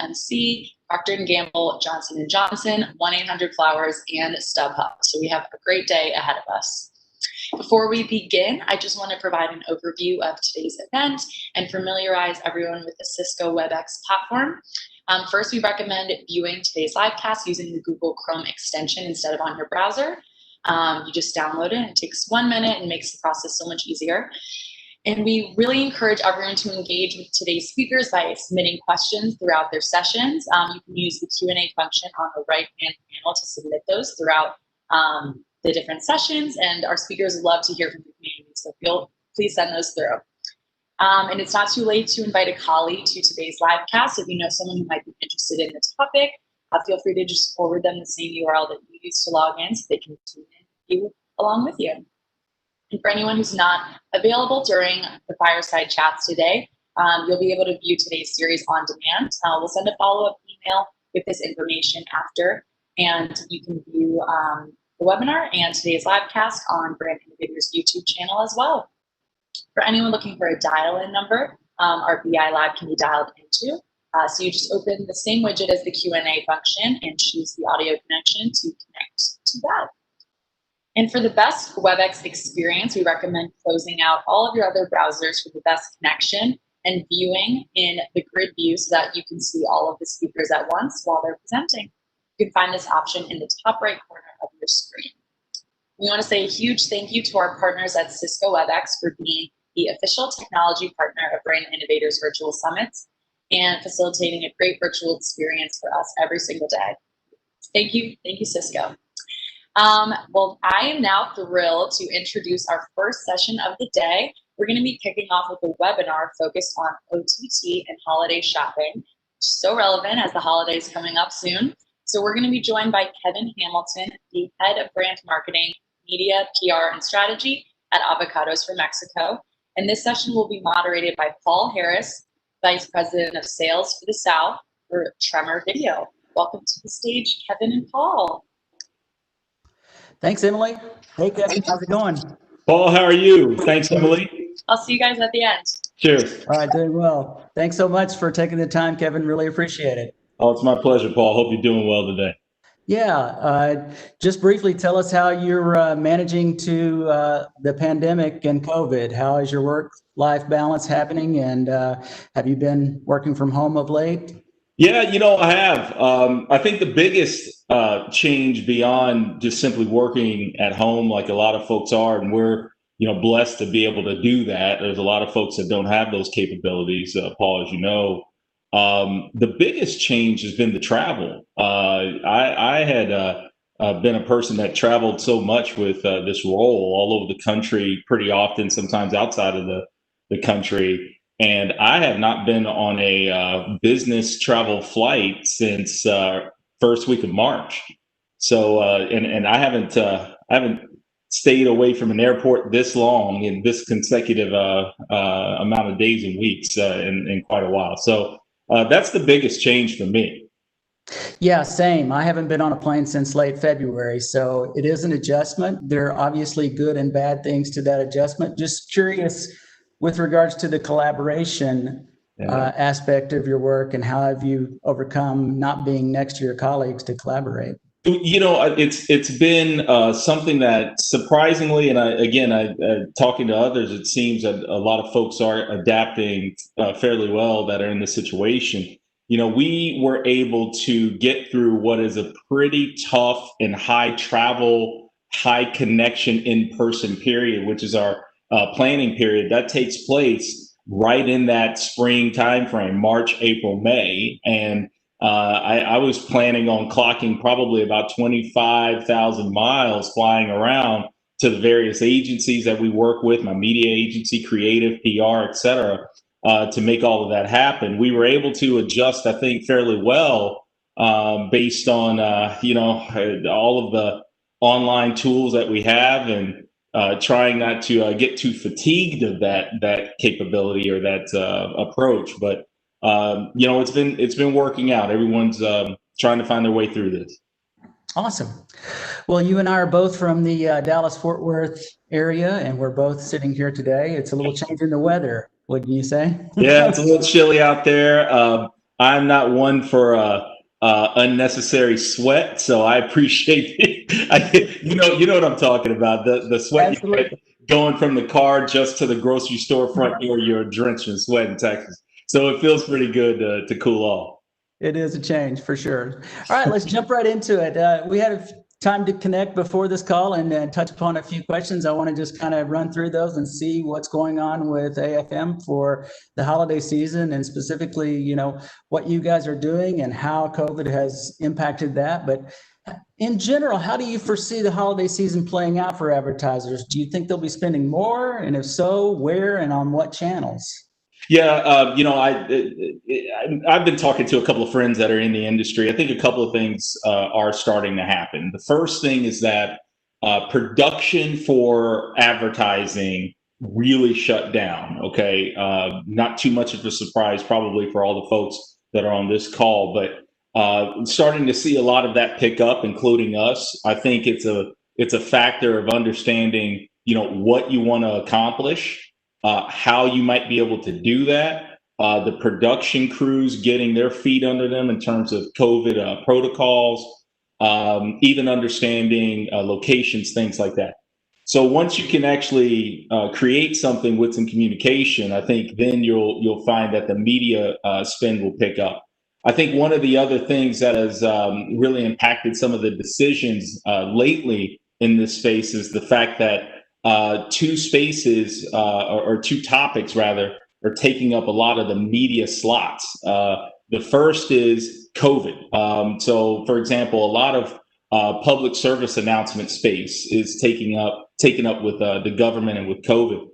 MC, Procter & Gamble, Johnson & Johnson, 1-800-Flowers, and StubHub. So we have a great day ahead of us. Before we begin, I just want to provide an overview of today's event and familiarize everyone with the Cisco WebEx platform. First, we recommend viewing today's livecast using the Google Chrome extension instead of on your browser. You just download it, and it takes 1 minute and makes the process so much easier. And we really encourage everyone to engage with today's speakers by submitting questions throughout their sessions. You can use the Q&A function on the right-hand panel to submit those throughout the different sessions, and our speakers love to hear from the community, so please send those through. And it's not too late to invite a colleague to today's live cast. If you know someone who might be interested in the topic, feel free to just forward them the same URL that you used to log in so they can tune in along with you. And for anyone who's not available during the fireside chats today, you'll be able to view today's series on demand. We'll send a follow-up email with this information after, and you can view the webinar and today's livecast on Brand Innovators YouTube channel as well. For anyone looking for a dial-in number, our BI Lab can be dialed into. So you just open the same widget as the Q&A function and choose the audio connection to connect to that. And for the best WebEx experience, we recommend closing out all of your other browsers for the best connection and viewing in the grid view so that you can see all of the speakers at once while they're presenting. You can find this option in the top right corner of your screen. We want to say a huge thank you to our partners at Cisco WebEx for being the official technology partner of Brand Innovators Virtual Summits and facilitating a great virtual experience for us every single day. Thank you, Cisco. Well, I am now thrilled to introduce our first session of the day. We're going to be kicking off with a webinar focused on OTT and holiday shopping, which is so relevant as the holidays coming up soon. So we're going to be joined by Kevin Hamilton, the head of brand marketing, media, PR, and strategy at Avocados for Mexico. And this session will be moderated by Paul Harris, Vice President of Sales for the South for Tremor Video. Welcome to the stage, Kevin and Paul. Thanks, Emily. Hey, Kevin, how's it going? Paul, how are you? Thanks, Emily. I'll see you guys at the end. Cheers. All right, doing well. Thanks so much for taking the time, Kevin. Really appreciate it. Oh, it's my pleasure, Paul. Hope you're doing well today. Yeah, just briefly tell us how you're managing to the pandemic and COVID. How is your work-life balance happening, and have you been working from home of late? Yeah, I have. I think the biggest change beyond just simply working at home like a lot of folks are, and we're blessed to be able to do that. There's a lot of folks that don't have those capabilities, Paul, as you know. The biggest change has been the travel. I had been a person that traveled so much with this role all over the country, pretty often, sometimes outside of the country. And I have not been on a business travel flight since first week of March. So, and I haven't stayed away from an airport this long in this consecutive amount of days and weeks in quite a while. So that's the biggest change for me. Yeah, same. I haven't been on a plane since late February, so it is an adjustment. There are obviously good and bad things to that adjustment. Just curious with regards to the collaboration aspect of your work, and how have you overcome not being next to your colleagues to collaborate? It's been something that surprisingly, and talking to others, it seems that a lot of folks are adapting fairly well that are in this situation. We were able to get through what is a pretty tough and high travel, high connection in-person period, which is our planning period. That takes place right in that spring timeframe, March, April, May. And I was planning on clocking probably about 25,000 miles flying around to the various agencies that we work with, my media agency, creative, PR, et cetera, to make all of that happen. We were able to adjust, I think, fairly well based on, all of the online tools that we have, and trying not to get too fatigued of that capability or that approach. But it's been working out. Everyone's trying to find their way through this. Awesome. Well, you and I are both from the Dallas-Fort Worth area, and we're both sitting here today. It's a little change in the weather, wouldn't you say? Yeah, it's a little chilly out there. I'm not one for unnecessary sweat, so I appreciate it. You know what I'm talking about. The sweat you get Absolutely. going from the car just to the grocery store front door, you're drenched in sweat in Texas. So it feels pretty good to cool off. It is a change for sure. All right, let's jump right into it. We had time to connect before this call and touch upon a few questions. I want to just kind of run through those and see what's going on with AFM for the holiday season, and specifically, what you guys are doing and how COVID has impacted that. But in general, how do you foresee the holiday season playing out for advertisers? Do you think they'll be spending more? And if so, where and on what channels? Yeah, I've been talking to a couple of friends that are in the industry. I think a couple of things are starting to happen. The first thing is that production for advertising really shut down. Okay, not too much of a surprise probably for all the folks that are on this call, but starting to see a lot of that pick up, including us. I think it's a factor of understanding, what you want to accomplish, how you might be able to do that, the production crews getting their feet under them in terms of COVID protocols, even understanding locations, things like that. So once you can actually create something with some communication, I think then you'll find that the media spend will pick up. I think one of the other things that has really impacted some of the decisions lately in this space is the fact that two spaces or two topics rather are taking up a lot of the media slots. The first is COVID. So, for example, a lot of public service announcement space is taken up with the government and with COVID.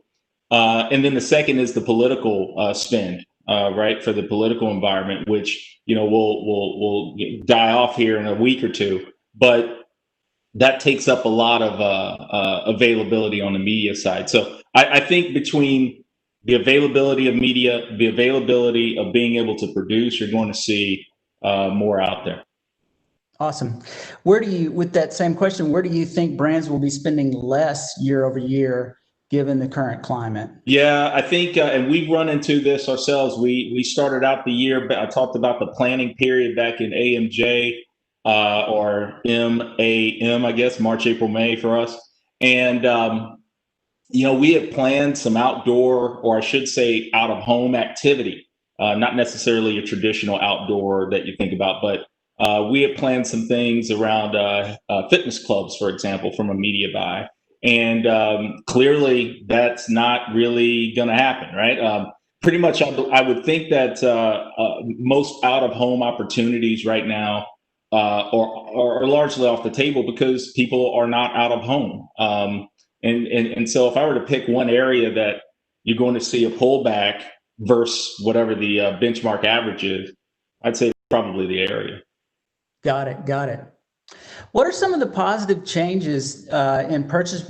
And then the second is the political spend, right, for the political environment, which will die off here in a week or two, but that takes up a lot of availability on the media side. So I think between the availability of media, the availability of being able to produce, you're going to see more out there. Awesome. With that same question, where do you think brands will be spending less year over year, given the current climate? Yeah, I think, and we've run into this ourselves. We started out the year, but I talked about the planning period back in AMJ, or MAM, I guess, March, April, May for us. And, we had planned some outdoor, or I should say out of home activity, not necessarily a traditional outdoor that you think about, but we had planned some things around fitness clubs, for example, from a media buy. And clearly that's not really going to happen, right? Pretty much, I would think that most out of home opportunities right now are largely off the table because people are not out of home. And so if I were to pick one area that you're going to see a pullback versus whatever the benchmark average is, I'd say probably the area. Got it. What are some of the positive changes in purchase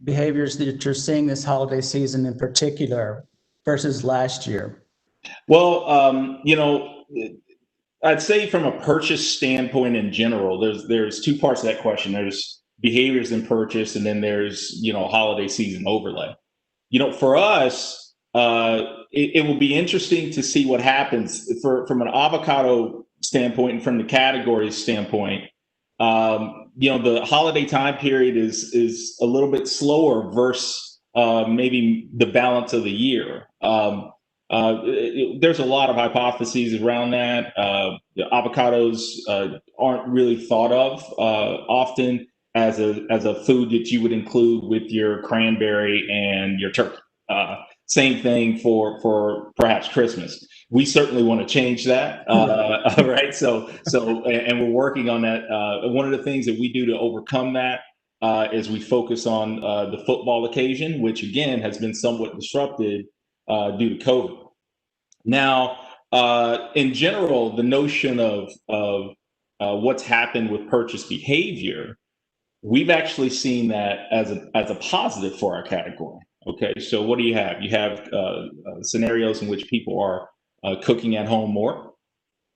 behaviors that you're seeing this holiday season in particular versus last year? Well, I'd say from a purchase standpoint in general, there's two parts to that question. There's behaviors in purchase, and then there's holiday season overlay. For us, it will be interesting to see what happens from an avocado standpoint and from the category standpoint. The holiday time period is a little bit slower versus maybe the balance of the year. There's a lot of hypotheses around that. Avocados aren't really thought of often as a food that you would include with your cranberry and your turkey. Same thing for perhaps Christmas. We certainly want to change that, right? So, and we're working on that. One of the things that we do to overcome that is we focus on the football occasion, which again has been somewhat disrupted due to COVID. Now, in general, the notion of what's happened with purchase behavior, we've actually seen that as a positive for our category. Okay, so what do you have? You have scenarios in which people are cooking at home more,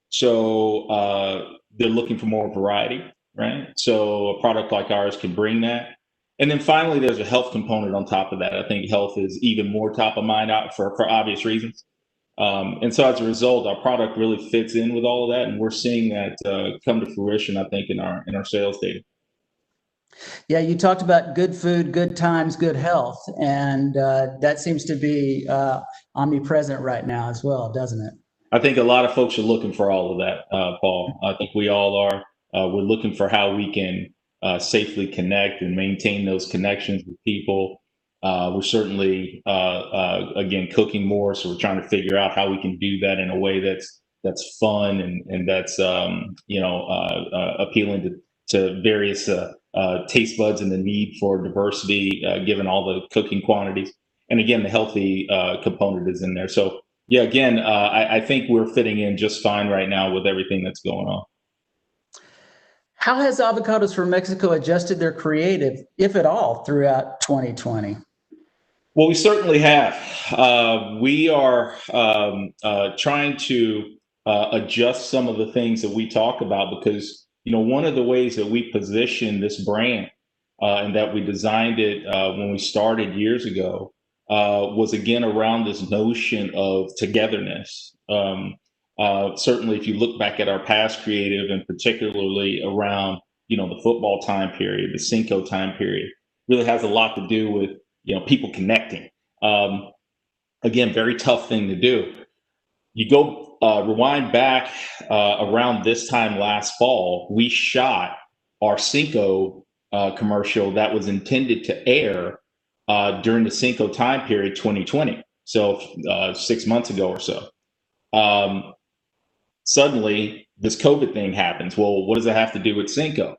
so they're looking for more variety, right? So a product like ours can bring that. And then finally, there's a health component on top of that. I think health is even more top of mind out for obvious reasons. And so as a result, our product really fits in with all of that, and we're seeing that come to fruition, I think, in our sales data. Yeah, you talked about good food, good times, good health, and that seems to be omnipresent right now as well, doesn't it? I think a lot of folks are looking for all of that, Paul. I think we all are. We're looking for how we can safely connect and maintain those connections with people. We're certainly, again, cooking more, so we're trying to figure out how we can do that in a way that's fun and that's appealing to various taste buds and the need for diversity, given all the cooking quantities. And again, the healthy component is in there. So yeah, again, I think we're fitting in just fine right now with everything that's going on. How has Avocados from Mexico adjusted their creative, if at all, throughout 2020? Well, we certainly have. We are trying to adjust some of the things that we talk about because, one of the ways that we position this brand and that we designed it when we started years ago was again around this notion of togetherness. Certainly, if you look back at our past creative and particularly around, the football time period, the Cinco time period, really has a lot to do with people connecting. Again, very tough thing to do. You go rewind back around this time last fall, we shot our Cinco commercial that was intended to air during the Cinco time period 2020. So 6 months ago or so. Suddenly, this COVID thing happens. Well, what does it have to do with Cinco?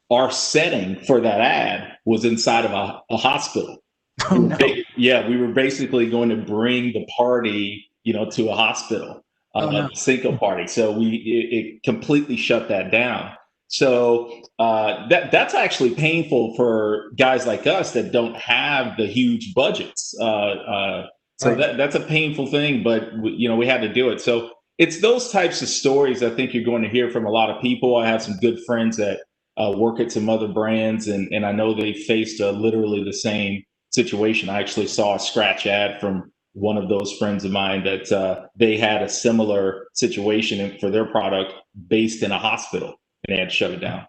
Our setting for that ad was inside of a hospital. Oh, no. Yeah, we were basically going to bring the party, to a hospital, no. the Cinco party. So it completely shut that down. So that's actually painful for guys like us that don't have the huge budgets. So Right. that's a painful thing, but we had to do it. So it's those types of stories I think you're going to hear from a lot of people. I have some good friends that work at some other brands, and I know they faced literally the same situation. I actually saw a scratch ad from one of those friends of mine that they had a similar situation for their product based in a hospital, and they had to shut it down.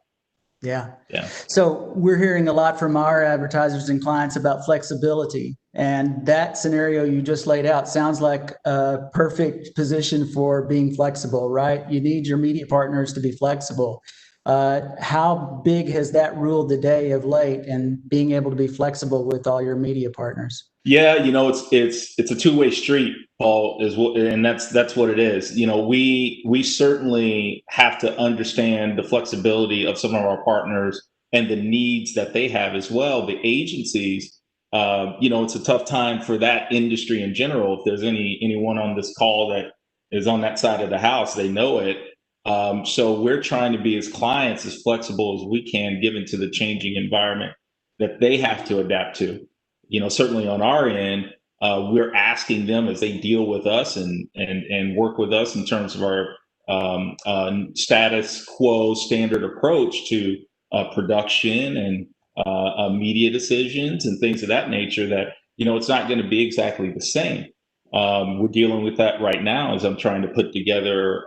Yeah. Yeah. So we're hearing a lot from our advertisers and clients about flexibility. And that scenario you just laid out sounds like a perfect position for being flexible, right? You need your media partners to be flexible. How big has that ruled the day of late and being able to be flexible with all your media partners? Yeah, it's a two-way street, Paul, and that's what it is. We certainly have to understand the flexibility of some of our partners and the needs that they have as well. The agencies, it's a tough time for that industry in general. If there's anyone on this call that is on that side of the house, they know it. So we're trying to be as clients as flexible as we can, given to the changing environment that they have to adapt to. Certainly on our end, we're asking them as they deal with us and work with us in terms of our status quo standard approach to production and media decisions and things of that nature, that it's not going to be exactly the same. We're dealing with that right now as I'm trying to put together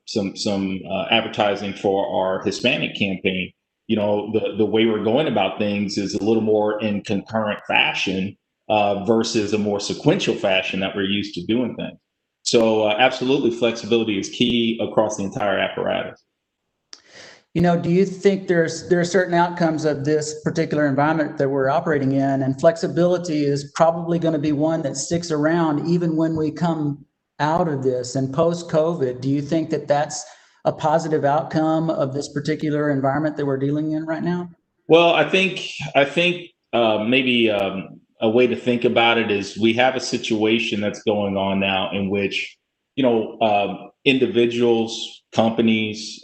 some advertising for our Hispanic campaign. The way we're going about things is a little more in concurrent fashion versus a more sequential fashion that we're used to doing things. So absolutely, flexibility is key across the entire apparatus. Do you think there are certain outcomes of this particular environment that we're operating in, and flexibility is probably going to be one that sticks around even when we come out of this and post-COVID? Do you think that that's a positive outcome of this particular environment that we're dealing in right now? Well, I think maybe a way to think about it is we have a situation that's going on now in which individuals, companies,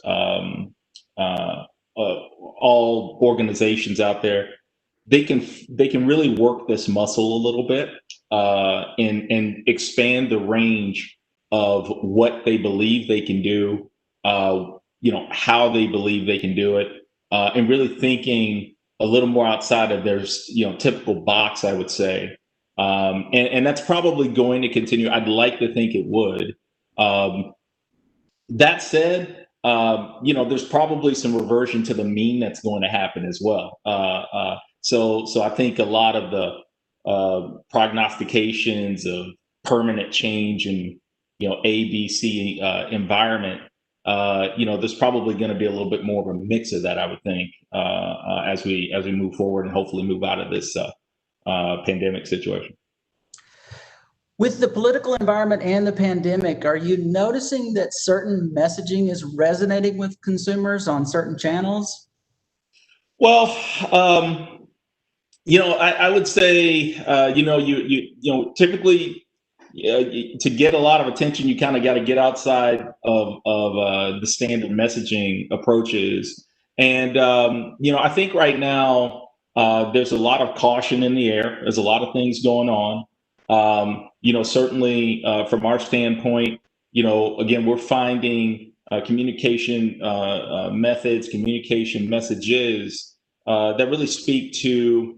all organizations out there, they can really work this muscle a little bit and expand the range of what they believe they can do, how they believe they can do it, and really thinking a little more outside of their typical box, I would say. And that's probably going to continue. I'd like to think it would. That said, there's probably some reversion to the mean that's going to happen as well. So I think a lot of the prognostications of permanent change in A, B, C environment, there's probably going to be a little bit more of a mix of that, I would think, as we move forward and hopefully move out of this pandemic situation. With the political environment and the pandemic, are you noticing that certain messaging is resonating with consumers on certain channels? Well, I would say, typically to get a lot of attention, you kind of got to get outside of the standard messaging approaches. And, I think right now there's a lot of caution in the air. There's a lot of things going on. Certainly from our standpoint, again, we're finding communication methods, communication messages that really speak to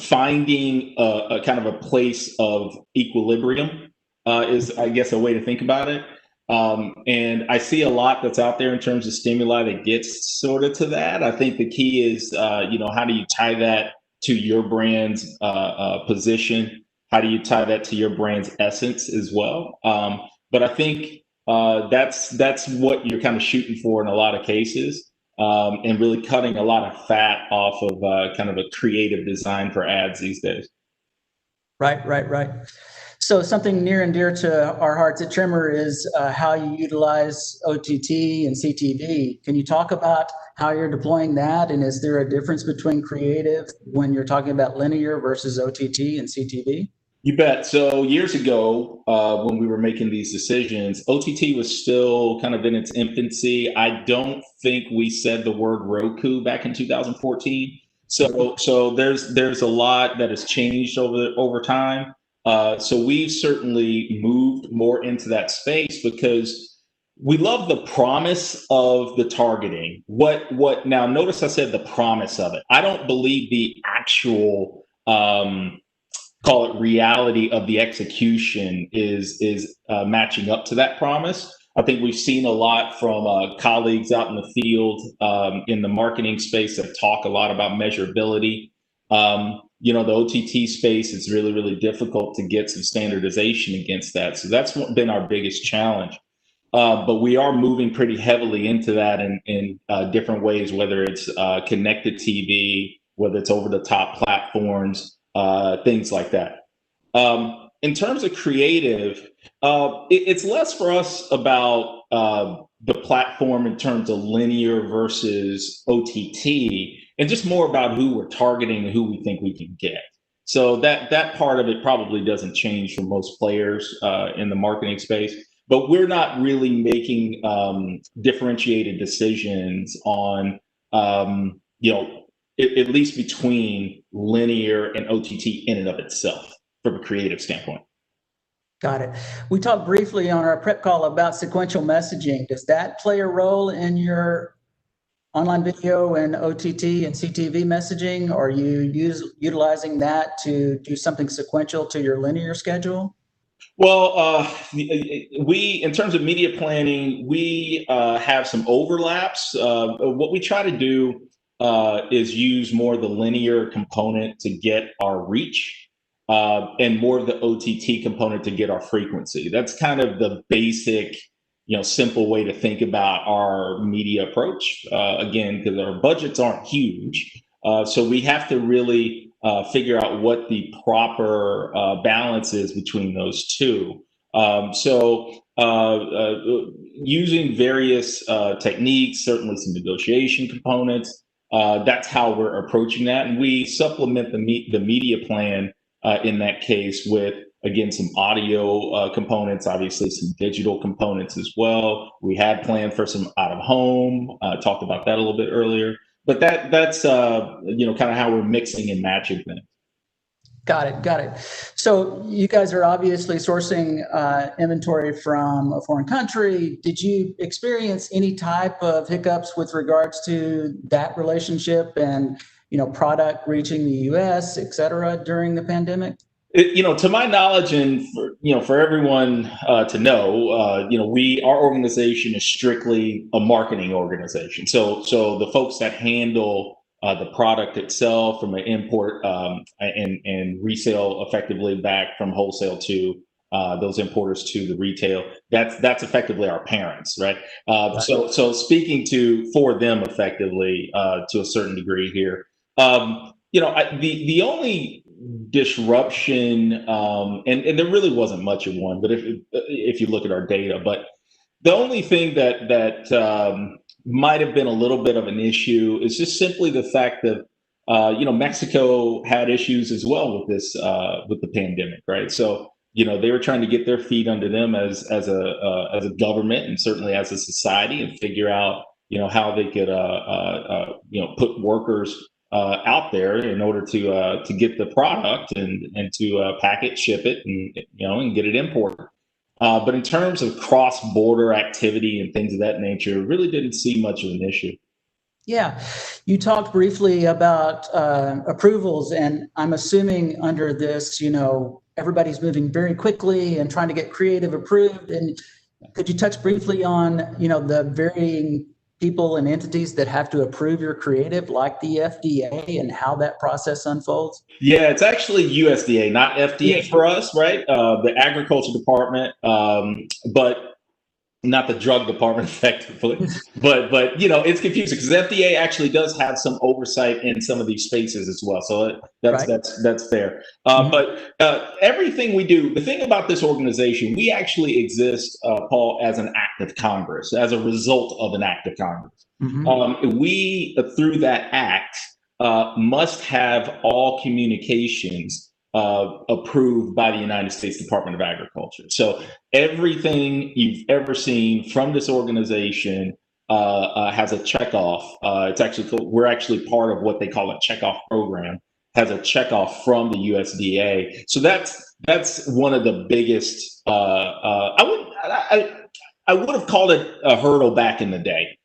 finding a kind of a place of equilibrium is, I guess, a way to think about it. And I see a lot that's out there in terms of stimuli that gets sort of to that. I think the key is, how do you tie that to your brand's position? How do you tie that to your brand's essence as well? But I think that's what you're kind of shooting for in a lot of cases, and really cutting a lot of fat off of kind of a creative design for ads these days. Right. So something near and dear to our hearts at Trimmer is how you utilize OTT and CTV. Can you talk about how you're deploying that? And is there a difference between creative when you're talking about linear versus OTT and CTV? You bet. So years ago, when we were making these decisions, OTT was still kind of in its infancy. I don't think we said the word Roku back in 2014. So there's a lot that has changed over time. So we've certainly moved more into that space because we love the promise of the targeting. What now? Notice I said the promise of it. I don't believe the actual call it reality of the execution is matching up to that promise. I think we've seen a lot from colleagues out in the field in the marketing space that talk a lot about measurability. The OTT space is really, really difficult to get some standardization against that. So that's been our biggest challenge. But we are moving pretty heavily into that in different ways, whether it's connected TV, whether it's over the top platforms, things like that. In terms of creative, it's less for us about the platform in terms of linear versus OTT, and just more about who we're targeting and who we think we can get. So that part of it probably doesn't change for most players in the marketing space, but we're not really making differentiated decisions on, at least between linear and OTT in and of itself from a creative standpoint. Got it. We talked briefly on our prep call about sequential messaging. Does that play a role in your online video and OTT and CTV messaging? Or are you utilizing that to do something sequential to your linear schedule? Well, we, in terms of media planning, we have some overlaps. What we try to do is use more of the linear component to get our reach, and more of the OTT component to get our frequency. That's kind of the basic, simple way to think about our media approach. Again, because our budgets aren't huge, so we have to really figure out what the proper balance is between those two. Using various techniques, certainly some negotiation components. That's how we're approaching that, and we supplement the media plan in that case with, again, some audio components, obviously some digital components as well. We had planned for some out of home, talked about that a little bit earlier, but that's kind of how we're mixing and matching things. Got it. So you guys are obviously sourcing inventory from a foreign country. Did you experience any type of hiccups with regards to that relationship? And product reaching the U.S., et cetera, during the pandemic? To my knowledge, and for everyone to know, our organization is strictly a marketing organization. So the folks that handle the product itself from an import and resale effectively back from wholesale to those importers to the retail, that's effectively our parents, right? So speaking for them effectively to a certain degree here, the only disruption, and there really wasn't much of one, but if you look at our data, but the only thing that might have been a little bit of an issue is just simply the fact that Mexico had issues as well with this with the pandemic, right? So they were trying to get their feet under them as a government and certainly as a society and figure out how they could put workers out there in order to get the product and to pack it, ship it, and get it imported. But in terms of cross-border activity and things of that nature, really didn't see much of an issue. Yeah, you talked briefly about approvals, and I'm assuming under this, everybody's moving very quickly and trying to get creative approved. And could you touch briefly on, the varying people and entities that have to approve your creative, like the FDA, and how that process unfolds? Yeah, it's actually USDA, not FDA for us, right? The Agriculture Department, but not the drug department effectively. but it's confusing because FDA actually does have some oversight in some of these spaces as well. So that's fair. But everything we do, the thing about this organization, we actually exist, Paul, as an act of Congress, as a result of an act of Congress. We, through that act, must have all communications approved by the United States Department of Agriculture. So everything you've ever seen from this organization has a checkoff. We're actually part of what they call a checkoff program, has a checkoff from the USDA. So that's one of the biggest. I would have called it a hurdle back in the day.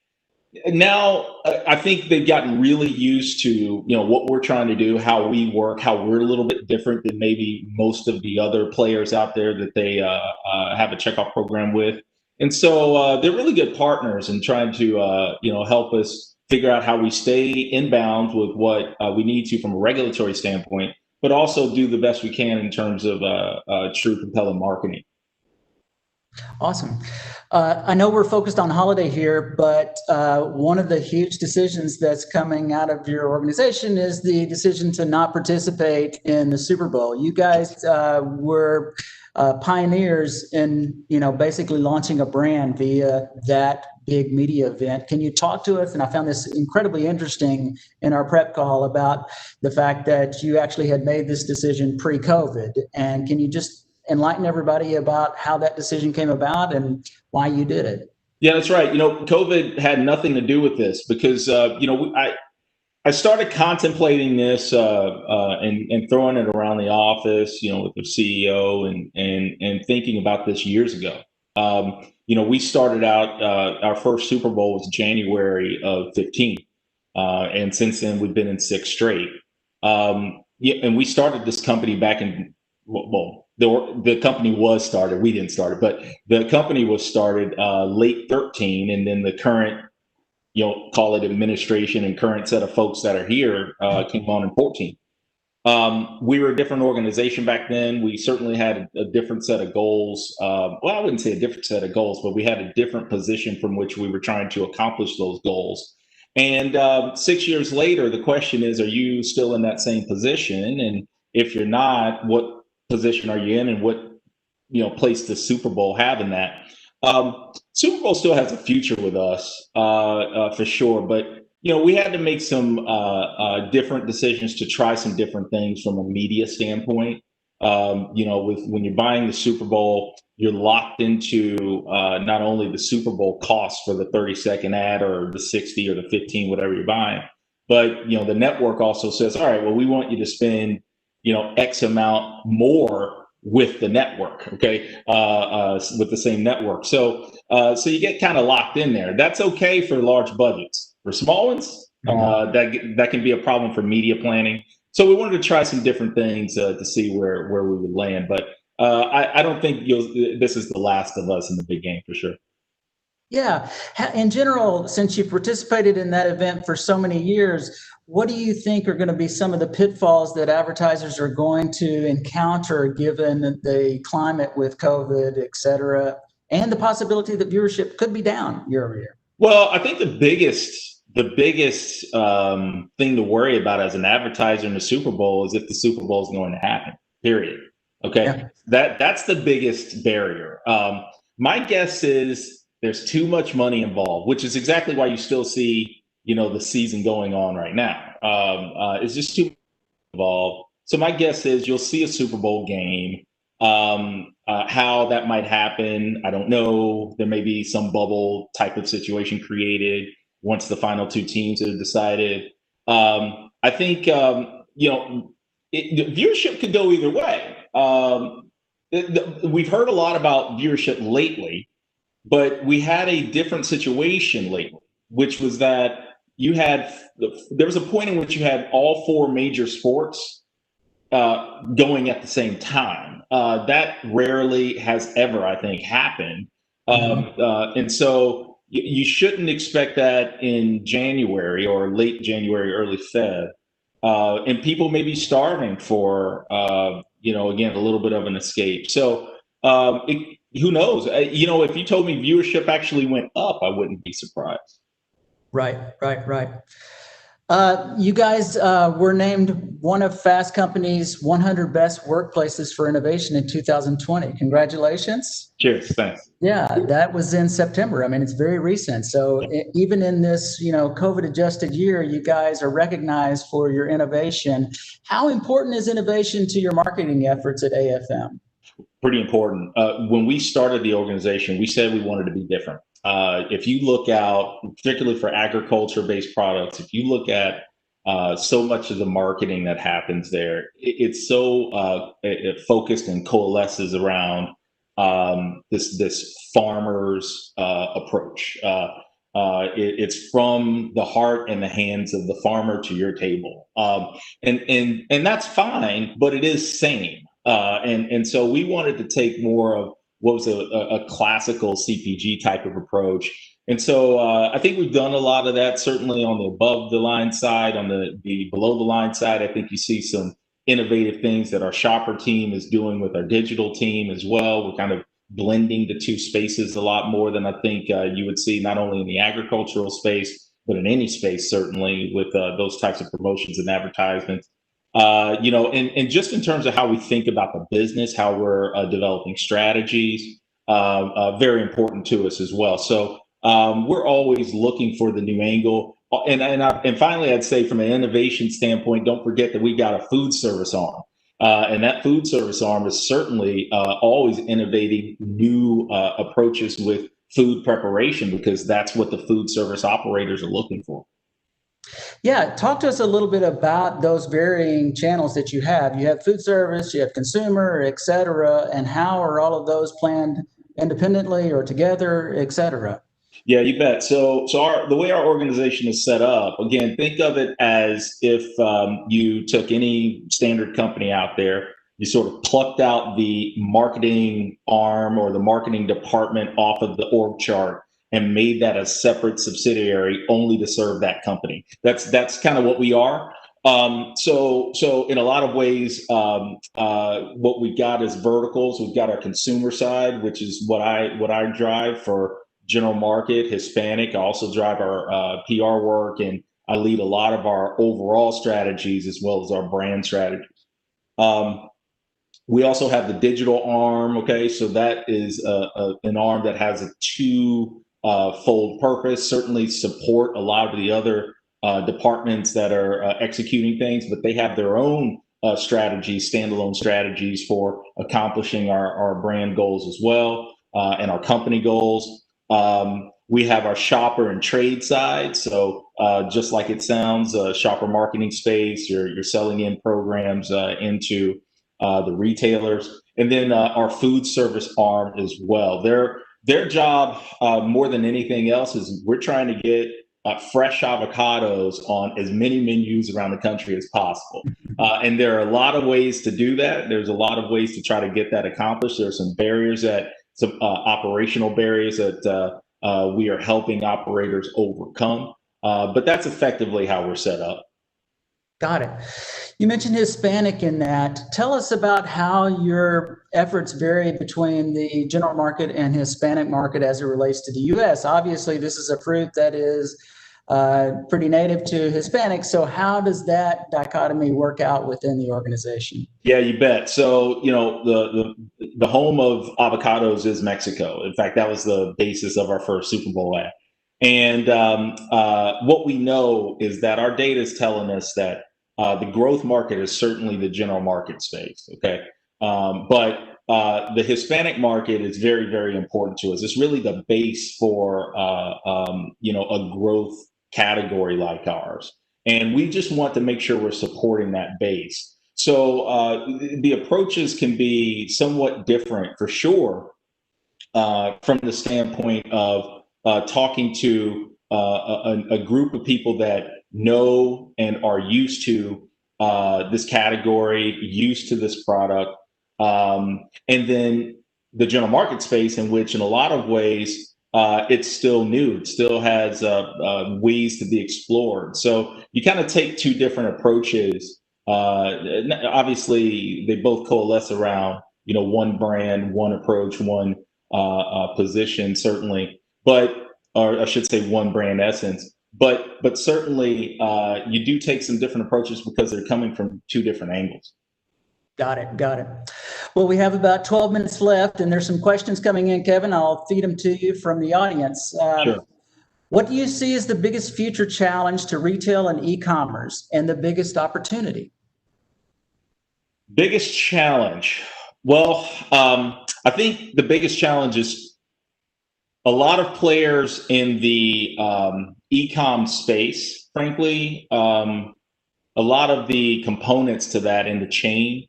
Now, I think they've gotten really used to, what we're trying to do, how we work, how we're a little bit different than maybe most of the other players out there that they have a checkoff program with. And so they're really good partners in trying to, help us figure out how we stay in bounds with what we need to from a regulatory standpoint, but also do the best we can in terms of true compelling marketing. Awesome. I know we're focused on holiday here, but one of the huge decisions that's coming out of your organization is the decision to not participate in the Super Bowl. You guys were pioneers in, basically launching a brand via that big media event. Can you talk to us? And I found this incredibly interesting in our prep call about the fact that you actually had made this decision pre-COVID. And can you just enlighten everybody about how that decision came about and why you did it? Yeah, that's right. COVID had nothing to do with this because, I started contemplating this and throwing it around the office, with the CEO and thinking about this years ago. We started out, our first Super Bowl was January of 15. And since then we've been in 6 straight. And we started this company back in, the company was started. We didn't start it, but the company was started late 13, and then the current, call it administration and current set of folks that are here came on in 14. We were a different organization back then. We certainly had a different set of goals. I wouldn't say a different set of goals, but we had a different position from which we were trying to accomplish those goals. And 6 years later, the question is, are you still in that same position? And if you're not, what position are you in, and what place does Super Bowl have in that? Super Bowl still has a future with us for sure, but we had to make some different decisions to try some different things from a media standpoint. When you're buying the Super Bowl, you're locked into not only the Super Bowl cost for the 30-second ad or the 60 or the 15, whatever you're buying, but the network also says, all right, well, we want you to spend X amount more with the network, okay, with the same network. So you get kind of locked in there. That's okay for large budgets. For small ones, That can be a problem for media planning. So we wanted to try some different things to see where we would land. But I don't think this is the last of us in the big game for sure. Yeah. In general, since you participated in that event for so many years, what do you think are going to be some of the pitfalls that advertisers are going to encounter given the climate with COVID, et cetera, and the possibility that viewership could be down year over year? Well, I think the biggest thing to worry about as an advertiser in the Super Bowl is if the Super Bowl is going to happen. Period. Okay, Yeah. That's the biggest barrier. My guess is there's too much money involved, which is exactly why you still see the season going on right now. It's just too much involved. So my guess is you'll see a Super Bowl game. How that might happen, I don't know. There may be some bubble type of situation created once the final two teams have decided. I think viewership could go either way. We've heard a lot about viewership lately, but we had a different situation lately, which was that there was a point in which you had all four major sports going at the same time. That rarely has ever, I think, happened. And so you shouldn't expect that in January or late January, early Feb. And people may be starving for, again, a little bit of an escape. So who knows? If you told me viewership actually went up, I wouldn't be surprised. Right. You guys were named one of Fast Company's 100 Best Workplaces for Innovation in 2020. Congratulations. Cheers. Thanks. Yeah, that was in September. I mean, it's very recent. So even in this, COVID adjusted year, you guys are recognized for your innovation. How important is innovation to your marketing efforts at AFM? Pretty important. When we started the organization, we said we wanted to be different. If you look out, particularly for agriculture-based products, if you look at so much of the marketing that happens there, it's so focused and coalesces around this farmer's approach. It's from the heart and the hands of the farmer to your table, and that's fine, but it is sane. And so we wanted to take more of what was a classical CPG type of approach. And so I think we've done a lot of that, certainly on the above the line side. On the below the line side, I think you see some innovative things that our shopper team is doing with our digital team as well. We're kind of blending the two spaces a lot more than I think you would see not only in the agricultural space, but in any space, certainly with those types of promotions and advertisements. And just in terms of how we think about the business, how we're developing strategies, very important to us as well. So we're always looking for the new angle. And finally, I'd say from an innovation standpoint, don't forget that we got a food service arm. And that food service arm is certainly always innovating new approaches with food preparation, because that's what the food service operators are looking for. Yeah, talk to us a little bit about those varying channels that you have. You have food service, you have consumer, et cetera, and how are all of those planned independently or together, et cetera? Yeah, you bet. So the way our organization is set up, again, think of it as if you took any standard company out there, you sort of plucked out the marketing arm or the marketing department off of the org chart and made that a separate subsidiary only to serve that company. That's kind of what we are. So in a lot of ways, what we've got is verticals. We've got our consumer side, which is what I drive for general market, Hispanic. I also drive our PR work, and I lead a lot of our overall strategies as well as our brand strategies. We also have the digital arm. Okay, so that is an arm that has a two-fold purpose. Certainly support a lot of the other departments that are executing things, but they have their own strategies, standalone strategies for accomplishing our brand goals as well, and our company goals. We have our shopper and trade side. So just like it sounds, shopper marketing space, you're selling in programs into the retailers. And then our food service arm as well. Their job, more than anything else, is we're trying to get fresh avocados on as many menus around the country as possible. And there are a lot of ways to do that. There's a lot of ways to try to get that accomplished. There are some barriers some operational barriers that we are helping operators overcome. But that's effectively how we're set up. Got it. You mentioned Hispanic in that. Tell us about how your efforts vary between the general market and Hispanic market as it relates to the U.S. Obviously, this is a fruit that is pretty native to Hispanic. So how does that dichotomy work out within the organization? Yeah, you bet. So, the home of avocados is Mexico. In fact, that was the basis of our first Super Bowl ad. And what we know is that our data is telling us that the growth market is certainly the general market space. Okay. But the Hispanic market is very, very important to us. It's really the base for, a growth category like ours. And we just want to make sure we're supporting that base. So the approaches can be somewhat different for sure from the standpoint of talking to a group of people that know and are used to this category, used to this product, and then the general market space in which in a lot of ways it's still new. It still has ways to be explored. So you kind of take two different approaches. Obviously, they both coalesce around one brand, one approach, one position, certainly, or I should say one brand essence. But certainly you do take some different approaches because they're coming from two different angles. Got it. Well, we have about 12 minutes left, and there's some questions coming in, Kevin. I'll feed them to you from the audience. Sure. What do you see as the biggest future challenge to retail and e-commerce and the biggest opportunity? Biggest challenge? Well, I think the biggest challenge is a lot of players in the e-com space, frankly, a lot of the components to that in the chain,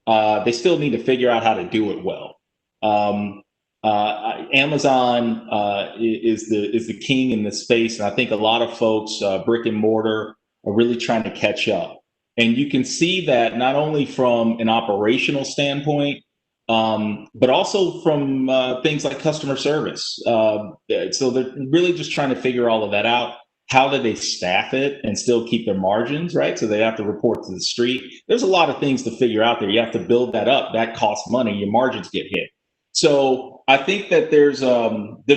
they still need to figure out how to do it well. Amazon is the king in this space, and I think a lot of folks, brick and mortar, are really trying to catch up. And you can see that not only from an operational standpoint, but also from things like customer service. So they're really just trying to figure all of that out. How do they staff it and still keep their margins, right? So they have to report to the street. There's a lot of things to figure out there. You have to build that up. That costs money. Your margins get hit. So I think that there's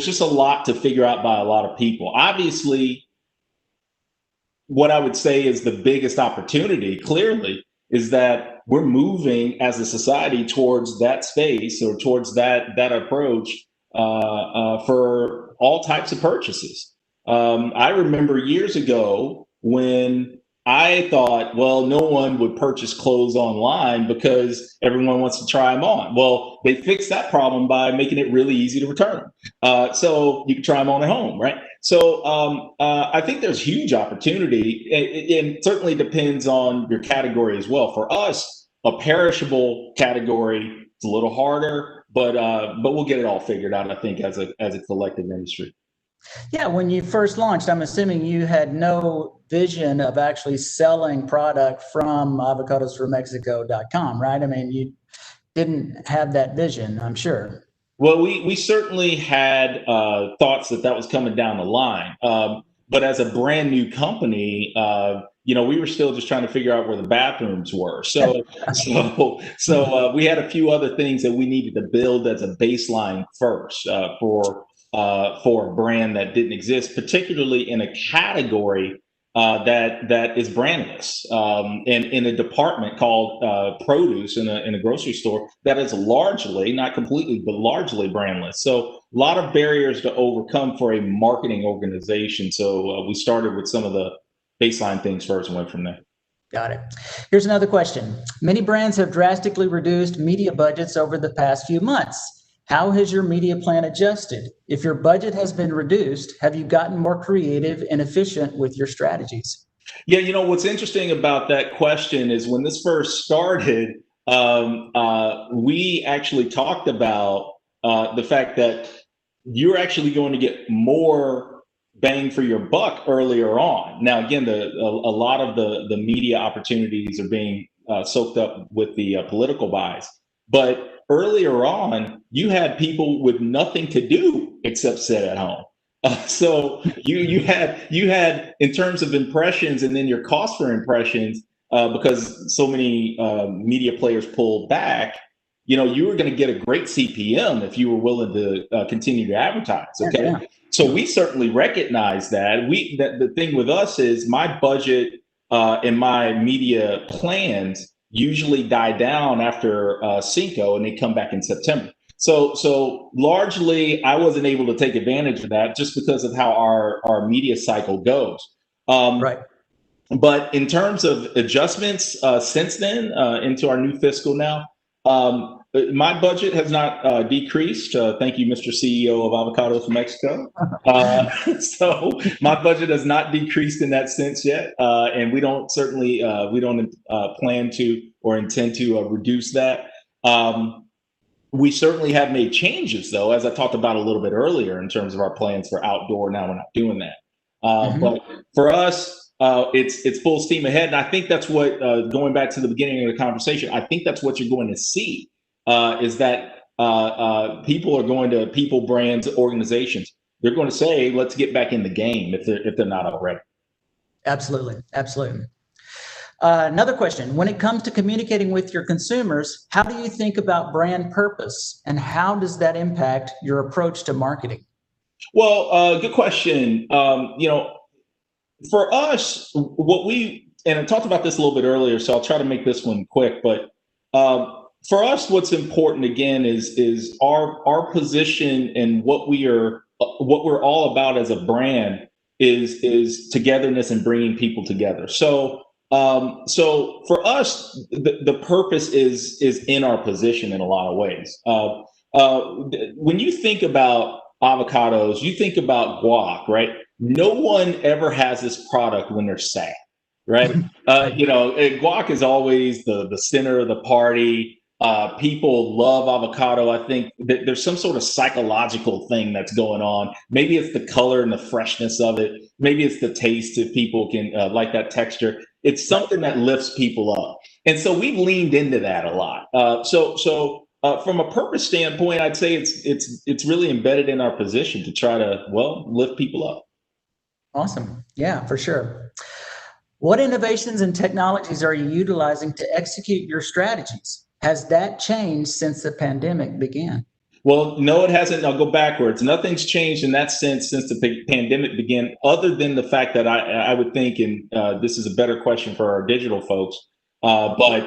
just a lot to figure out by a lot of people. Obviously, what I would say is the biggest opportunity, clearly, is that we're moving as a society towards that space or towards that approach for all types of purchases. I remember years ago when I thought, well, no one would purchase clothes online because everyone wants to try them on. Well, they fixed that problem by making it really easy to return them. So you can try them on at home, right? So I think there's huge opportunity, and certainly depends on your category as well. For us, a perishable category, it's a little harder, but we'll get it all figured out, I think, as a collective industry. Yeah, when you first launched, I'm assuming you had no vision of actually selling product from avocadosformexico.com, right? I mean, you didn't have that vision, I'm sure. Well, we certainly had thoughts that was coming down the line. But as a brand new company, we were still just trying to figure out where the bathrooms were. So we had a few other things that we needed to build as a baseline first for a brand that didn't exist, particularly in a category that is brandless, in a department called produce in a grocery store that is largely, not completely, but largely brandless. So a lot of barriers to overcome for a marketing organization. So we started with some of the baseline things first and went from there. Got it. Here's another question. Many brands have drastically reduced media budgets over the past few months. How has your media plan adjusted? If your budget has been reduced, have you gotten more creative and efficient with your strategies? Yeah, what's interesting about that question is when this first started, we actually talked about the fact that you're actually going to get more bang for your buck earlier on. Now, again, a lot of the media opportunities are being soaked up with the political buys, but earlier on, you had people with nothing to do except sit at home. So you had in terms of impressions, and then your cost for impressions, because so many media players pulled back. You were going to get a great CPM if you were willing to continue to advertise. Okay, Yeah. so we certainly recognize that. That the thing with us is my budget and my media plans usually die down after Cinco, and they come back in September. So largely, I wasn't able to take advantage of that just because of how our media cycle goes. Right. But in terms of adjustments since then into our new fiscal now, my budget has not decreased. Thank you, Mr. CEO of Avocados from Mexico. So my budget has not decreased in that sense yet, and we don't plan to or intend to reduce that. We certainly have made changes, though, as I talked about a little bit earlier, in terms of our plans for outdoor. Now we're not doing that, but for us, it's full steam ahead, and I think that's what going back to the beginning of the conversation. I think that's what you're going to see is that people are going to people, brands, organizations. They're going to say, "Let's get back in the game," if they're not already. Absolutely. Absolutely. Another question, when it comes to communicating with your consumers, how do you think about brand purpose, and how does that impact your approach to marketing? Well, good question. For us, and I talked about this a little bit earlier, so I'll try to make this one quick, but for us, what's important again is our position and what we're all about as a brand is togetherness and bringing people together. So for us, the purpose is in our position in a lot of ways. When you think about avocados, you think about guac, right? No one ever has this product when they're sad, right? Guac is always the center of the party. People love avocado. I think that there's some sort of psychological thing that's going on. Maybe it's the color and the freshness of it. Maybe it's the taste, if people can like that texture. It's something that lifts people up. And so we've leaned into that a lot. So from a purpose standpoint, I'd say it's really embedded in our position to try to, lift people up. Awesome. Yeah, for sure. What innovations and technologies are you utilizing to execute your strategies? Has that changed since the pandemic began? Well, no, it hasn't. I'll go backwards. Nothing's changed in that sense since the pandemic began, other than the fact that I would think, and this is a better question for our digital folks, but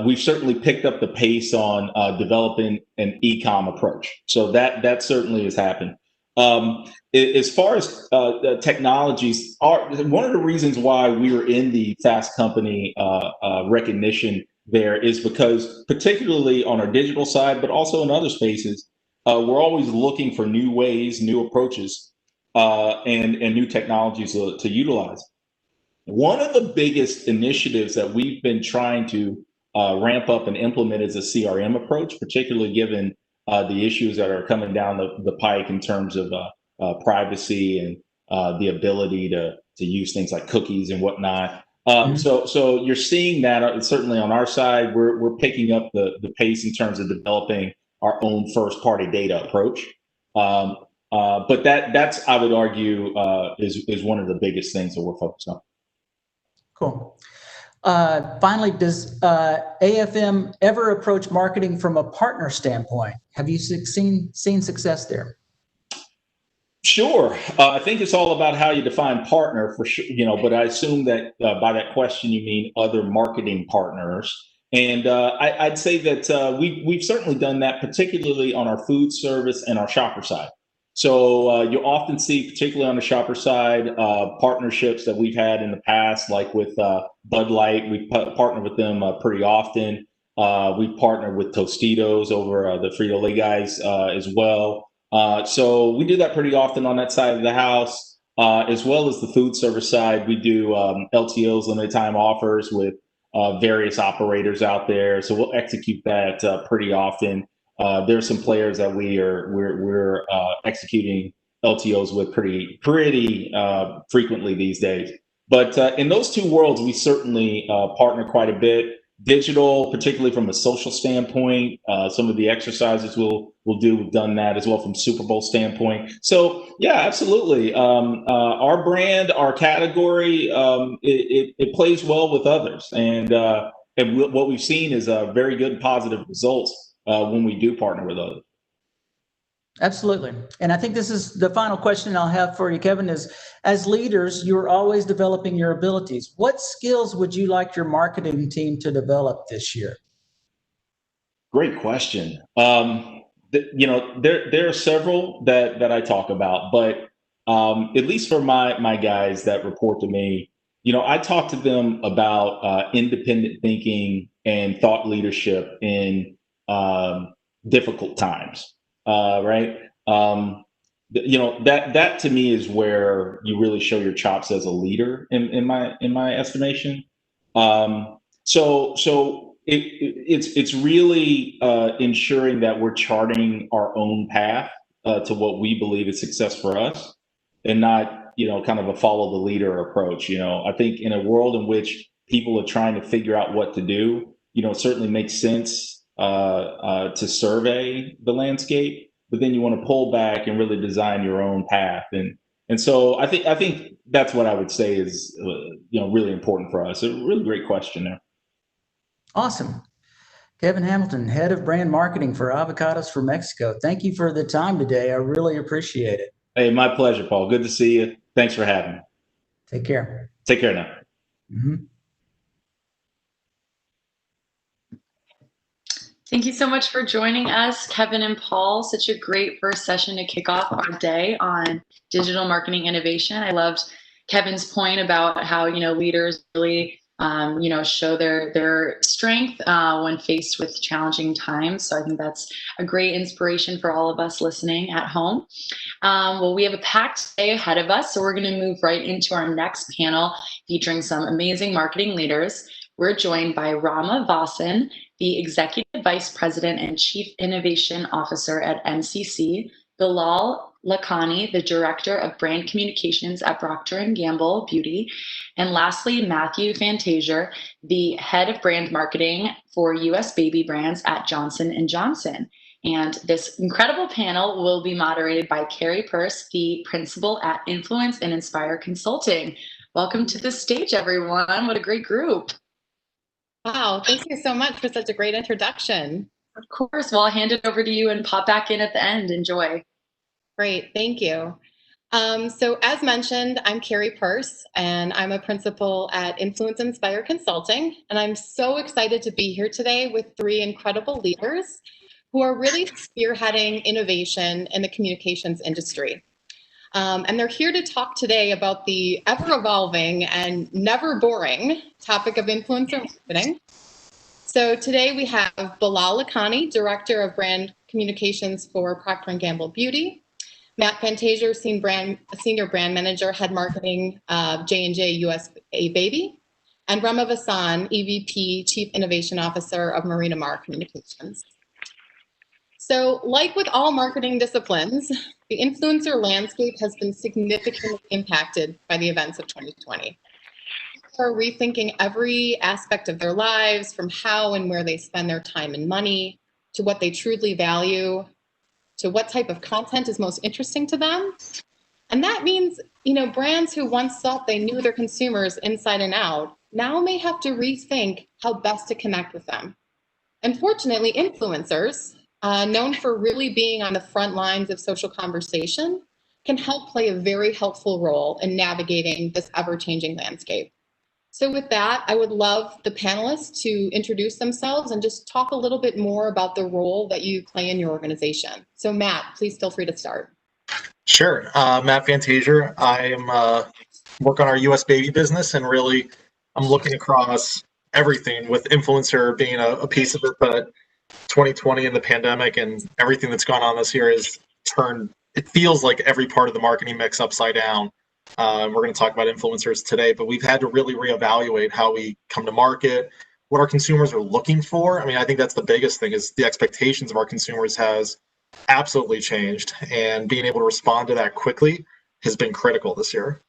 we've certainly picked up the pace on developing an e-com approach. So that certainly has happened. As far as technologies, one of the reasons why we were in the Fast Company recognition there is because, particularly on our digital side, but also in other spaces, we're always looking for new ways, new approaches, and new technologies to utilize. One of the biggest initiatives that we've been trying to ramp up and implement is a CRM approach, particularly given the issues that are coming down the pike in terms of privacy and the ability to use things like cookies and whatnot. So you're seeing that certainly on our side, we're picking up the pace in terms of developing our own first party data approach. But that's I would argue is one of the biggest things that we're focused on. Cool. Finally, does AFM ever approach marketing from a partner standpoint? Have you seen success there? Sure. I think it's all about how you define partner for sure, but I assume that by that question, you mean other marketing partners. And I'd say that we've certainly done that, particularly on our food service and our shopper side. So you'll often see, particularly on the shopper side, partnerships that we've had in the past, like with Bud Light. We've partnered with them pretty often. We've partnered with Tostitos over the Frito-Lay guys as well. So we do that pretty often on that side of the house, as well as the food service side. We do LTOs, limited time offers, with various operators out there. So we'll execute that pretty often. There's some players that we're executing LTOs with pretty frequently these days. But in those two worlds, we certainly partner quite a bit. Digital, particularly from a social standpoint, some of the exercises we'll do, we've done that as well from Super Bowl standpoint. So yeah, absolutely. Our brand, our category, it plays well with others, and what we've seen is very good and positive results when we do partner with others. Absolutely. And I think this is the final question I'll have for you, Kevin, is as leaders, you're always developing your abilities. What skills would you like your marketing team to develop this year? Great question. There are several that I talk about, but at least for my guys that report to me, I talk to them about independent thinking and thought leadership in difficult times. Right. That to me is where you really show your chops as a leader in my estimation. So it's really ensuring that we're charting our own path to what we believe is success for us, and not kind of a follow the leader approach. I think in a world in which people are trying to figure out what to do, it certainly makes sense to survey the landscape, but then you want to pull back and really design your own path. And so I think that's what I would say is really important for us. A really great question there. Awesome. Kevin Hamilton, Head of Brand Marketing for Avocados for Mexico. Thank you for the time today. I really appreciate it. Hey, my pleasure, Paul. Good to see you. Thanks for having me. Take care. Take care now. Mm-hmm. Thank you so much for joining us, Kevin and Paul. Such a great first session to kick off our day on digital marketing innovation. I loved Kevin's point about how, leaders really, show their strength when faced with challenging times. So I think that's a great inspiration for all of us listening at home. Well, we have a packed day ahead of us, so we're going to move right into our next panel featuring some amazing marketing leaders. We're joined by Rama Vasan, the Executive Vice President and Chief Innovation Officer at NCC, Bilal Lakhani, the Director of Brand Communications at Procter & Gamble Beauty, and lastly, Matthew Fantasia, the Head of Brand Marketing for U.S. baby brands at Johnson & Johnson. And this incredible panel will be moderated by Carrie Pearce, the Principal at Influence and Inspire Consulting. Welcome to the stage, everyone. What a great group. Wow, thank you so much for such a great introduction. Of course. Well, I'll hand it over to you and pop back in at the end. Enjoy. Great, thank you. So as mentioned, I'm Carrie Pearce, and I'm a principal at Influence and Inspire Consulting. And I'm so excited to be here today with three incredible leaders who are really spearheading innovation in the communications industry. And they're here to talk today about the ever-evolving and never boring topic of influencer marketing. So today we have Bilal Lakhani, Director of Brand Communications for Procter & Gamble Beauty, Matt Fantasia, Senior Brand Manager, Head Marketing of J&J USA Baby, and Rama Vasan, EVP, Chief Innovation Officer of Marina Mar Communications. So like with all marketing disciplines, the influencer landscape has been significantly impacted by the events of 2020. People are rethinking every aspect of their lives, from how and where they spend their time and money, to what they truly value, to what type of content is most interesting to them. And that means, brands who once thought they knew their consumers inside and out now may have to rethink how best to connect with them. Unfortunately, influencers, known for really being on the front lines of social conversation, can help play a very helpful role in navigating this ever-changing landscape. So with that, I would love the panelists to introduce themselves and just talk a little bit more about the role that you play in your organization. So Matt, please feel free to start. Sure. Matt Fantasia. I am work on our US baby business, and really I'm looking across everything, with influencer being a piece of it, but 2020 and the pandemic and everything that's gone on this year has turned, it feels like, every part of the marketing mix upside down. We're going to talk about influencers today, but we've had to really reevaluate how we come to market, what our consumers are looking for. I mean, I think that's the biggest thing, is the expectations of our consumers has absolutely changed, and being able to respond to that quickly has been critical this year.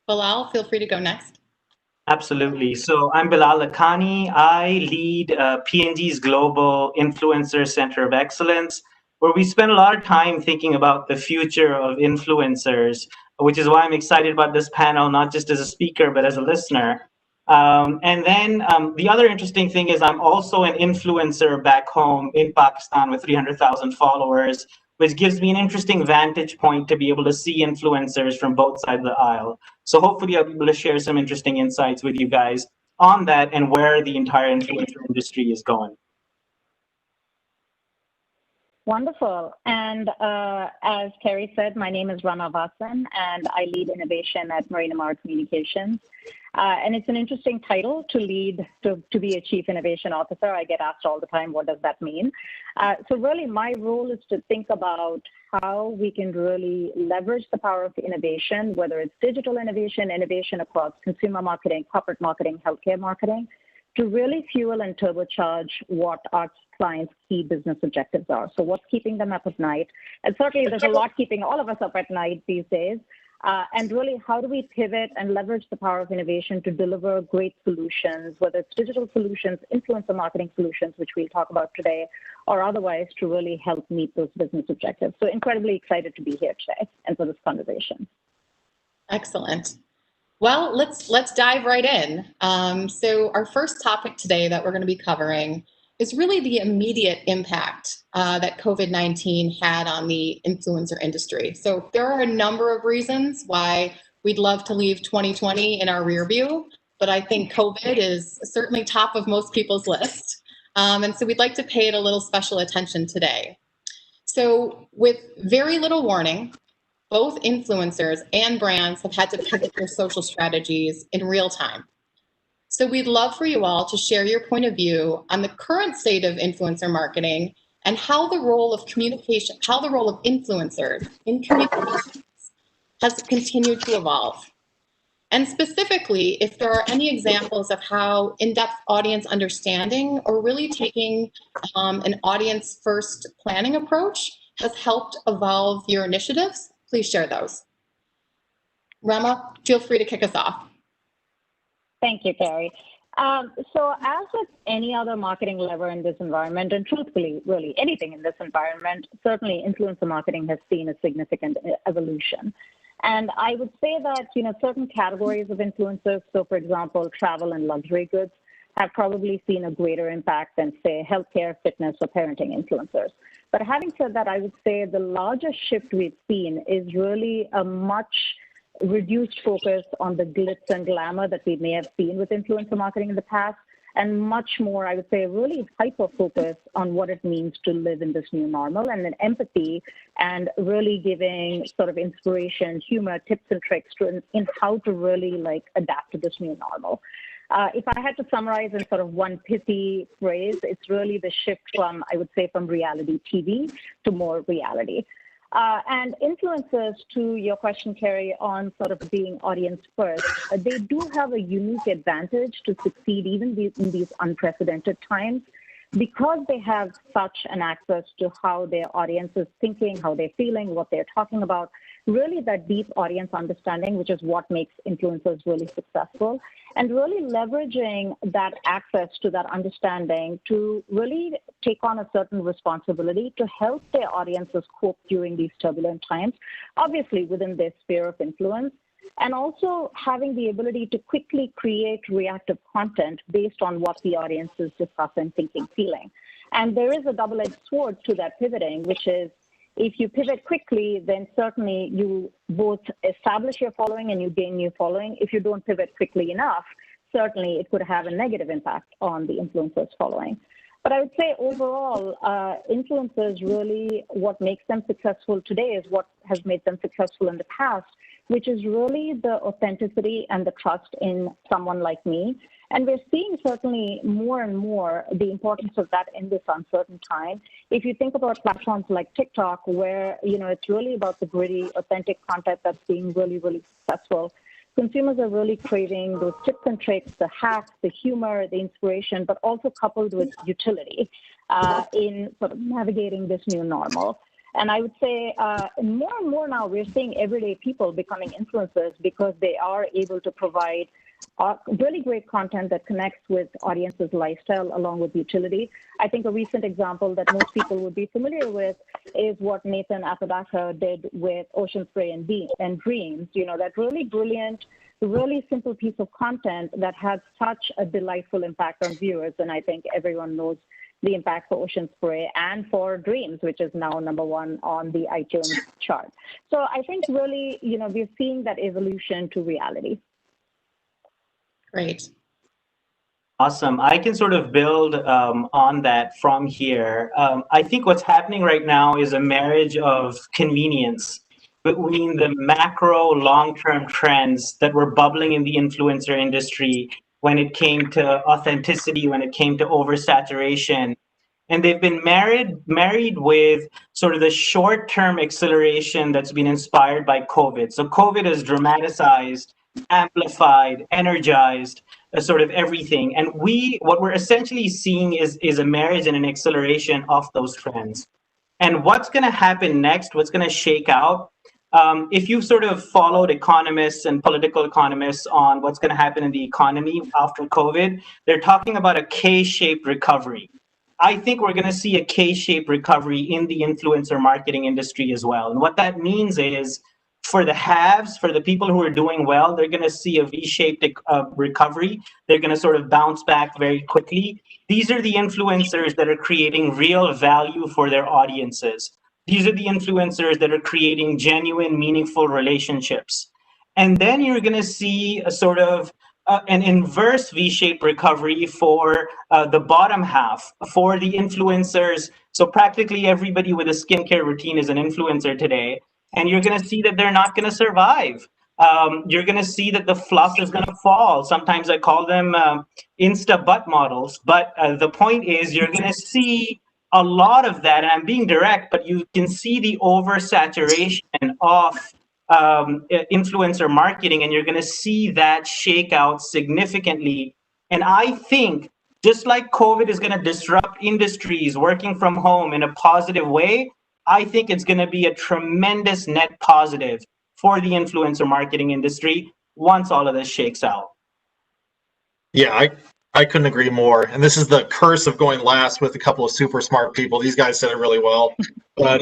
Bilal, feel free to go next. Absolutely. So I'm Bilal Lakhani. I lead P&G's Global Influencer Center of Excellence, where we spend a lot of time thinking about the future of influencers, which is why I'm excited about this panel, not just as a speaker, but as a listener. The other interesting thing is I'm also an influencer back home in Pakistan with 300,000 followers, which gives me an interesting vantage point to be able to see influencers from both sides of the aisle. So hopefully I'll be able to share some interesting insights with you guys on that and where the entire influencer industry is going. Wonderful. And as Kerry said, my name is Rana Vasan, and I lead innovation at Marina Mar Communications. And it's an interesting title to lead, to be a chief innovation officer. I get asked all the time, what does that mean? So really my role is to think about how we can really leverage the power of innovation, whether it's digital innovation, innovation across consumer marketing, corporate marketing, healthcare marketing, to really fuel and turbocharge what our clients' key business objectives are. So what's keeping them up at night? And certainly there's a lot keeping all of us up at night these days. And really, how do we pivot and leverage the power of innovation to deliver great solutions, whether it's digital solutions, influencer marketing solutions, which we'll talk about today, or otherwise to really help meet those business objectives. So incredibly excited to be here today and for this conversation. Excellent. Well, let's dive right in. So our first topic today that we're going to be covering is really the immediate impact that COVID-19 had on the influencer industry. So there are a number of reasons why we'd love to leave 2020 in our rear view, but I think COVID is certainly top of most people's list. And so we'd like to pay it a little special attention today. So with very little warning, both influencers and brands have had to pivot their social strategies in real time. So we'd love for you all to share your point of view on the current state of influencer marketing and how the role of communication, how the role of influencers in communications has continued to evolve. And specifically, if there are any examples of how in-depth audience understanding or really taking an audience-first planning approach has helped evolve your initiatives, please share those. Rama, feel free to kick us off. Thank you, Kerry. So as with any other marketing lever in this environment, and truthfully, really anything in this environment, certainly influencer marketing has seen a significant evolution. And I would say that, certain categories of influencers, so for example, travel and luxury goods, have probably seen a greater impact than, say, healthcare, fitness, or parenting influencers. But having said that, I would say the largest shift we've seen is really a much reduced focus on the glitz and glamour that we may have seen with influencer marketing in the past, and much more, I would say, really hyper focus on what it means to live in this new normal, and an empathy and really giving sort of inspiration, humor, tips and tricks in how to really adapt to this new normal. If I had to summarize in sort of one pithy phrase, it's really the shift from, I would say, from reality TV to more reality. And influencers, to your question, Kerry, on sort of being audience first, they do have a unique advantage to succeed even in these unprecedented times, because they have such an access to how their audience is thinking, how they're feeling, what they're talking about, really that deep audience understanding, which is what makes influencers really successful, and really leveraging that access to that understanding to really take on a certain responsibility to help their audiences cope during these turbulent times, obviously within their sphere of influence, and also having the ability to quickly create reactive content based on what the audience is discussing, thinking, feeling. And there is a double-edged sword to that pivoting, which is if you pivot quickly, then certainly you both establish your following and you gain new following. If you don't pivot quickly enough, certainly it could have a negative impact on the influencers' following. But I would say overall, influencers really, what makes them successful today is what has made them successful in the past, which is really the authenticity and the trust in someone like me. And we're seeing certainly more and more the importance of that in this uncertain time. If you think about platforms like TikTok, where it's really about the gritty, authentic content that's being really, really successful, consumers are really craving those tips and tricks, the hacks, the humor, the inspiration, but also coupled with utility in sort of navigating this new normal. And I would say more and more now we're seeing everyday people becoming influencers because they are able to provide really great content that connects with audiences' lifestyle along with utility. I think a recent example that most people would be familiar with is what Nathan Apodaca did with Ocean Spray and Dreams. You know, that really brilliant, really simple piece of content that had such a delightful impact on viewers. And I think everyone knows the impact for Ocean Spray and for Dreams, which is now #1 on the iTunes chart. So I think really, you know, we're seeing that evolution to reality. Great. Awesome. I can sort of build on that from here. I think what's happening right now is a marriage of convenience between the macro long-term trends that were bubbling in the influencer industry when it came to authenticity, when it came to oversaturation. And they've been married with sort of the short-term acceleration that's been inspired by COVID. So COVID has dramatized, amplified, energized sort of everything. And what we're essentially seeing is a marriage and an acceleration of those trends. And what's going to happen next, what's going to shake out, if you've sort of followed economists and political economists on what's going to happen in the economy after COVID, they're talking about a K-shaped recovery. I think we're going to see a K-shaped recovery in the influencer marketing industry as well. And what that means is for the haves, for the people who are doing well, they're going to see a V-shaped recovery. They're going to sort of bounce back very quickly. These are the influencers that are creating real value for their audiences. These are the influencers that are creating genuine, meaningful relationships. And then you're going to see a sort of an inverse V-shaped recovery for the bottom half, for the influencers. So practically everybody with a skincare routine is an influencer today. And you're going to see that they're not going to survive. You're going to see that the fluff is going to fall. Sometimes I call them Insta butt models. But the point is you're going to see a lot of that, and I'm being direct, but you can see the oversaturation of influencer marketing, and you're going to see that shake out significantly. And I think just like COVID is going to disrupt industries working from home in a positive way, I think it's going to be a tremendous net positive for the influencer marketing industry once all of this shakes out. Yeah, I couldn't agree more. And this is the curse of going last with a couple of super smart people. These guys said it really well. But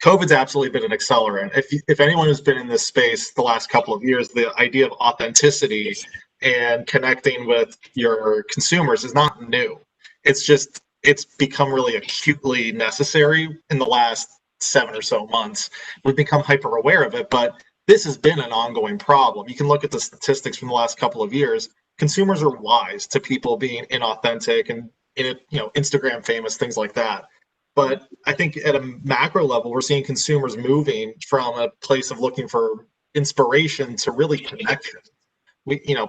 COVID's absolutely been an accelerant. If anyone has been in this space the last couple of years, the idea of authenticity and connecting with your consumers is not new. It's become really acutely necessary in the last 7 or so months. We've become hyper aware of it, but this has been an ongoing problem. You can look at the statistics from the last couple of years. Consumers are wise to people being inauthentic and Instagram famous, things like that. But I think at a macro level, we're seeing consumers moving from a place of looking for inspiration to really connection.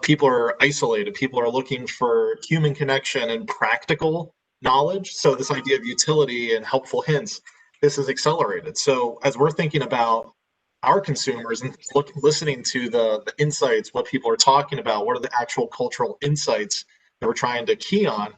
People are isolated. People are looking for human connection and practical knowledge. So this idea of utility and helpful hints, this is accelerated. So as we're thinking about our consumers and listening to the insights, what people are talking about, what are the actual cultural insights that we're trying to key on,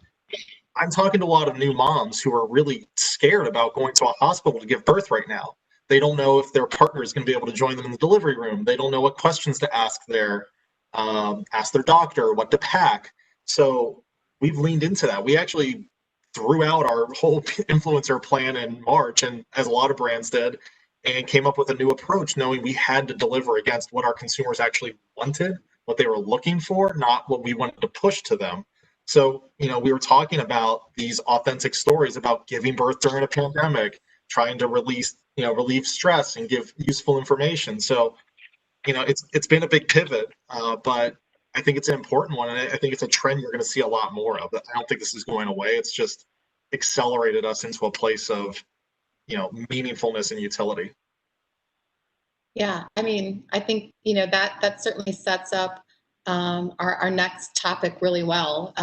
I'm talking to a lot of new moms who are really scared about going to a hospital to give birth right now. They don't know if their partner is going to be able to join them in the delivery room. They don't know what questions to ask their doctor, what to pack. So we've leaned into that. We actually threw out our whole influencer plan in March, and as a lot of brands did, and came up with a new approach, knowing we had to deliver against what our consumers actually wanted, what they were looking for, not what we wanted to push to them. So, we were talking about these authentic stories about giving birth during a pandemic, trying to relieve stress and give useful information. So, it's been a big pivot, but I think it's an important one. And I think it's a trend you're going to see a lot more of. I don't think this is going away. It's just accelerated us into a place of meaningfulness and utility. Yeah, I mean, I think that certainly sets up our next topic really well.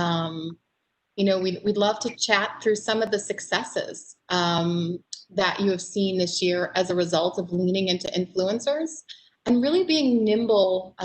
We'd love to chat through some of the successes that you have seen this year as a result of leaning into influencers. and really being nimble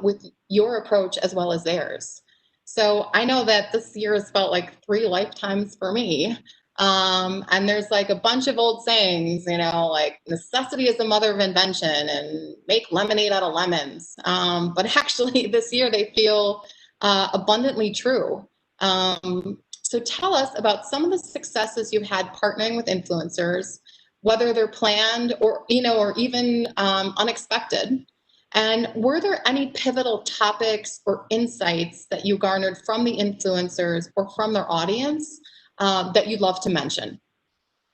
with your approach as well as theirs. So I know that this year has felt like 3 lifetimes for me. And there's like a bunch of old sayings, like necessity is the mother of invention and make lemonade out of lemons. But actually this year they feel abundantly true. So tell us about some of the successes you've had partnering with influencers, whether they're planned or even unexpected. And were there any pivotal topics or insights that you garnered from the influencers or from their audience that you'd love to mention?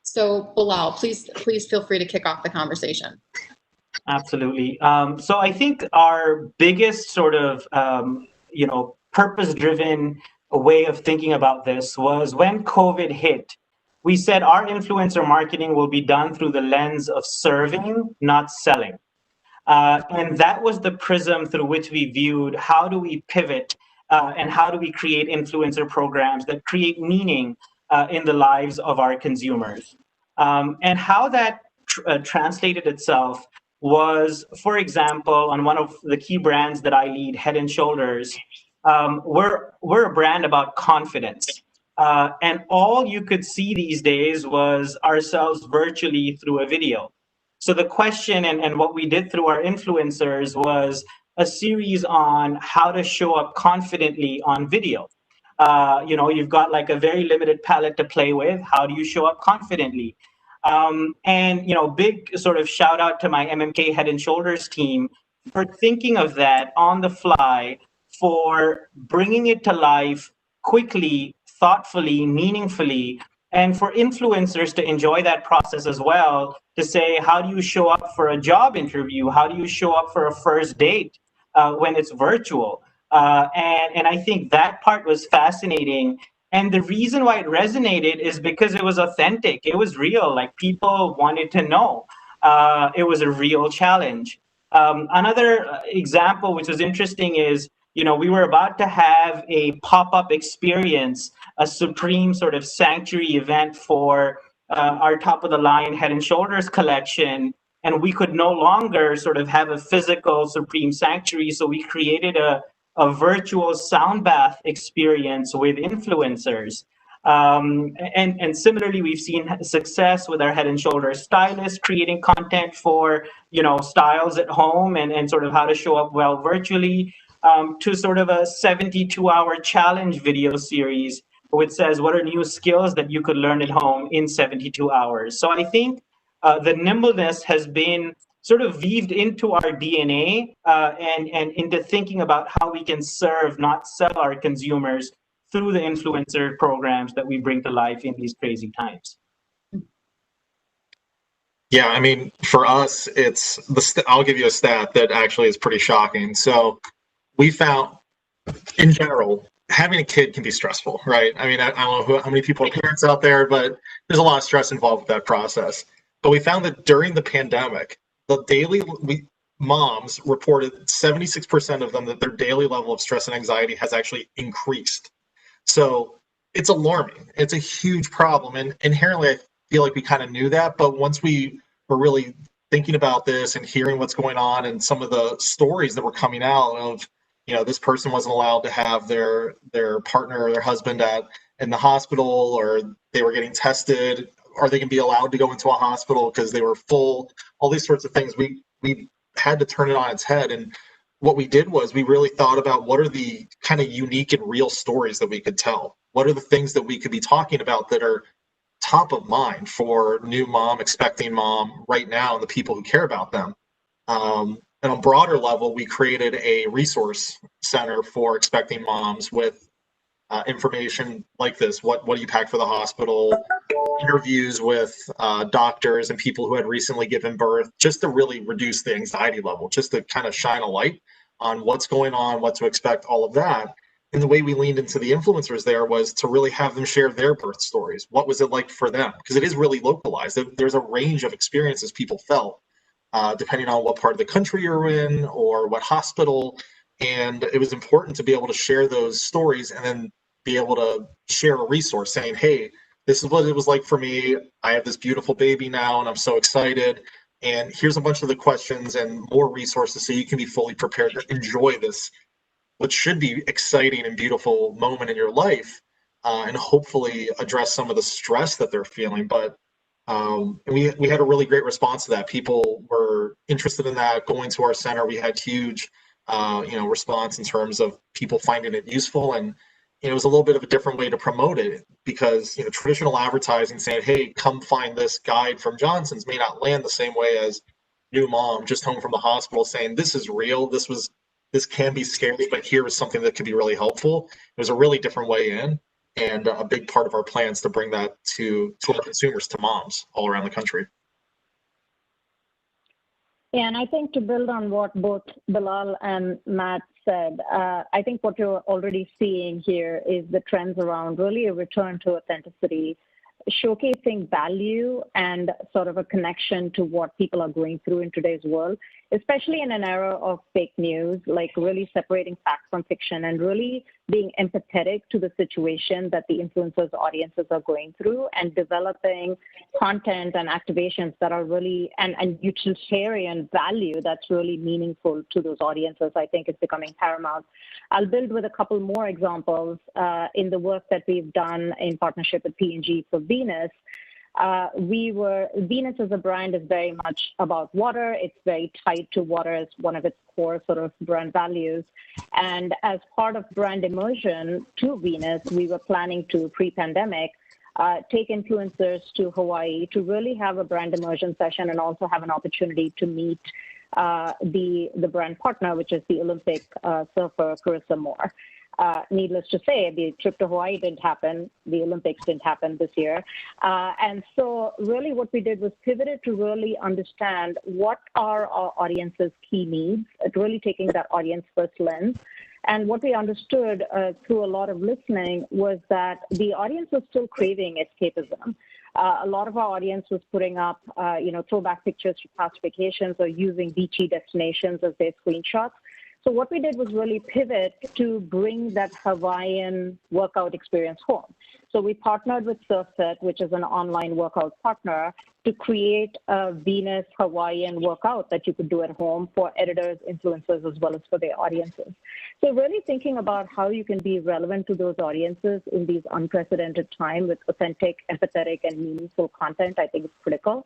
So Bilal, please feel free to kick off the conversation. Absolutely. So I think our biggest sort of, purpose-driven way of thinking about this was when COVID hit, we said our influencer marketing will be done through the lens of serving, not selling. And that was the prism through which we viewed how do we pivot and how do we create influencer programs that create meaning in the lives of our consumers. And how that translated itself was, for example, on one of the key brands that I lead, Head and Shoulders, we're a brand about confidence. And all you could see these days was ourselves virtually through a video. So the question and what we did through our influencers was a series on how to show up confidently on video. You've got like a very limited palette to play with. How do you show up confidently? Big sort of shout out to my MMK Head and Shoulders team for thinking of that on the fly, for bringing it to life quickly, thoughtfully, meaningfully, and for influencers to enjoy that process as well, to say, how do you show up for a job interview? How do you show up for a first date when it's virtual? And I think that part was fascinating. And the reason why it resonated is because it was authentic. It was real. Like, people wanted to know. It was a real challenge. Another example, which was interesting, is, we were about to have a pop-up experience, a Supreme sort of sanctuary event for our top of the line Head and Shoulders collection. And we could no longer sort of have a physical Supreme sanctuary. So we created a virtual sound bath experience with influencers. And similarly, we've seen success with our Head and Shoulders stylists creating content for, styles at home and sort of how to show up well virtually, to sort of a 72-hour challenge video series, which says what are new skills that you could learn at home in 72 hours. So I think the nimbleness has been sort of weaved into our DNA and into thinking about how we can serve, not sell, our consumers through the influencer programs that we bring to life in these crazy times. Yeah, I mean, for us, it's I'll give you a stat that actually is pretty shocking. So we found, in general, having a kid can be stressful, right? I mean, I don't know how many people are parents out there, but there's a lot of stress involved with that process. But we found that during the pandemic, the daily moms reported 76% of them that their daily level of stress and anxiety has actually increased. So it's alarming. It's a huge problem. And inherently, I feel like we kind of knew that. But once we were really thinking about this and hearing what's going on and some of the stories that were coming out of, this person wasn't allowed to have their partner or their husband in the hospital, or they were getting tested. Are they going to be allowed to go into a hospital because they were full? All these sorts of things. We had to turn it on its head. And what we did was we really thought about what are the kind of unique and real stories that we could tell. What are the things that we could be talking about that are top of mind for new mom, expecting mom right now, and the people who care about them. And on a broader level, we created a resource center for expecting moms with information like this. What do you pack for the hospital? Interviews with doctors and people who had recently given birth, just to really reduce the anxiety level, just to kind of shine a light on what's going on, what to expect, all of that. And the way we leaned into the influencers there was to really have them share their birth stories. What was it like for them? Because it is really localized. There's a range of experiences people felt, depending on what part of the country you're in or what hospital. And it was important to be able to share those stories and then be able to share a resource saying, hey, this is what it was like for me. I have this beautiful baby now and I'm so excited. And here's a bunch of the questions and more resources so you can be fully prepared to enjoy this, what should be exciting and beautiful moment in your life, and hopefully address some of the stress that they're feeling. But we had a really great response to that. People were interested in that. Going to our center, we had huge, response in terms of people finding it useful, and it was a little bit of a different way to promote it because traditional advertising saying, "Hey, come find this guide from Johnson's," may not land the same way as new mom just home from the hospital saying, "This is real. This can be scary, but here is something that could be really helpful." It was a really different way in. And a big part of our plans to bring that to our consumers, to moms all around the country. Yeah, and I think to build on what both Bilal and Matt said, I think what you're already seeing here is the trends around really a return to authenticity, showcasing value and sort of a connection to what people are going through in today's world, especially in an era of fake news, like really separating fact from fiction and really being empathetic to the situation that the influencers' audiences are going through and developing content and activations that are really, and utilitarian value that's really meaningful to those audiences, I think is becoming paramount. I'll build with a couple more examples in the work that we've done in partnership with P&G for Venus. Venus as a brand is very much about water. It's very tied to water as one of its core sort of brand values. And as part of brand immersion to Venus, we were planning to, pre-pandemic, take influencers to Hawaii to really have a brand immersion session and also have an opportunity to meet the brand partner, which is the Olympic surfer Carissa Moore. Needless to say, the trip to Hawaii didn't happen. The Olympics didn't happen this year. And so really what we did was pivoted to really understand what are our audience's key needs, really taking that audience first lens. And what we understood through a lot of listening was that the audience was still craving escapism. A lot of our audience was putting up, throwback pictures to past vacations or using beachy destinations as their screenshots. So what we did was really pivot to bring that Hawaiian workout experience home. So we partnered with SurfFit, which is an online workout partner, to create a Venus Hawaiian workout that you could do at home for editors, influencers, as well as for their audiences. So really thinking about how you can be relevant to those audiences in these unprecedented times with authentic, empathetic, and meaningful content, I think is critical.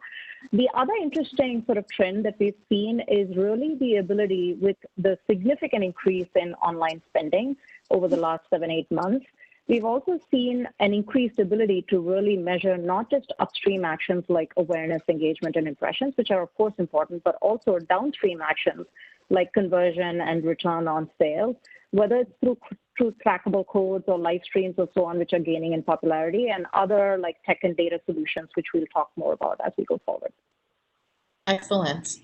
The other interesting sort of trend that we've seen is really the ability, with the significant increase in online spending over the last 7-8 months, we've also seen an increased ability to really measure not just upstream actions like awareness, engagement, and impressions, which are of course important, but also downstream actions like conversion and return on sales, whether it's through trackable codes or live streams or so on, which are gaining in popularity, and other like tech and data solutions, which we'll talk more about as we go forward. Excellent.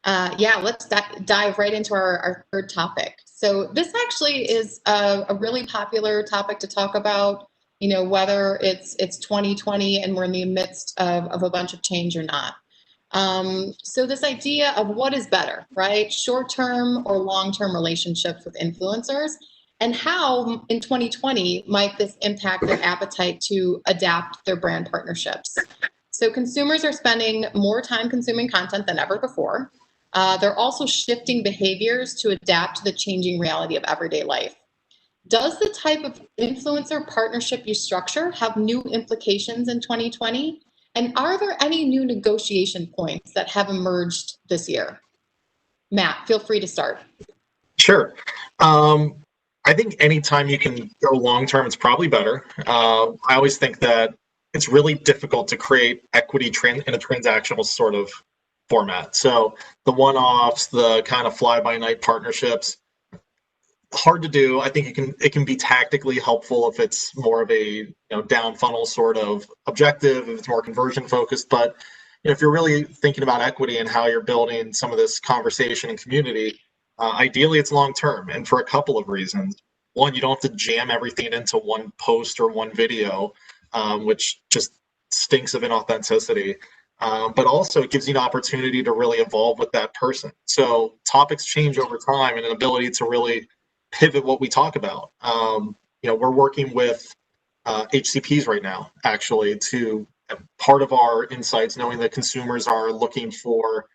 Let's dive right into our third topic. So this actually is a really popular topic to talk about, whether it's 2020 and we're in the midst of a bunch of change or not. So this idea of what is better, right? Short-term or long-term relationships with influencers, and how in 2020 might this impact their appetite to adapt their brand partnerships. So consumers are spending more time consuming content than ever before. They're also shifting behaviors to adapt to the changing reality of everyday life. Does the type of influencer partnership you structure have new implications in 2020? And are there any new negotiation points that have emerged this year? Matt, feel free to start. Sure. I think anytime you can go long-term, it's probably better. I always think that it's really difficult to create equity in a transactional sort of format. So the one-offs, the kind of fly-by-night partnerships, hard to do. I think it can be tactically helpful if it's more of a down funnel sort of objective, if it's more conversion focused. But if you're really thinking about equity and how you're building some of this conversation and community, ideally it's long term, and for a couple of reasons. One, you don't have to jam everything into one post or one video, which just stinks of inauthenticity. But also it gives you an opportunity to really evolve with that person. So topics change over time, and an ability to really pivot what we talk about. We're working with HCPs right now, actually, to part of our insights, knowing that consumers are looking for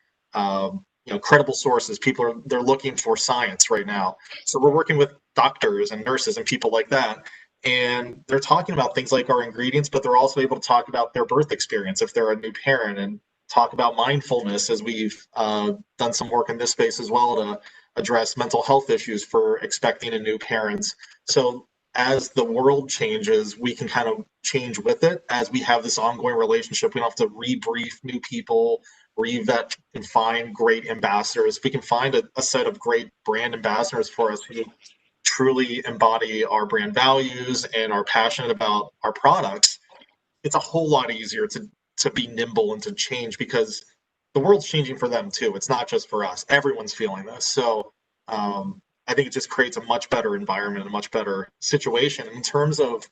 credible sources. They're looking for science right now. So we're working with doctors and nurses and people like that. And they're talking about things like our ingredients, but they're also able to talk about their birth experience if they're a new parent, and talk about mindfulness, as we've done some work in this space as well to address mental health issues for expecting and new parents. So as the world changes, we can kind of change with it. As we have this ongoing relationship, we don't have to rebrief new people, revet and find great ambassadors. We can find a set of great brand ambassadors for us who truly embody our brand values and are passionate about our products. It's a whole lot easier to be nimble and to change, because the world's changing for them too. It's not just for us. Everyone's feeling this. So I think it just creates a much better environment, a much better situation. In terms of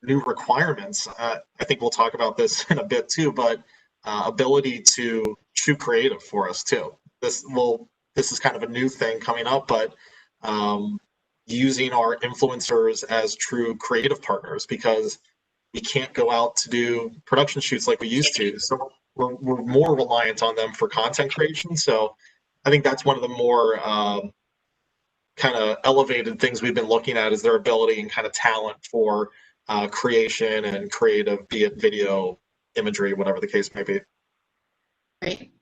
new requirements, I think we'll talk about this in a bit too, but ability to shoot creative for us too. This is kind of a new thing coming up, but using our influencers as true creative partners, because we can't go out to do production shoots like we used to. So we're more reliant on them for content creation. So I think that's one of the more kind of elevated things we've been looking at, is their ability and kind of talent for creation and creative, be it video, imagery, whatever the case may be. Great.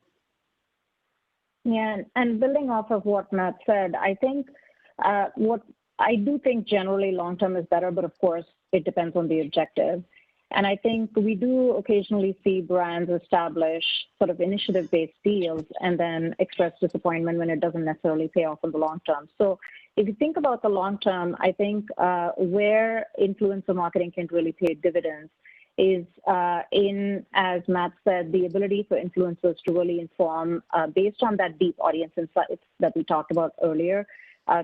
Yeah, and building off of what Matt said, I think what I do think generally long-term is better, but of course it depends on the objective. And I think we do occasionally see brands establish sort of initiative-based deals and then express disappointment when it doesn't necessarily pay off in the long term. So if you think about the long term, I think where influencer marketing can really pay dividends is in, as Matt said, the ability for influencers to really inform based on that deep audience insights that we talked about earlier,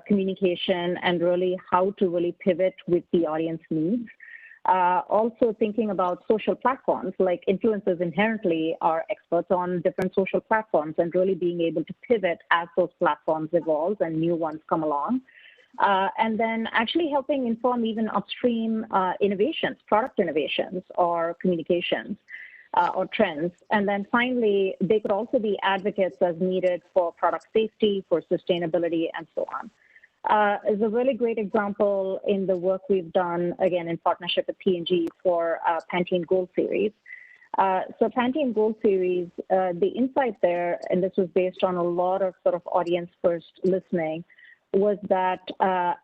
communication, and really how to really pivot with the audience needs. Also thinking about social platforms, like influencers inherently are experts on different social platforms, and really being able to pivot as those platforms evolve and new ones come along. And then actually helping inform even upstream innovations, product innovations or communications or trends. And then finally, they could also be advocates as needed for product safety, for sustainability, and so on. Is a really great example in the work we've done, again, in partnership with P&G for Pantene Gold Series. So Pantene Gold Series, the insight there, and this was based on a lot of sort of audience-first listening, was that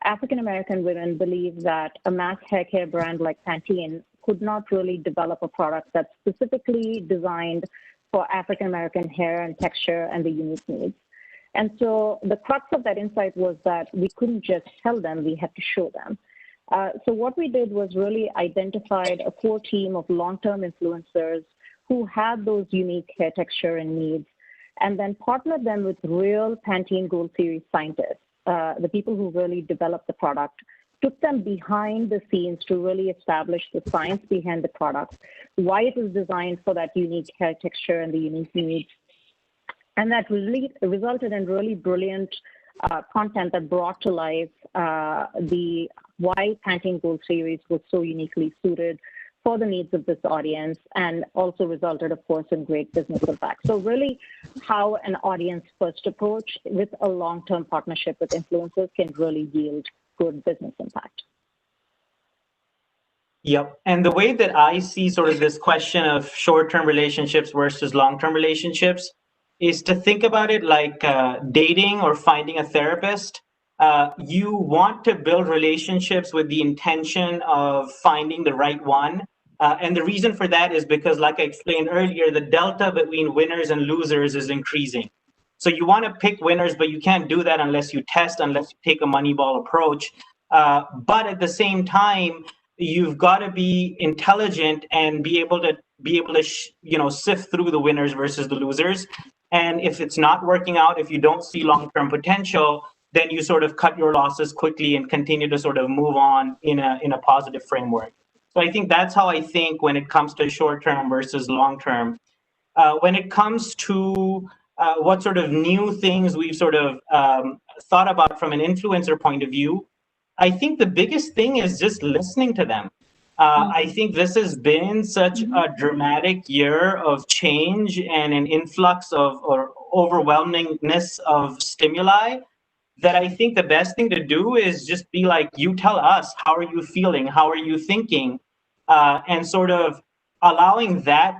African-American women believe that a mass hair care brand like Pantene could not really develop a product that's specifically designed for African-American hair and texture and the unique needs. And so the crux of that insight was that we couldn't just tell them, we had to show them. So what we did was really identified a core team of long-term influencers who had those unique hair texture and needs, and then partnered them with real Pantene Gold Series scientists, the people who really developed the product, took them behind the scenes to really establish the science behind the product, why it was designed for that unique hair texture and the unique needs. And that really resulted in really brilliant content that brought to life the why Pantene Gold Series was so uniquely suited for the needs of this audience, and also resulted, of course, in great business impact. So really how an audience-first approach with a long-term partnership with influencers can really yield good business impact. Yep. And the way that I see sort of this question of short-term relationships versus long-term relationships is to think about it like dating or finding a therapist. You want to build relationships with the intention of finding the right one. And the reason for that is because, like I explained earlier, the delta between winners and losers is increasing. So you want to pick winners, but you can't do that unless you test, unless you take a Moneyball approach. But at the same time, you've got to be intelligent and be able to sift through the winners versus the losers. And if it's not working out, if you don't see long-term potential, then you sort of cut your losses quickly and continue to sort of move on in a positive framework. So I think that's how I think when it comes to short-term versus long-term. When it comes to what sort of new things we've sort of thought about from an influencer point of view, I think the biggest thing is just listening to them. I think this has been such a dramatic year of change and an influx of or overwhelmingness of stimuli that I think the best thing to do is just be like, you tell us, how are you feeling? How are you thinking? And sort of allowing them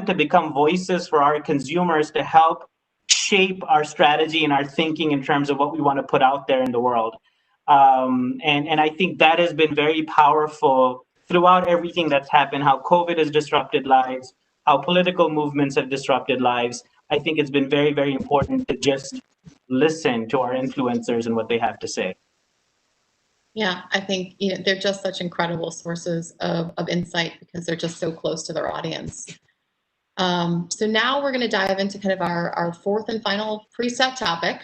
to become voices for our consumers to help shape our strategy and our thinking in terms of what we want to put out there in the world. And I think that has been very powerful throughout everything that's happened, how COVID has disrupted lives, how political movements have disrupted lives. I think it's been very, very important to just listen to our influencers and what they have to say. Yeah, I think they're just such incredible sources of insight because they're just so close to their audience. So now we're going to dive into kind of our fourth and final preset topic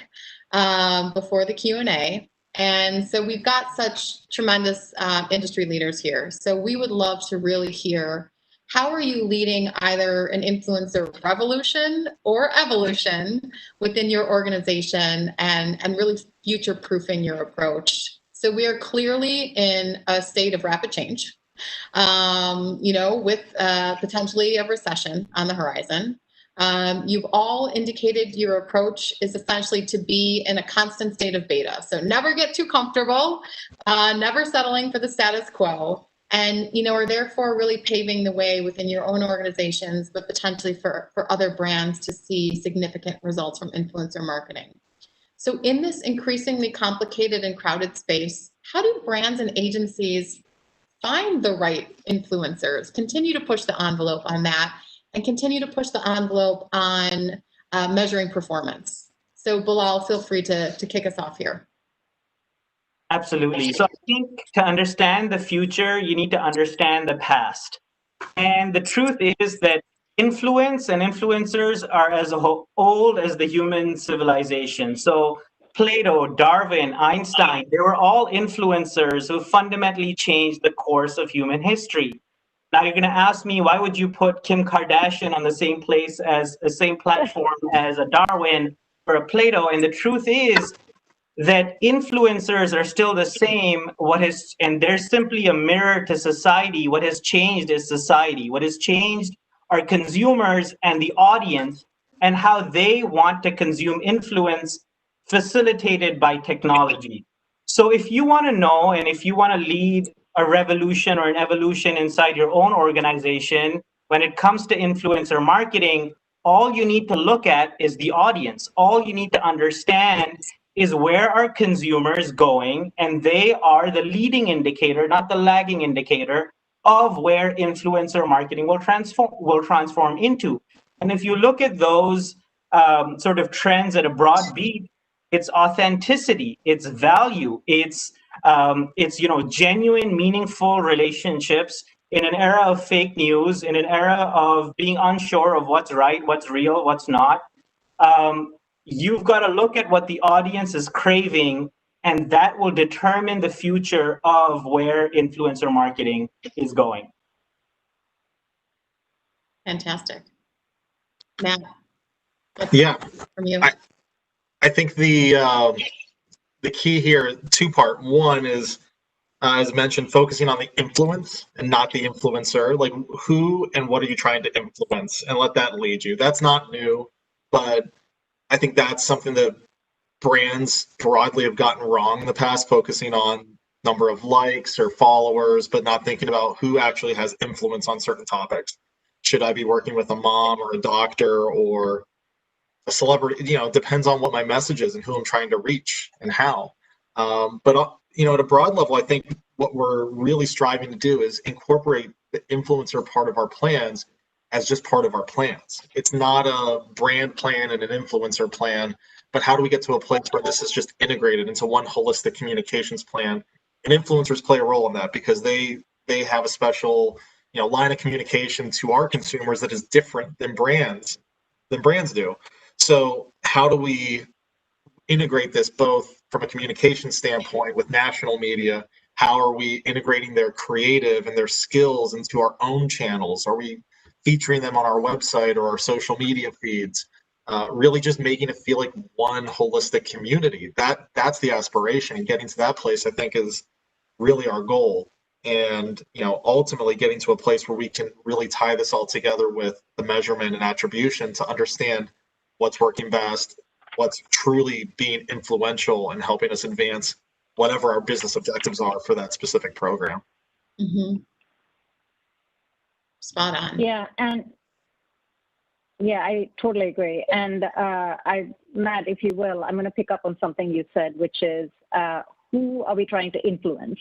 before the Q&A. And so we've got such tremendous industry leaders here. So we would love to really hear, how are you leading either an influencer revolution or evolution within your organization and really future-proofing your approach? So we are clearly in a state of rapid change, with potentially a recession on the horizon. You've all indicated your approach is essentially to be in a constant state of beta. So never get too comfortable, never settling for the status quo, and are therefore really paving the way within your own organizations, but potentially for other brands to see significant results from influencer marketing. So in this increasingly complicated and crowded space, how do brands and agencies find the right influencers, continue to push the envelope on that, and continue to push the envelope on measuring performance? So Bilal, feel free to kick us off here. Absolutely. So I think to understand the future, you need to understand the past. And the truth is that influence and influencers are as old as the human civilization. So Plato, Darwin, Einstein, they were all influencers who fundamentally changed the course of human history. Now you're going to ask me, why would you put Kim Kardashian on the same platform as a Darwin or a Plato? And the truth is that influencers are still the same. And they're simply a mirror to society. What has changed is society. What has changed are consumers and the audience and how they want to consume influence facilitated by technology. So if you want to know and if you want to lead a revolution or an evolution inside your own organization, when it comes to influencer marketing, all you need to look at is the audience. All you need to understand is where are consumers going, and they are the leading indicator, not the lagging indicator, of where influencer marketing will transform into. And if you look at those sort of trends at a broad beat, it's authenticity, it's value, it's genuine, meaningful relationships in an era of fake news, in an era of being unsure of what's right, what's real, what's not. You've got to look at what the audience is craving, and that will determine the future of where influencer marketing is going. Fantastic. Matt. Yeah. From you. I think the key here, two-part. One is, as mentioned, focusing on the influence and not the influencer. Like, who and what are you trying to influence, and let that lead you. That's not new, but I think that's something that brands broadly have gotten wrong in the past, focusing on number of likes or followers, but not thinking about who actually has influence on certain topics. Should I be working with a mom or a doctor or a celebrity? It depends on what my message is and who I'm trying to reach and how. But at a broad level, I think what we're really striving to do is incorporate the influencer part of our plans as just part of our plans. It's not a brand plan and an influencer plan, but how do we get to a place where this is just integrated into one holistic communications plan? And influencers play a role in that because they have a special line of communication to our consumers that is different than brands do. So how do we integrate this both from a communication standpoint with national media? How are we integrating their creative and their skills into our own channels? Are we featuring them on our website or our social media feeds? Really just making it feel like one holistic community. That's the aspiration, and getting to that place, I think, is really our goal. and ultimately getting to a place where we can really tie this all together with the measurement and attribution to understand what's working best, what's truly being influential and helping us advance whatever our business objectives are for that specific program. Mm-hmm. Spot on. Yeah, I totally agree. And Matt, if you will, I'm going to pick up on something you said, which is who are we trying to influence?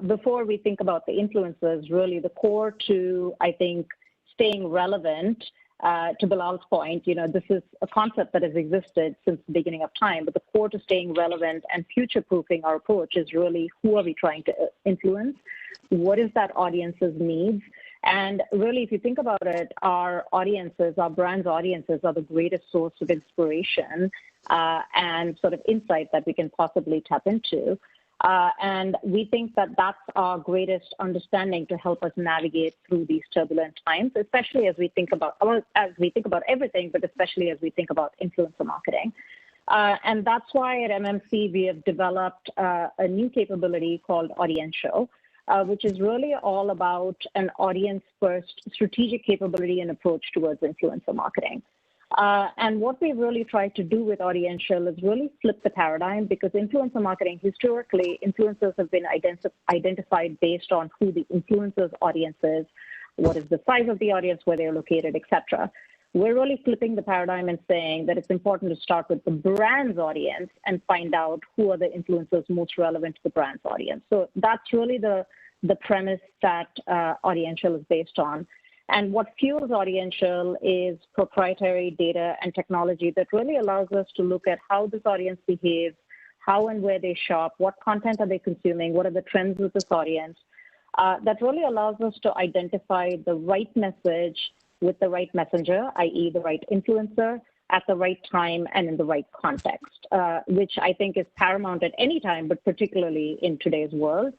Before we think about the influencers, really the core to, I think, staying relevant, to Bilal's point, this is a concept that has existed since the beginning of time, but the core to staying relevant and future-proofing our approach is really who are we trying to influence? What is that audience's needs? And really, if you think about it, our audiences, our brand's audiences are the greatest source of inspiration and sort of insight that we can possibly tap into. And we think that that's our greatest understanding to help us navigate through these turbulent times, especially as we think about everything, but especially as we think about influencer marketing. And that's why at MMC we have developed a new capability called Audiential, which is really all about an audience-first strategic capability and approach towards influencer marketing. And what we really try to do with Audiential is really flip the paradigm, because influencer marketing, historically, influencers have been identified based on who the influencer's audience is, what is the size of the audience, where they're located, etc. We're really flipping the paradigm and saying that it's important to start with the brand's audience and find out who are the influencers most relevant to the brand's audience. So that's really the premise that Audiential is based on. And what fuels Audiential is proprietary data and technology that really allows us to look at how this audience behaves, how and where they shop, what content are they consuming, what are the trends with this audience. That really allows us to identify the right message with the right messenger, i.e. the right influencer, at the right time and in the right context, which I think is paramount at any time, but particularly in today's world.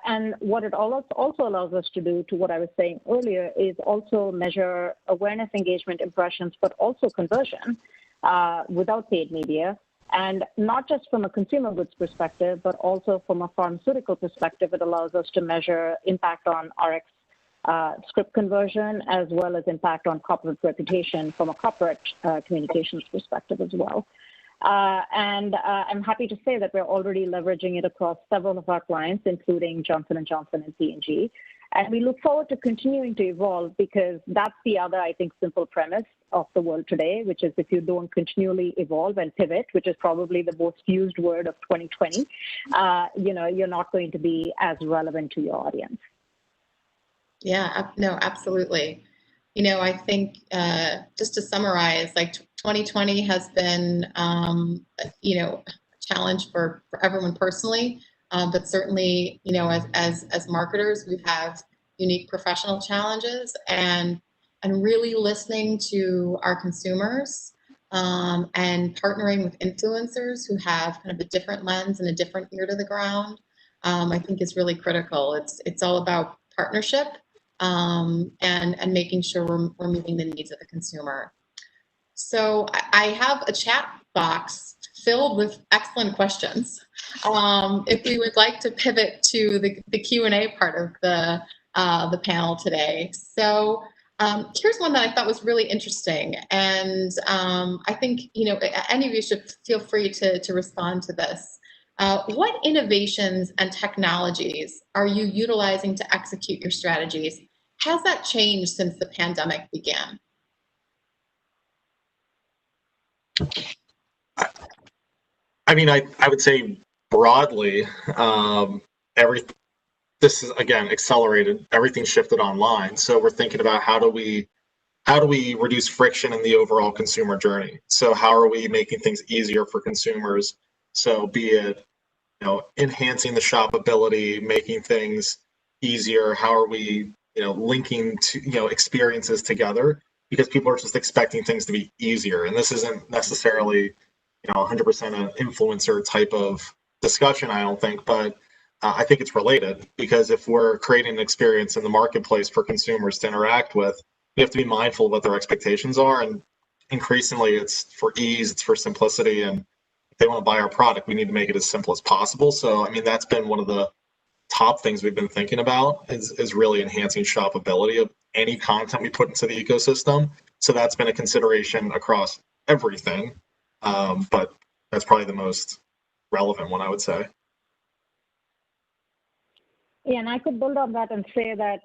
And what it also allows us to do, to what I was saying earlier, is also measure awareness, engagement, impressions, but also conversion without paid media. And not just from a consumer goods perspective, but also from a pharmaceutical perspective, it allows us to measure impact on RX script conversion, as well as impact on corporate reputation from a corporate communications perspective as well. And I'm happy to say that we're already leveraging it across several of our clients, including Johnson & Johnson and P&G. And we look forward to continuing to evolve, because that's the other, I think, simple premise of the world today, which is if you don't continually evolve and pivot, which is probably the most used word of 2020, you're not going to be as relevant to your audience. Yeah, no, absolutely. I think just to summarize, like 2020 has been, a challenge for everyone personally, but certainly, as marketers, we have unique professional challenges, and really listening to our consumers and partnering with influencers who have kind of a different lens and a different ear to the ground, I think is really critical. It's all about partnership. And making sure we're meeting the needs of the consumer. So I have a chat box filled with excellent questions. If we would like to pivot to the Q&A part of the panel today. So here's one that I thought was really interesting, and I think any of you should feel free to respond to this. What innovations and technologies are you utilizing to execute your strategies? Has that changed since the pandemic began? I mean, I would say broadly, this is, again, accelerated. Everything shifted online. So we're thinking about how do we reduce friction in the overall consumer journey? So how are we making things easier for consumers? So be it, enhancing the shoppability, making things easier. How are we linking to experiences together, because people are just expecting things to be easier, and this isn't necessarily 100% an influencer type of discussion, I don't think, but I think it's related, because if we're creating an experience in the marketplace for consumers to interact with, we have to be mindful of what their expectations are, and increasingly it's for ease, it's for simplicity, and if they want to buy our product, we need to make it as simple as possible. So I mean, that's been one of the top things we've been thinking about is really enhancing shoppability of any content we put into the ecosystem. So that's been a consideration across everything. But that's probably the most relevant one, I would say. Yeah, and I could build on that and say that,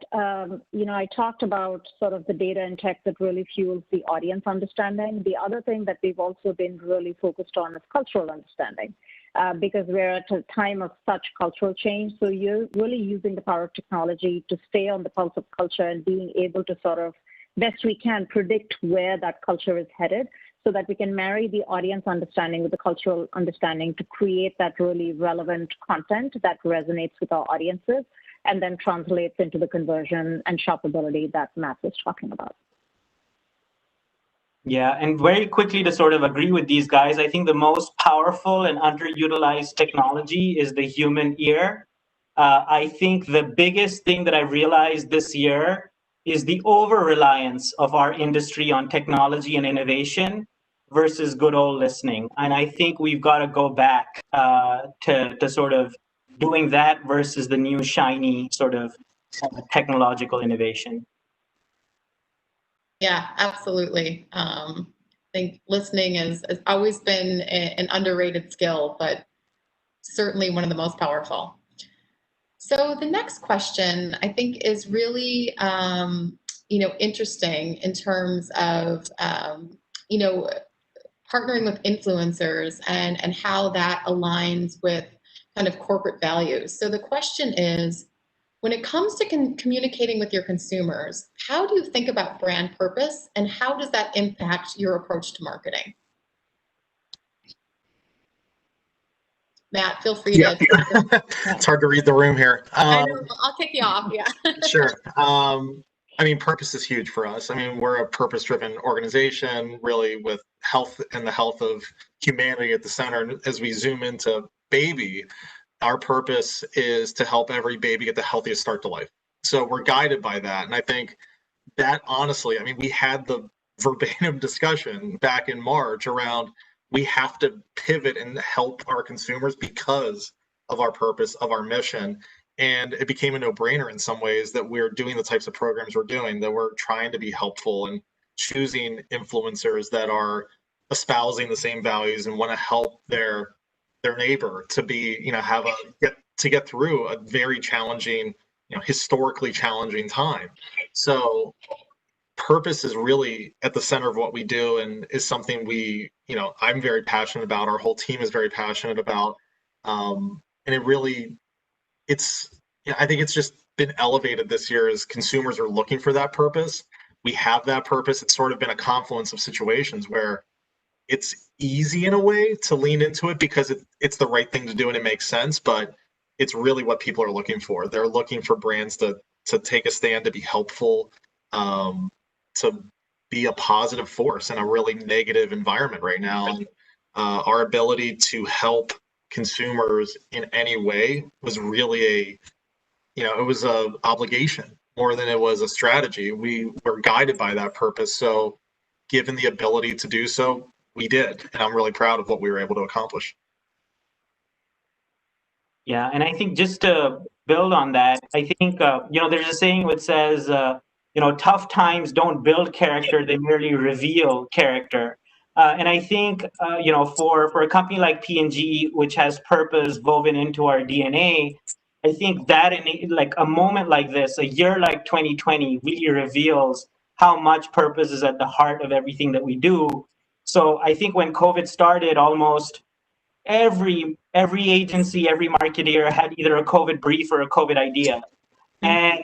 I talked about sort of the data and tech that really fuels the audience understanding. The other thing that we've also been really focused on is cultural understanding, because we're at a time of such cultural change. So you're really using the power of technology to stay on the pulse of culture and being able to sort of, best we can, predict where that culture is headed, so that we can marry the audience understanding with the cultural understanding to create that really relevant content that resonates with our audiences and then translates into the conversion and shoppability that Matt was talking about. Yeah, and very quickly to sort of agree with these guys, I think the most powerful and underutilized technology is the human ear. I think the biggest thing that I realized this year is the over-reliance of our industry on technology and innovation versus good old listening. And I think we've got to go back to sort of doing that versus the new shiny sort of technological innovation. Yeah, absolutely. I think listening has always been an underrated skill, but certainly one of the most powerful. So the next question I think is really, interesting in terms of, partnering with influencers and how that aligns with kind of corporate values. So the question is, when it comes to communicating with your consumers, how do you think about brand purpose and how does that impact your approach to marketing? Matt, feel free to. It's hard to read the room here. I know, I'll take you off, yeah. Sure. Purpose is huge for us. We're a purpose-driven organization, really, with health and the health of humanity at the center. And as we zoom into baby, our purpose is to help every baby get the healthiest start to life. So we're guided by that. And I think that, honestly, we had the verbatim discussion back in March around we have to pivot and help our consumers because of our purpose, of our mission. And it became a no-brainer in some ways that we're doing the types of programs we're doing, that we're trying to be helpful and choosing influencers that are espousing the same values and want to help their neighbor to be, get through a very challenging, historically challenging time. So purpose is really at the center of what we do and is something I'm very passionate about. Our whole team is very passionate about. And I think it's just been elevated this year as consumers are looking for that purpose. We have that purpose. It's sort of been a confluence of situations where it's easy in a way to lean into it because it's the right thing to do and it makes sense, but it's really what people are looking for. They're looking for brands to take a stand, to be helpful, to be a positive force in a really negative environment right now. And our ability to help consumers in any way was really it was a obligation more than it was a strategy. We were guided by that purpose. So given the ability to do so, we did. And I'm really proud of what we were able to accomplish. Yeah, and I think just to build on that, I think, there's a saying which says, tough times don't build character, they merely reveal character. And I think, for a company like P&G, which has purpose woven into our DNA, I think that like a moment like this, a year like 2020 really reveals how much purpose is at the heart of everything that we do. So I think when COVID started, almost every agency, every marketer had either a COVID brief or a COVID idea. And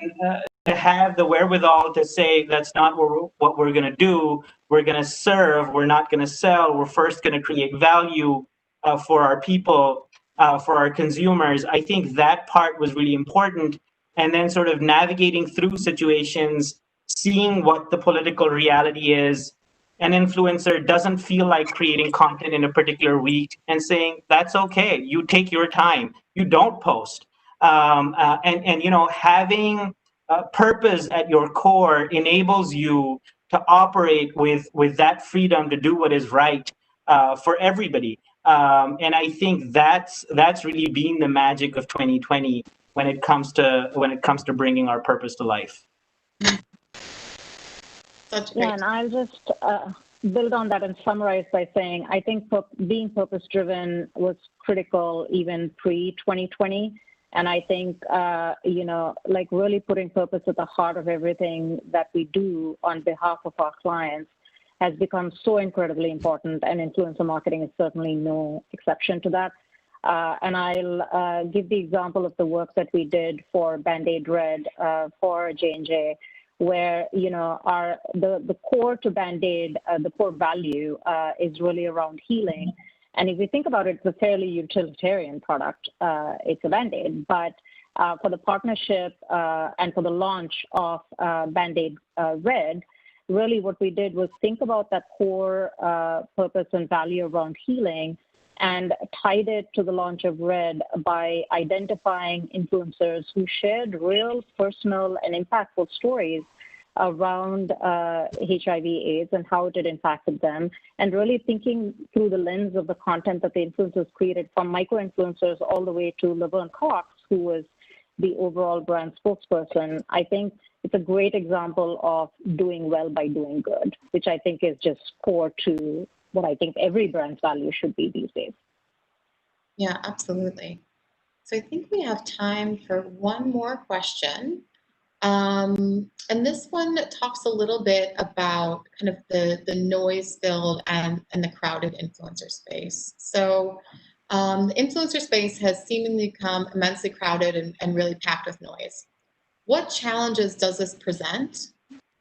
to have the wherewithal to say, that's not what we're going to do. We're going to serve. We're not going to sell. We're first going to create value for our people, for our consumers. I think that part was really important. And then sort of navigating through situations, seeing what the political reality is. An influencer doesn't feel like creating content in a particular week and saying, that's okay. You take your time. You don't post. Having purpose at your core enables you to operate with that freedom to do what is right for everybody. And I think that's really been the magic of 2020. when it comes to bringing our purpose to life. Such Yeah, great. and I'll just build on that and summarize by saying I think being purpose-driven was critical even pre-2020. And I think, like really putting purpose at the heart of everything that we do on behalf of our clients has become so incredibly important, and influencer marketing is certainly no exception to that. And I'll give the example of the work that we did for Band-Aid Red for J&J, where the core to Band-Aid, the core value is really around healing. And if you think about it, it's a fairly utilitarian product. It's a Band-Aid, but for the partnership and for the launch of Band-Aid Red, really what we did was think about that core purpose and value around healing and tied it to the launch of Red by identifying influencers who shared real personal and impactful stories around HIV/AIDS and how it had impacted them, and really thinking through the lens of the content that the influencers created, from micro-influencers all the way to Laverne Cox, who was the overall brand spokesperson. I think it's a great example of doing well by doing good, which I think is just core to what I think every brand's value should be these days. Yeah, absolutely. So I think we have time for one more question. And this one talks a little bit about kind of the noise-filled and the crowded influencer space. So the influencer space has seemingly become immensely crowded and really packed with noise. What challenges does this present?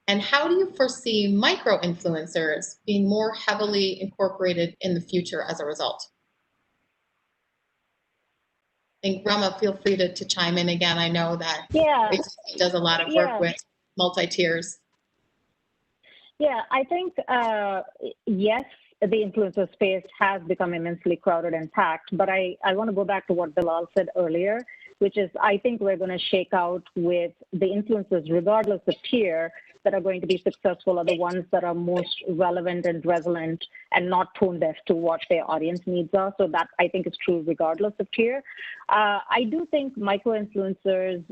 And how do you foresee micro-influencers being more heavily incorporated in the future as a result? I think Rama, feel free to chime in again. I know that it does a lot of work with multi-tiers. Yeah, I think, yes, the influencer space has become immensely crowded and packed, but I want to go back to what Bilal said earlier, which is I think we're going to shake out with the influencers, regardless of tier, that are going to be successful are the ones that are most relevant and resonant and not tone deaf to what their audience needs are. So that I think is true regardless of tier. I do think micro-influencers,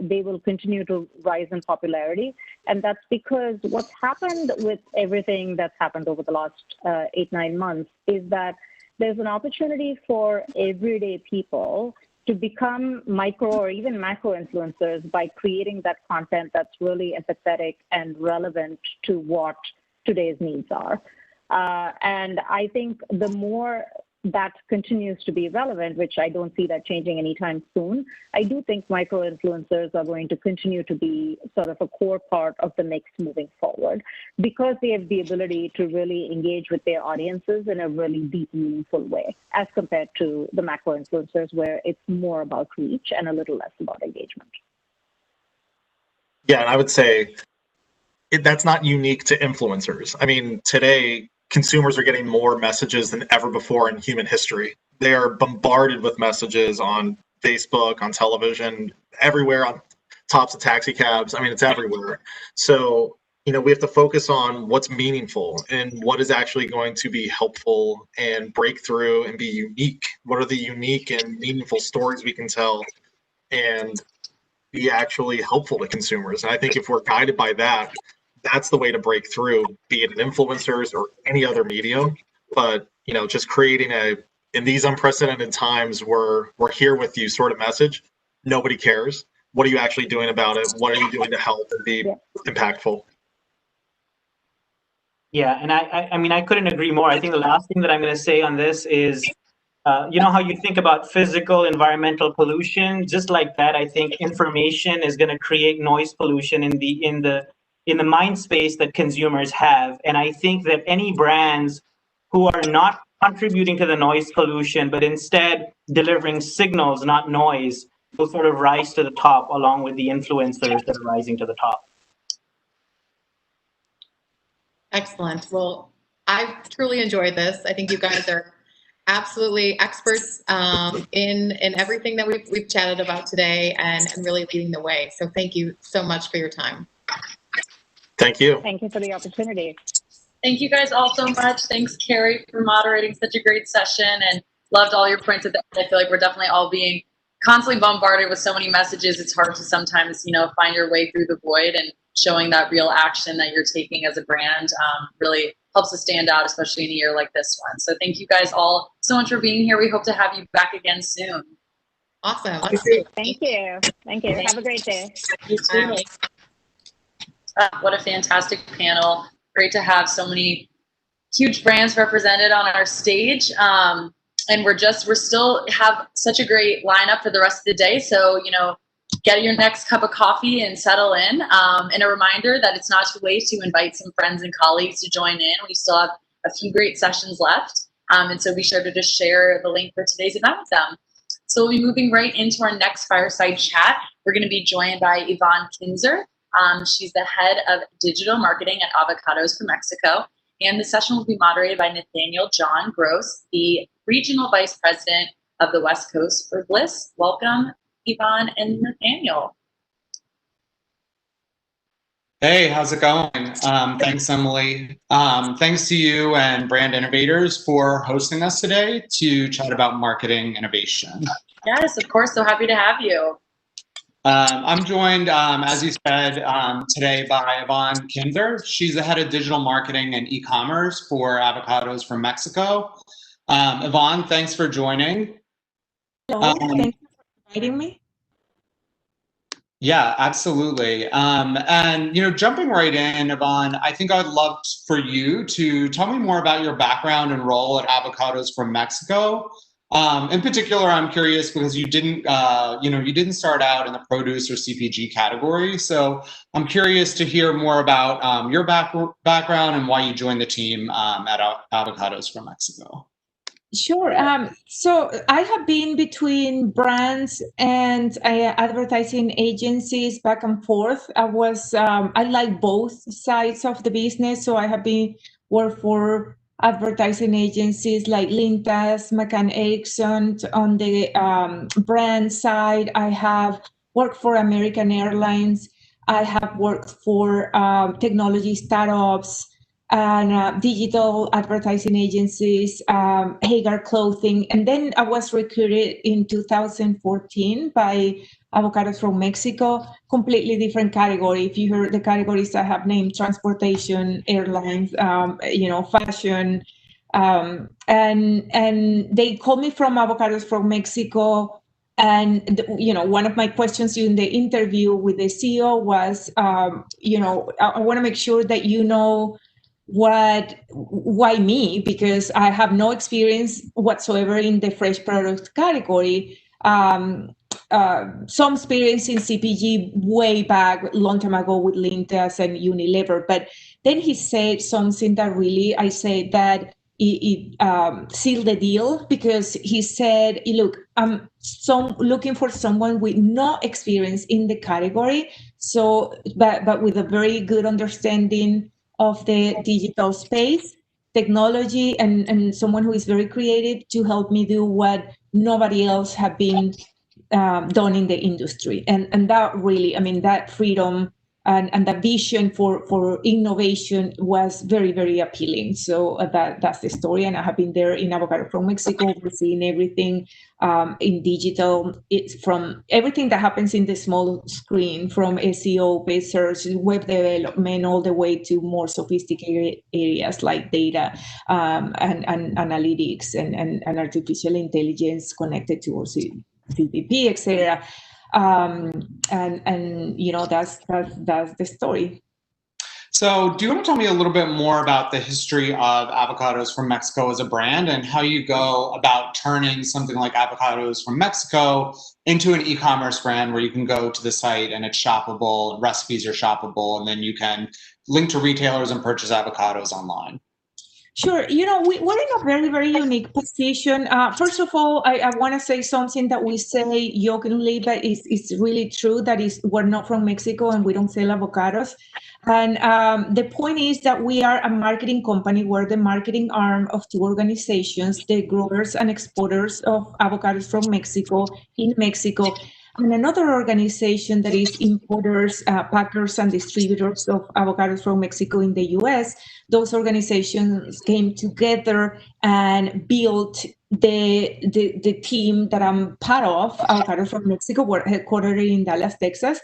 they will continue to rise in popularity. And that's because what's happened with everything that's happened over the last 8-9 months is that there's an opportunity for everyday people to become micro or even macro influencers by creating that content that's really empathetic and relevant to what today's needs are. And I think the more that continues to be relevant, which I don't see that changing anytime soon, I do think micro influencers are going to continue to be sort of a core part of the mix moving forward, because they have the ability to really engage with their audiences in a really deep, meaningful way, as compared to the macro influencers, where it's more about reach and a little less about engagement. Yeah, and I would say that's not unique to influencers. I mean, today, consumers are getting more messages than ever before in human history. They are bombarded with messages on Facebook, on television, everywhere, on tops of taxi cabs. I mean, it's everywhere. So, we have to focus on what's meaningful and what is actually going to be helpful and break through and be unique. What are the unique and meaningful stories we can tell and be actually helpful to consumers? And I think if we're guided by that, that's the way to break through, be it in influencers or any other medium. But, just creating in these unprecedented times, we're here with you sort of message. Nobody cares. What are you actually doing about it? What are you doing to help and be impactful? Yeah, and I mean, I couldn't agree more. I think the last thing that I'm going to say on this is, how you think about physical, environmental pollution, just like that, I think information is going to create noise pollution in the mind space that consumers have. And I think that any brands who are not contributing to the noise pollution, but instead delivering signals, not noise, will sort of rise to the top along with the influencers that are rising to the top. Excellent. Well, I've truly enjoyed this. I think you guys are absolutely experts in everything that we've chatted about today and really leading the way. So thank you so much for your time. Thank you. Thank you for the opportunity. Thank you guys all so much. Thanks, Carrie, for moderating such a great session, and loved all your points at the end. I feel like we're definitely all being constantly bombarded with so many messages. It's hard to sometimes, find your way through the void, and showing that real action that you're taking as a brand really helps us stand out, especially in a year like this one. So thank you guys all so much for being here. We hope to have you back again soon. Awesome. Thank you. Thank you. Have a great day. You too. What a fantastic panel. Great to have so many huge brands represented on our stage. And we're still have such a great lineup for the rest of the day. So, get your next cup of coffee and settle in. And a reminder that it's not too late to invite some friends and colleagues to join in. We still have a few great sessions left. And so be sure to just share the link for today's event with them. So we'll be moving right into our next fireside chat. We're going to be joined by Yvonne Kinzer. She's the head of digital marketing at Avocados for Mexico. And the session will be moderated by Nathaniel John Gross, the regional vice president of the West Coast for Bliss. Welcome, Yvonne and Nathaniel. Hey, how's it going? Thanks, Emily. Thanks to you and Brand Innovators for hosting us today to chat about marketing innovation. Yes, of course. So happy to have you. I'm joined, as you said, today by Yvonne Kinzer. She's the head of digital marketing and e-commerce for Avocados from Mexico. Yvonne, thanks for joining. Hello, thanks for inviting me. Yeah, absolutely. And, jumping right in, Yvonne, I think I'd love for you to tell me more about your background and role at Avocados from Mexico. In particular, I'm curious because you didn't start out in the produce or CPG category. So I'm curious to hear more about your background and why you joined the team at Avocados from Mexico. Sure. So I have been between brands and advertising agencies back and forth. I like both sides of the business. So I have been worked for advertising agencies like Lintas, McCann Erickson. On the brand side, I have worked for American Airlines. I have worked for technology startups and digital advertising agencies, Hagar Clothing. And then I was recruited in 2014 by Avocados from Mexico, completely different category. If you heard the categories I have named, transportation, airlines, fashion. And they called me from Avocados from Mexico. And, one of my questions in the interview with the CEO was, I want to make sure that why me? Because I have no experience whatsoever in the fresh product category. Some experience in CPG way back, long time ago with Lintas and Unilever. But then he said something that really, I say that it sealed the deal, because he said, look, I'm looking for someone with no experience in the category, but with a very good understanding of the digital space, technology, and someone who is very creative to help me do what nobody else have been done in the industry. And that really, that freedom and the vision for innovation was very, very appealing. So that's the story. And I have been there in Avocados from Mexico, overseeing everything in digital. It's from everything that happens in the small screen, from SEO, paid search, web development, all the way to more sophisticated areas like data and analytics and artificial intelligence connected to also CPP, etc. That's the story. So do you want to tell me a little bit more about the history of Avocados from Mexico as a brand, and how you go about turning something like Avocados from Mexico into an e-commerce brand where you can go to the site and it's shoppable, recipes are shoppable, and then you can link to retailers and purchase avocados online? Sure. We're in a very, very unique position. First of all, I want to say something that we say jokingly, but it's really true, that we're not from Mexico and we don't sell avocados. And the point is that we are a marketing company. We're the marketing arm of two organizations, the growers and exporters of avocados from Mexico in Mexico, and another organization that is importers, packers, and distributors of avocados from Mexico in the U.S. Those organizations came together and built the team that I'm part of, Avocado from Mexico, we're headquartered in Dallas, Texas,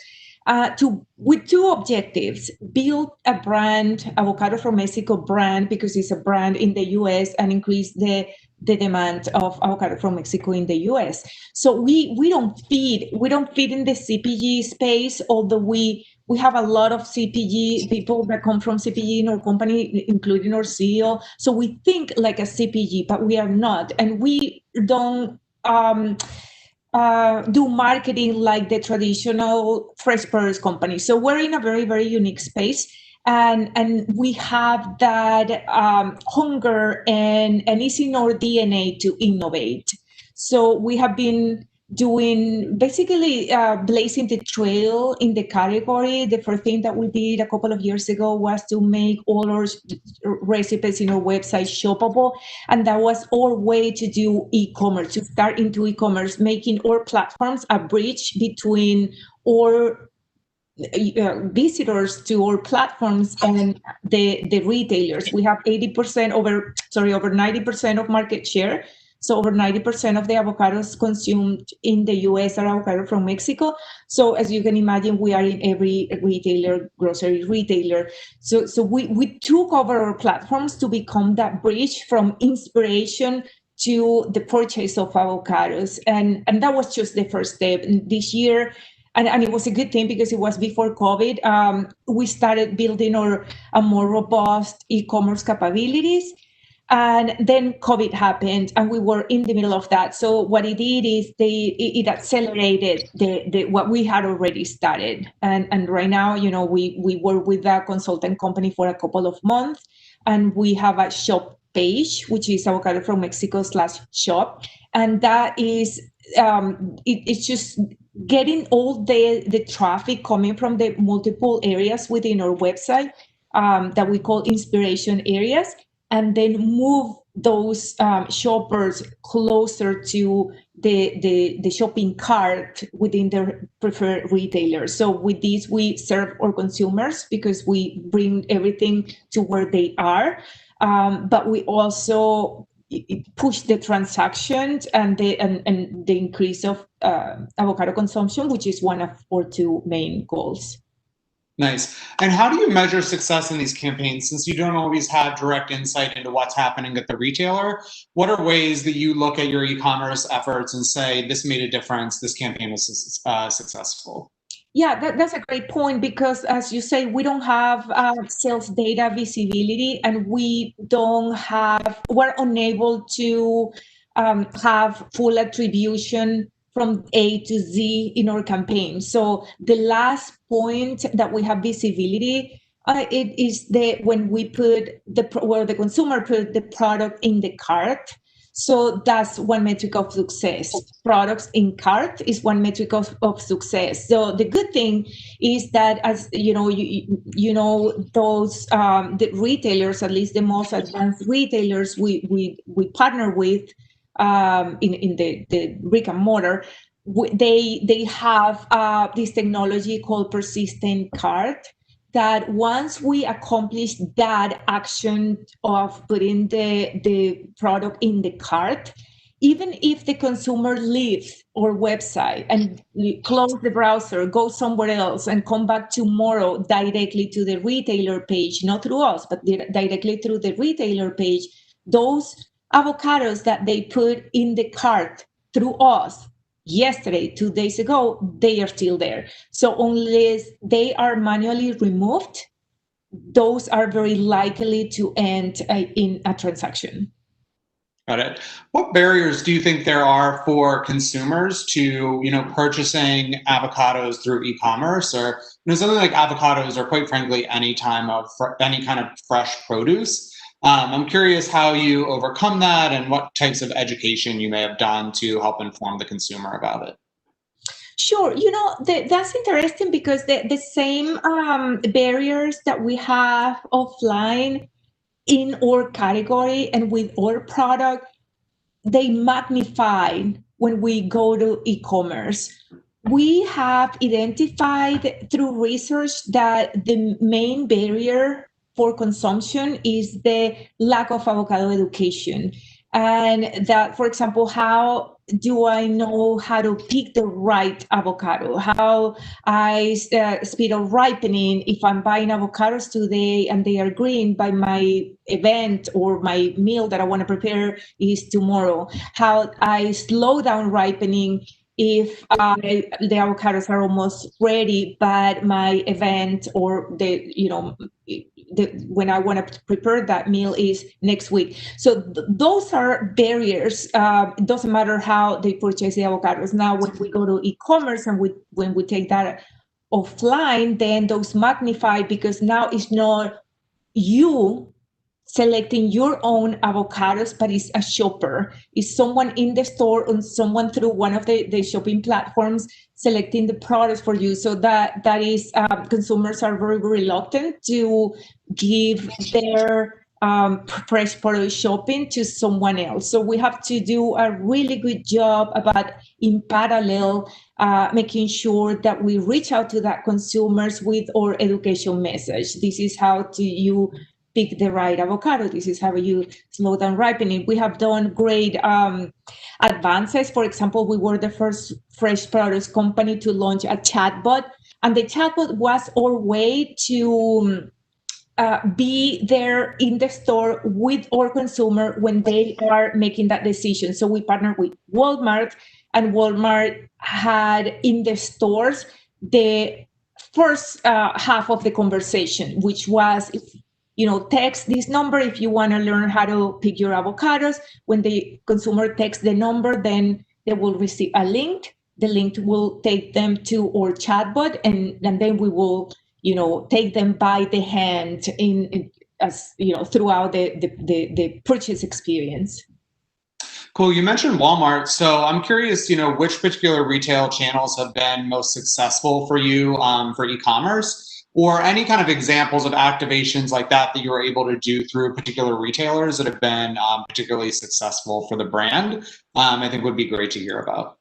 with two objectives: build a brand, Avocado from Mexico brand, because it's a brand in the US, and increase the demand of avocado from Mexico in the US. So we don't feed in the CPG space, although we have a lot of CPG people that come from CPG in our company, including our CEO. So we think like a CPG, but we are not, and we don't do marketing like the traditional fresh produce company. So we're in a very, very unique space. And we have that hunger, and it's in our DNA to innovate. So we have been doing, basically blazing the trail in the category. The first thing that we did a couple of years ago was to make all our recipes in our website shoppable. And that was our way to do e-commerce, to start into e-commerce, making our platforms a bridge between our visitors to our platforms and the retailers. We have over 90% of market share. So over 90% of the avocados consumed in the US are avocado from Mexico. So as you can imagine, we are in every retailer, grocery retailer. So we took over our platforms to become that bridge from inspiration to the purchase of avocados. And that was just the first step. This year, and it was a good thing because it was before COVID, we started building a more robust e-commerce capabilities. And then COVID happened, and we were in the middle of that. So what it did is it accelerated what we had already started. And right now, we work with a consultant company for a couple of months, and we have a shop page, which is Avocado from Mexico/shop. And that is, it's just getting all the traffic coming from the multiple areas within our website that we call inspiration areas, and then move those shoppers closer to the shopping cart within their preferred retailer. So with this, we serve our consumers because we bring everything to where they are, but we also push the transactions and the increase of avocado consumption, which is one of our two main goals. Nice. And how do you measure success in these campaigns? Since you don't always have direct insight into what's happening at the retailer, what are ways that you look at your e-commerce efforts and say, this made a difference, this campaign was successful? Yeah, that's a great point, because as you say, we don't have sales data visibility, and we're unable to have full attribution from A to Z in our campaign. So the last point that we have visibility, it is when we put where the consumer put the product in the cart. So that's one metric of success. Products in cart is one metric of success. So the good thing is that, as you know, those the retailers, at least the most advanced retailers we partner with in the brick and mortar, they have this technology called persistent cart, that once we accomplish that action of putting the product in the cart, even if the consumer leaves our website and close the browser, go somewhere else, and come back tomorrow directly to the retailer page, not through us, but directly through the retailer page, those avocados that they put in the cart through us yesterday, 2 days ago, they are still there. So unless they are manually removed, those are very likely to end in a transaction. Got it. What barriers do you think there are for consumers to, purchasing avocados through e-commerce, or something like avocados, or quite frankly, any kind of fresh produce? I'm curious how you overcome that and what types of education you may have done to help inform the consumer about it. Sure. That's interesting, because the same barriers that we have offline in our category and with our product, they magnify when we go to e-commerce. We have identified through research that the main barrier for consumption is the lack of avocado education. And that, for example, how do I know how to pick the right avocado? How I speed of ripening, if I'm buying avocados today and they are green, by my event or my meal that I want to prepare is tomorrow. How I slow down ripening if the avocados are almost ready, but my event or when I want to prepare that meal is next week. So those are barriers. It doesn't matter how they purchase the avocados. Now, when we go to e-commerce and when we take that offline, then those magnify, because now it's not you selecting your own avocados, but it's a shopper. It's someone in the store or someone through one of the shopping platforms selecting the products for you. So that is, consumers are very reluctant to give their fresh produce shopping to someone else. So we have to do a really good job about, in parallel, making sure that we reach out to that consumers with our education message. This is how you pick the right avocado. This is how you slow down ripening. We have done great advances. For example, we were the first fresh produce company to launch a chatbot, and the chatbot was our way to be there in the store with our consumer when they are making that decision. So we partnered with Walmart, and Walmart had in the stores the first half of the conversation, which was, text this number if you want to learn how to pick your avocados. When the consumer texts the number, then they will receive a link. The link will take them to our chatbot, and then we will, take them by the hand throughout the purchase experience. Cool. You mentioned Walmart. So I'm curious, which particular retail channels have been most successful for you for e-commerce? Or any kind of examples of activations like that you were able to do through particular retailers that have been particularly successful for the brand, I think would be great to hear about.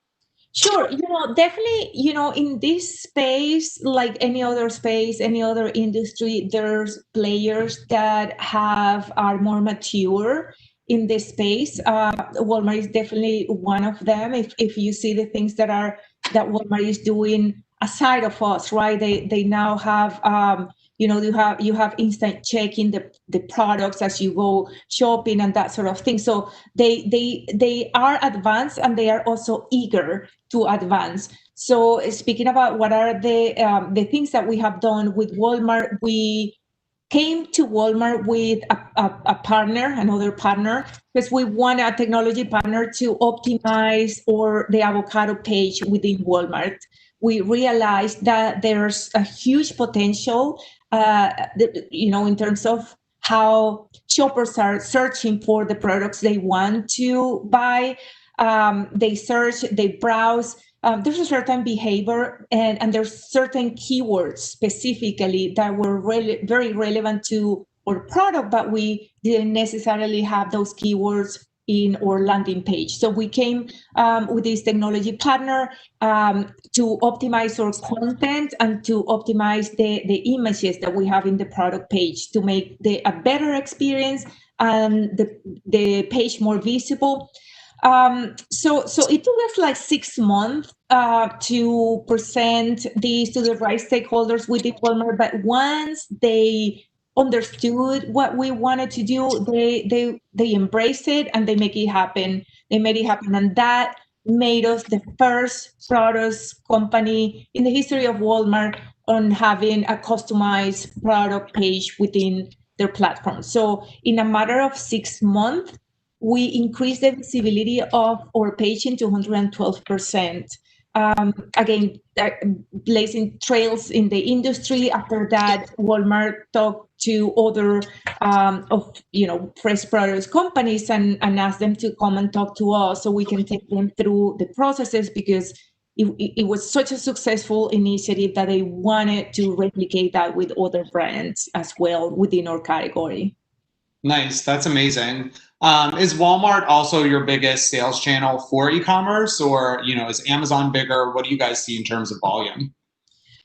Sure. Definitely, in this space, like any other space, any other industry, there's players that are more mature in this space. Walmart is definitely one of them. If you see the things that Walmart is doing aside of us, right? They now have you have instant checking the products as you go shopping and that sort of thing. So they are advanced, and they are also eager to advance. So speaking about what are the things that we have done with Walmart, we came to Walmart with another partner, because we want a technology partner to optimize the avocado page within Walmart. We realized that there's a huge potential, in terms of how shoppers are searching for the products they want to buy. They search, they browse. There's a certain behavior, and there's certain keywords specifically that were very relevant to our product, but we didn't necessarily have those keywords in our landing page. So we came with this technology partner to optimize our content and to optimize the images that we have in the product page to make a better experience and the page more visible. So it took us like 6 months to present these to the right stakeholders within Walmart, but once they understood what we wanted to do, they embraced it and they make it happen. They made it happen, and that made us the first produce company in the history of Walmart on having a customized product page within their platform. So in a matter of 6 months, we increased the visibility of our page in 212%. Again, blazing trails in the industry. After that, Walmart talked to other fresh produce companies and asked them to come and talk to us so we can take them through the processes, because it was such a successful initiative that they wanted to replicate that with other brands as well within our category. Nice. That's amazing. Is Walmart also your biggest sales channel for e-commerce, or, is Amazon bigger? What do you guys see in terms of volume?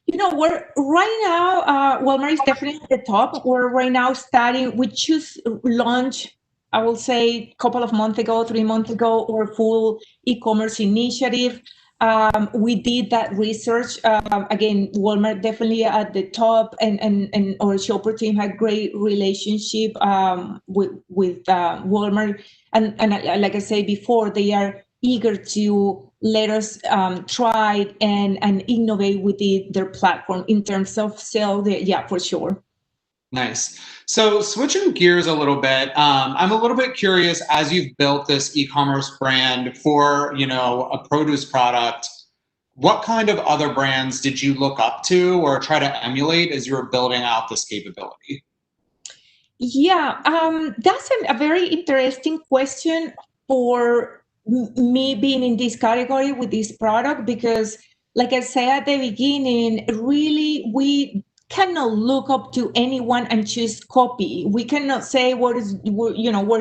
We're right now, Walmart is definitely at the top. We're right now we just launched I will say, a couple of months ago, 3 months ago, our full e-commerce initiative. We did that research. Again, Walmart definitely at the top, and our shopper team had great relationship with Walmart. And like I said before, they are eager to let us try and innovate with their platform in terms of sale. Yeah, for sure. Nice. So switching gears a little bit, I'm a little bit curious, as you've built this e-commerce brand for, a produce product, what kind of other brands did you look up to or try to emulate as you were building out this capability? Yeah, that's a very interesting question for me being in this category with this product, because like I said at the beginning, really, we cannot look up to anyone and just copy. We cannot say we're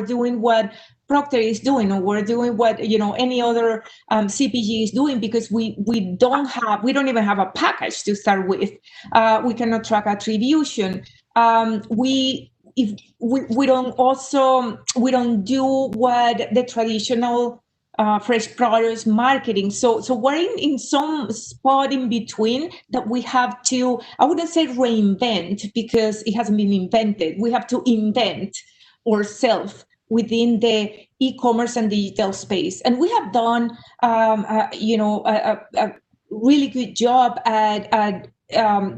doing what Procter is doing, or we're doing what any other CPG is doing, because we don't even have a package to start with. We cannot track attribution. We don't do what the traditional fresh products marketing. So we're in some spot in between that we have to, I wouldn't say reinvent, because it hasn't been invented. We have to invent ourselves within the e-commerce and digital space. And we have done a really good job at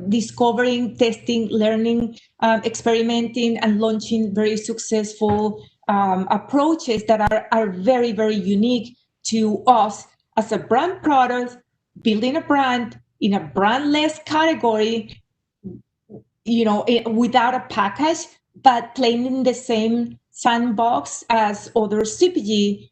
discovering, testing, learning, experimenting, and launching very successful approaches that are very, very unique to us as a brand product, building a brand in a brandless category, without a package, but playing in the same sandbox as other CPG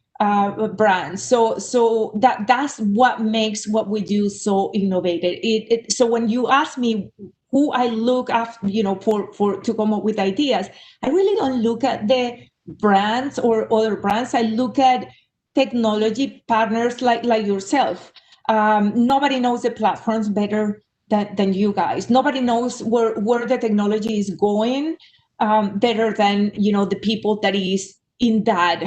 brands. So that's what makes what we do so innovative. So when you ask me who I look after, for to come up with ideas, I really don't look at the brands or other brands. I look at technology partners like yourself. Nobody knows the platforms better than you guys. Nobody knows where the technology is going better than the people that is in that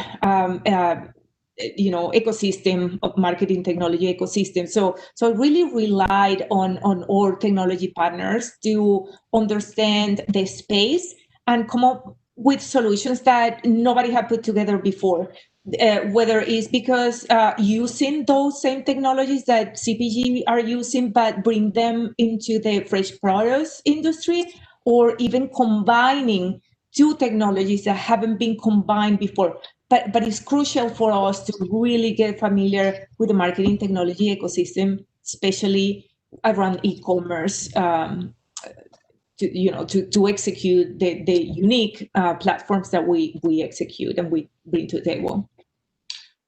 ecosystem of marketing technology ecosystem. So I really relied on our technology partners to understand the space and come up with solutions that nobody had put together before. Whether it's because using those same technologies that CPG are using, but bring them into the fresh products industry, or even combining two technologies that haven't been combined before. But it's crucial for us to really get familiar with the marketing technology ecosystem, especially around e-commerce, to execute the unique platforms that we execute and we bring to the table.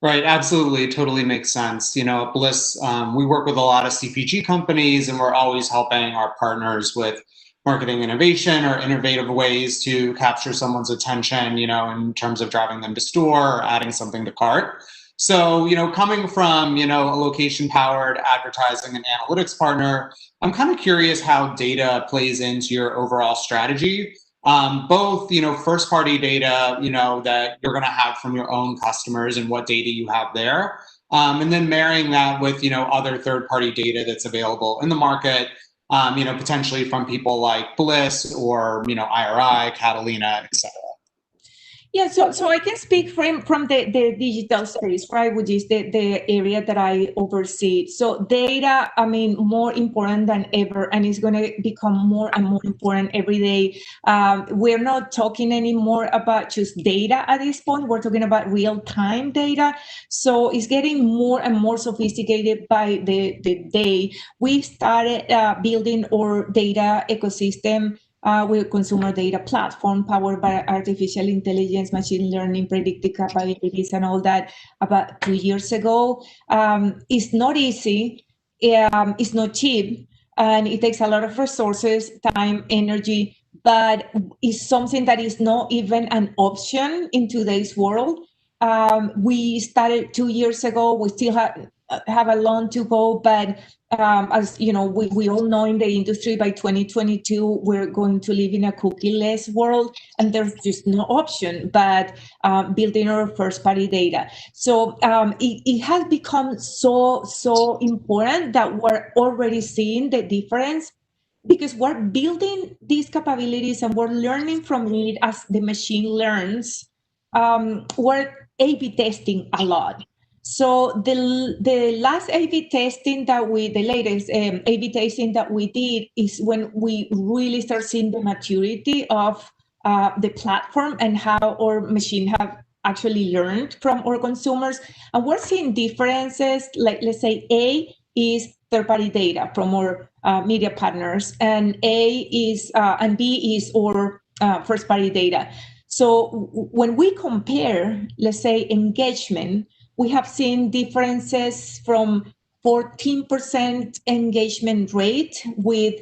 Right, absolutely, totally makes sense. At Bliss, we work with a lot of CPG companies, and we're always helping our partners with marketing innovation or innovative ways to capture someone's attention, in terms of driving them to store or adding something to cart. So, coming from, a location-powered advertising and analytics partner, I'm kind of curious how data plays into your overall strategy. Both, first-party data, that you're going to have from your own customers and what data you have there, and then marrying that with, other third-party data that's available in the market, potentially from people like Bliss or, IRI, Catalina, et cetera. Yeah, so I can speak from the digital space, right, which is the area that I oversee. So data, more important than ever, and it's going to become more and more important every day. We're not talking anymore about just data at this point. We're talking about real-time data. So it's getting more and more sophisticated by the day. We started building our data ecosystem with consumer data platform powered by artificial intelligence, machine learning, predictive capabilities, and all that about 2 years ago. It's not easy, it's not cheap, and it takes a lot of resources, time, energy, but it's something that is not even an option in today's world. We started 2 years ago. We still have a long to go, but as you know, we all know in the industry by 2022 we're going to live in a cookie-less world, and there's just no option but building our first-party data. So it has become so important that we're already seeing the difference, because we're building these capabilities and we're learning from it as the machine learns. We're A/B testing a lot. So the last A/B testing the latest A/B testing that we did is when we really start seeing the maturity of the platform and how our machine have actually learned from our consumers. And we're seeing differences, like let's say A is third-party data from our media partners, and and B is our first-party data. So when we compare, let's say, engagement, we have seen differences from 14% engagement rate with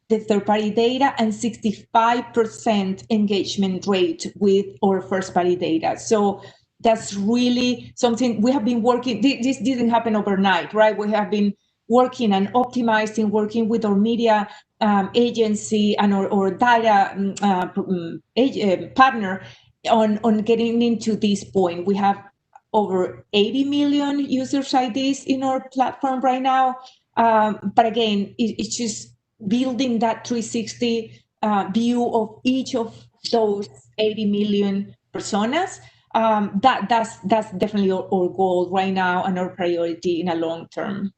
the third-party data and 65% engagement rate with our first-party data. So that's really something we have been working. This didn't happen overnight, right? We have been working and optimizing, working with our media agency and our data partner on getting into this point. We have over 80 million users IDs in our platform right now. But again, it's just building that 360 view of each of those 80 million personas. That's definitely our goal right now and our priority in a long term.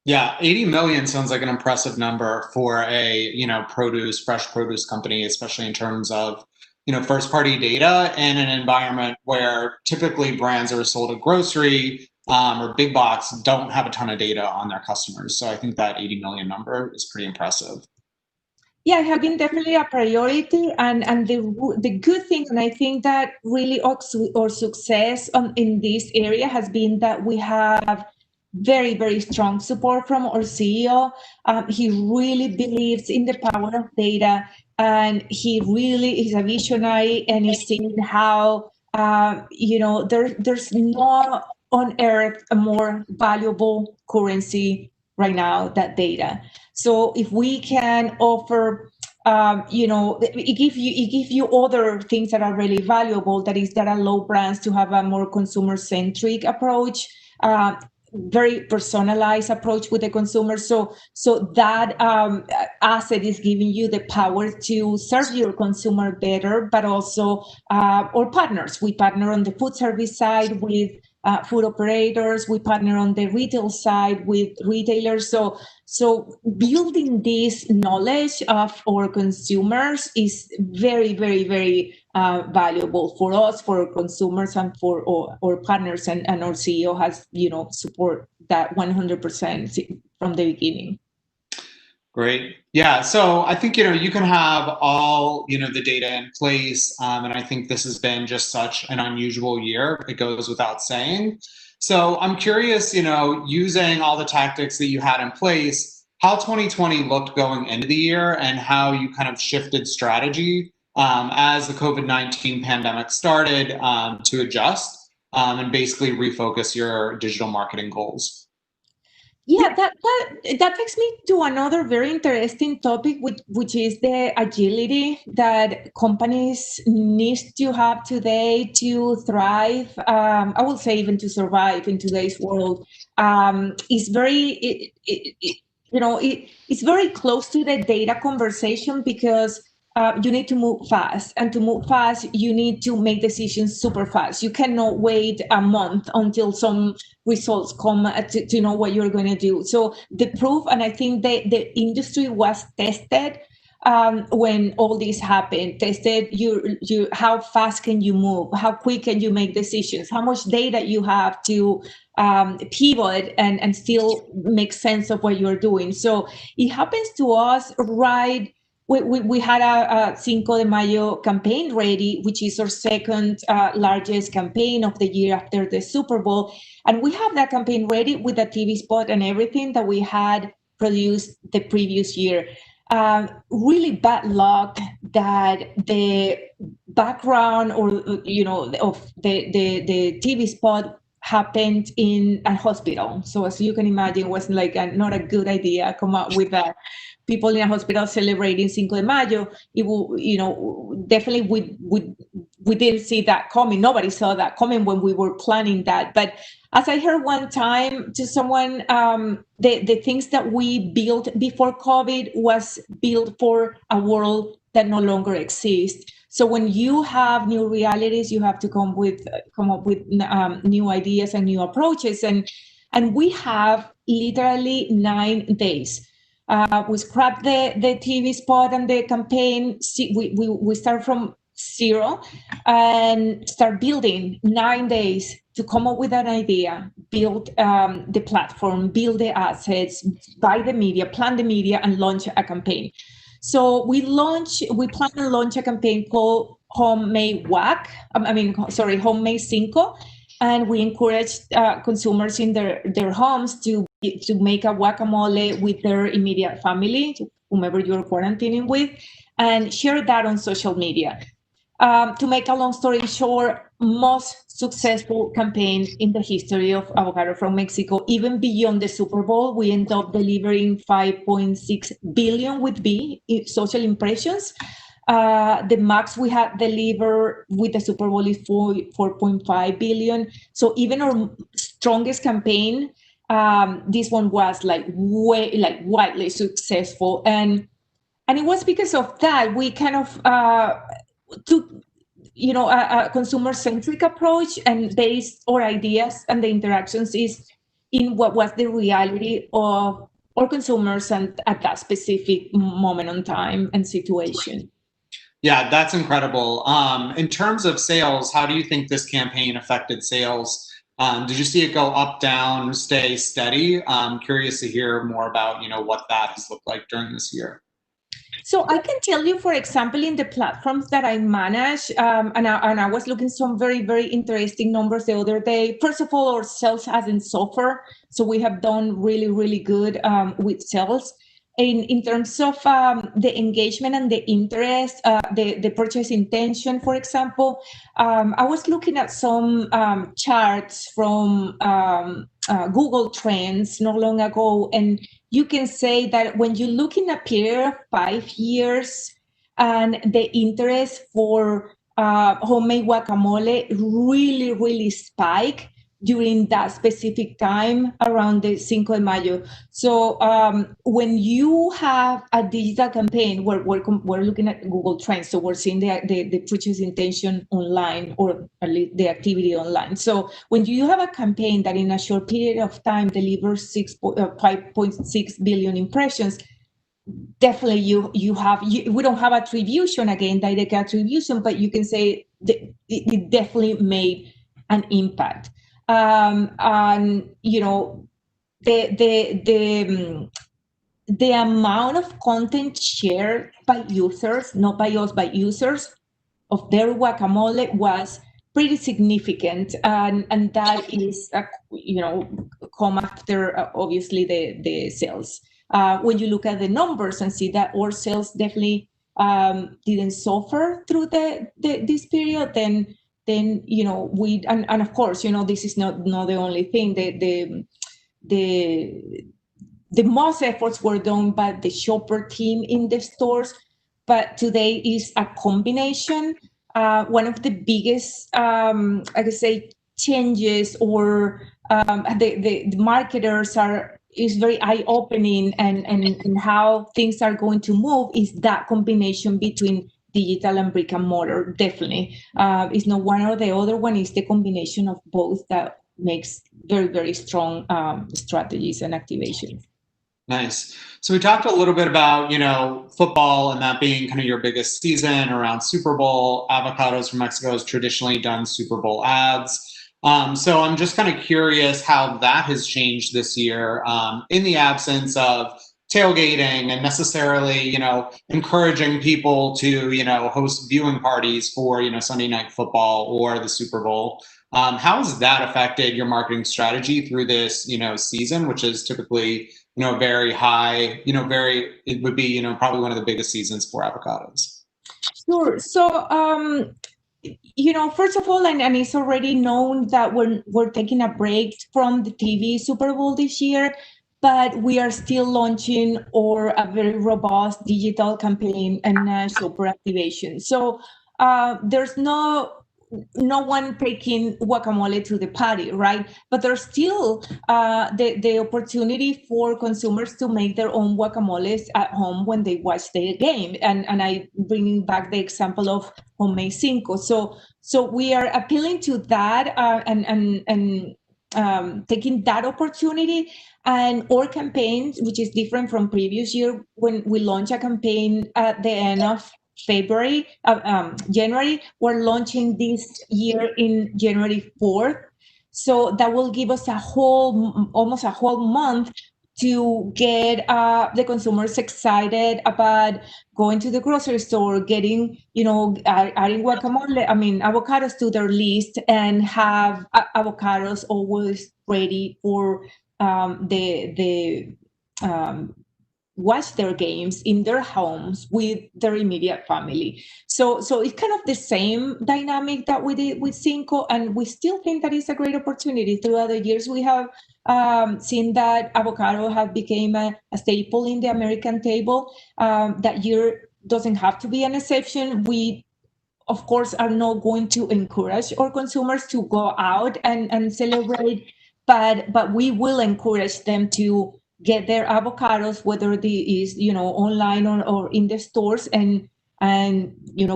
Yeah, 80 million sounds like an impressive number for a, fresh produce company, especially in terms of, first party data in an environment where typically brands that are sold at grocery or big box don't have a ton of data on their customers. So I think that 80 million number is pretty impressive. Yeah, it has been definitely a priority, and the good thing, and I think that really our success in this area has been that we have very, very strong support from our CEO. He really believes in the power of data, and he really is a visionary, and he's seeing how, there's no on earth a more valuable currency right now than data. So if we can offer, it gives you other things that are really valuable, that allow brands to have a more consumer-centric approach, very personalized approach with the consumer. So that asset is giving you the power to serve your consumer better, but also our partners. We partner on the food service side with food operators. We partner on the retail side with retailers. So building this knowledge of our consumers is very, very, very valuable for us, for our consumers, and for our partners. And our CEO has, support that 100% from the beginning. Great. Yeah. So I think, you can have all, the data in place. And I think this has been just such an unusual year. It goes without saying. So I'm curious, using all the tactics that you had in place, how 2020 looked going into the year and how you kind of shifted strategy as the COVID-19 pandemic started to adjust and basically refocus your digital marketing goals. Yeah, that takes me to another very interesting topic, which is the agility that companies need to have today to thrive. I will say even to survive in today's world. It's very, it's very close to the data conversation, because you need to move fast, and to move fast, you need to make decisions super fast. You cannot wait a month until some results come to know what you're going to do. So the proof, and I think the industry was tested when all this happened. Tested you how fast can you move, how quick can you make decisions, how much data you have to pivot and still make sense of what you're doing. So it happens to us right. We had a Cinco de Mayo campaign ready, which is our second largest campaign of the year after the Super Bowl. And we have that campaign ready with a TV spot and everything that we had produced the previous year. really bad luck that the background or of the TV spot happened in a hospital. So as you can imagine, it was like not a good idea come up with that. People in a hospital celebrating Cinco de Mayo. It will, definitely we didn't see that coming. Nobody saw that coming when we were planning that. But as I heard one time to someone, the things that we built before COVID was built for a world that no longer exists. So when you have new realities, you have to come up with new ideas and new approaches. And we have literally 9 days. We scrapped the TV spot and the campaign. We start from zero and start building 9 days to come up with an idea, build the platform, build the assets, buy the media, plan the media, and launch a campaign. So we plan to launch a campaign called Homemade Cinco, and we encourage consumers in their homes to make a guacamole with their immediate family, whomever you're quarantining with, and share that on social media. To make a long story short, most successful campaign in the history of Avocado from Mexico. Even beyond the Super Bowl, we end up delivering 5.6 billion with B social impressions. The max we had delivered with the Super Bowl is 4.5 billion. So even our strongest campaign, this one was widely successful, and it was because of that we kind of took a consumer-centric approach and based our ideas and the interactions is in what was the reality of our consumers and at that specific moment in time and situation. Yeah, that's incredible. In terms of sales, how do you think this campaign affected sales? Did you see it go up, down, stay steady? I'm curious to hear more about what that has looked like during this year. So I can tell you, for example, in the platforms that I manage, and I was looking some very, very interesting numbers the other day. First of all, our sales hasn't suffered. So we have done really, really good with sales. In terms of the engagement and the interest, the purchase intention, for example, I was looking at some charts from Google Trends not long ago, and you can say that when you look in a period of 5 years and the interest for homemade guacamole really, really spike during that specific time around the Cinco de Mayo. So when you have a digital campaign, we're looking at Google Trends, so we're seeing the purchase intention online or at least the activity online. So when you have a campaign that in a short period of time delivers 5.6 billion impressions, definitely we don't have attribution, again, direct attribution, but you can say it definitely made an impact. And the amount of content shared by users, not by us, by users, of their guacamole was pretty significant, and that is come after obviously the sales. When you look at the numbers and see that our sales definitely didn't suffer through this period, then we and of course this is not the only thing. The most efforts were done by the shopper team in the stores, but today is a combination. One of the biggest I could say changes or the marketers is very eye-opening and how things are going to move is that combination between digital and brick and mortar. Definitely it's not one or the other one, is the combination of both that makes very, very strong strategies and activations. Nice. So we talked a little bit about football and that being kind of your biggest season around Super Bowl. Avocados from Mexico has traditionally done Super Bowl ads. So I'm just kind of curious how that has changed this year in the absence of tailgating and necessarily, encouraging people to, host viewing parties for, Sunday Night Football or the Super Bowl. How has that affected your marketing strategy through this, season, which is typically, very high, it would be, probably one of the biggest seasons for avocados. Sure. So, first of all, and it's already known that we're taking a break from the TV Super Bowl this year, but we are still launching a very robust digital campaign and super activation. So there's no one taking guacamole to the party, right? But there's still the opportunity for consumers to make their own guacamoles at home when they watch the game. And I bringing back the example of Homemade Cinco. So we are appealing to that and taking that opportunity. And our campaigns, which is different from previous year, when we launch a campaign at the end of January, we're launching this year in January 4th. So that will give us almost a whole month to get the consumers excited about going to the grocery store, getting, adding avocados to their list, and have avocados always ready for watch their games in their homes with their immediate family. So it's kind of the same dynamic that we did with Cinco, and we still think that it's a great opportunity. Throughout the years, we have seen that avocado have become a staple in the American table. That year doesn't have to be an exception. We, of course, are not going to encourage our consumers to go out and celebrate, but we will encourage them to get their avocados, whether it is online or in the stores, and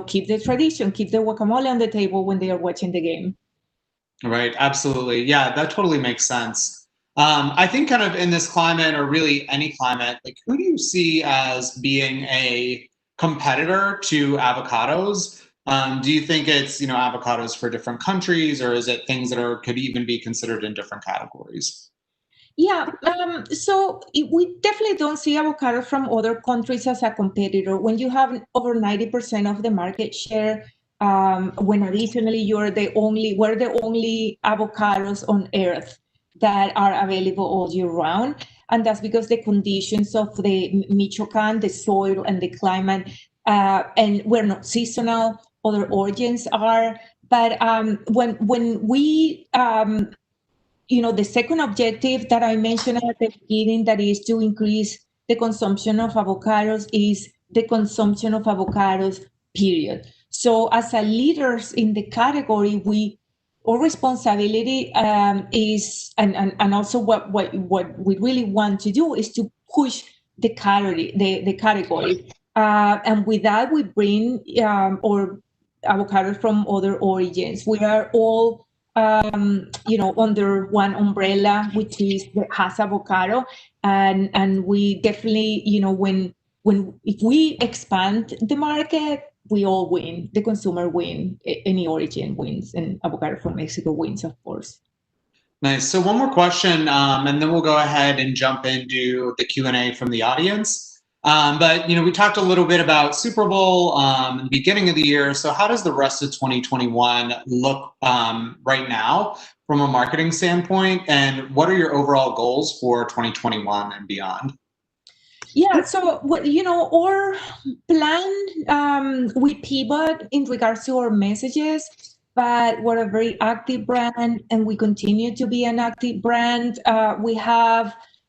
keep the tradition, keep the guacamole on the table when they are watching the game. Right, absolutely. Yeah, that totally makes sense. I think kind of in this climate, or really any climate, like, who do you see as being a competitor to avocados? Do you think it's avocados for different countries, or is it things that could even be considered in different categories? Yeah, so we definitely don't see avocado from other countries as a competitor. When you have over 90% of the market share, when additionally we're the only avocados on earth that are available all year round. And that's because the conditions of the Michoacan, the soil and the climate, and we're not seasonal, other origins are. But when we the second objective that I mentioned at the beginning, that is to increase the consumption of avocados, is the consumption of avocados, period. So as a leaders in the category, our responsibility is, and also what we really want to do is to push the category. And with that, we bring our avocados from other origins. We are all under one umbrella, which is the Hass avocado, and we definitely, if we expand the market, we all win. The consumer win, any origin wins, and avocado from Mexico wins, of course. Nice. So one more question, and then we'll go ahead and jump into the Q&A from the audience. But we talked a little bit about Super Bowl in the beginning of the year. So how does the rest of 2021 look right now from a marketing standpoint? And what are your overall goals for 2021 and beyond? Yeah, so our plan, we pivot in regards to our messages, but we're a very active brand, and we continue to be an active brand.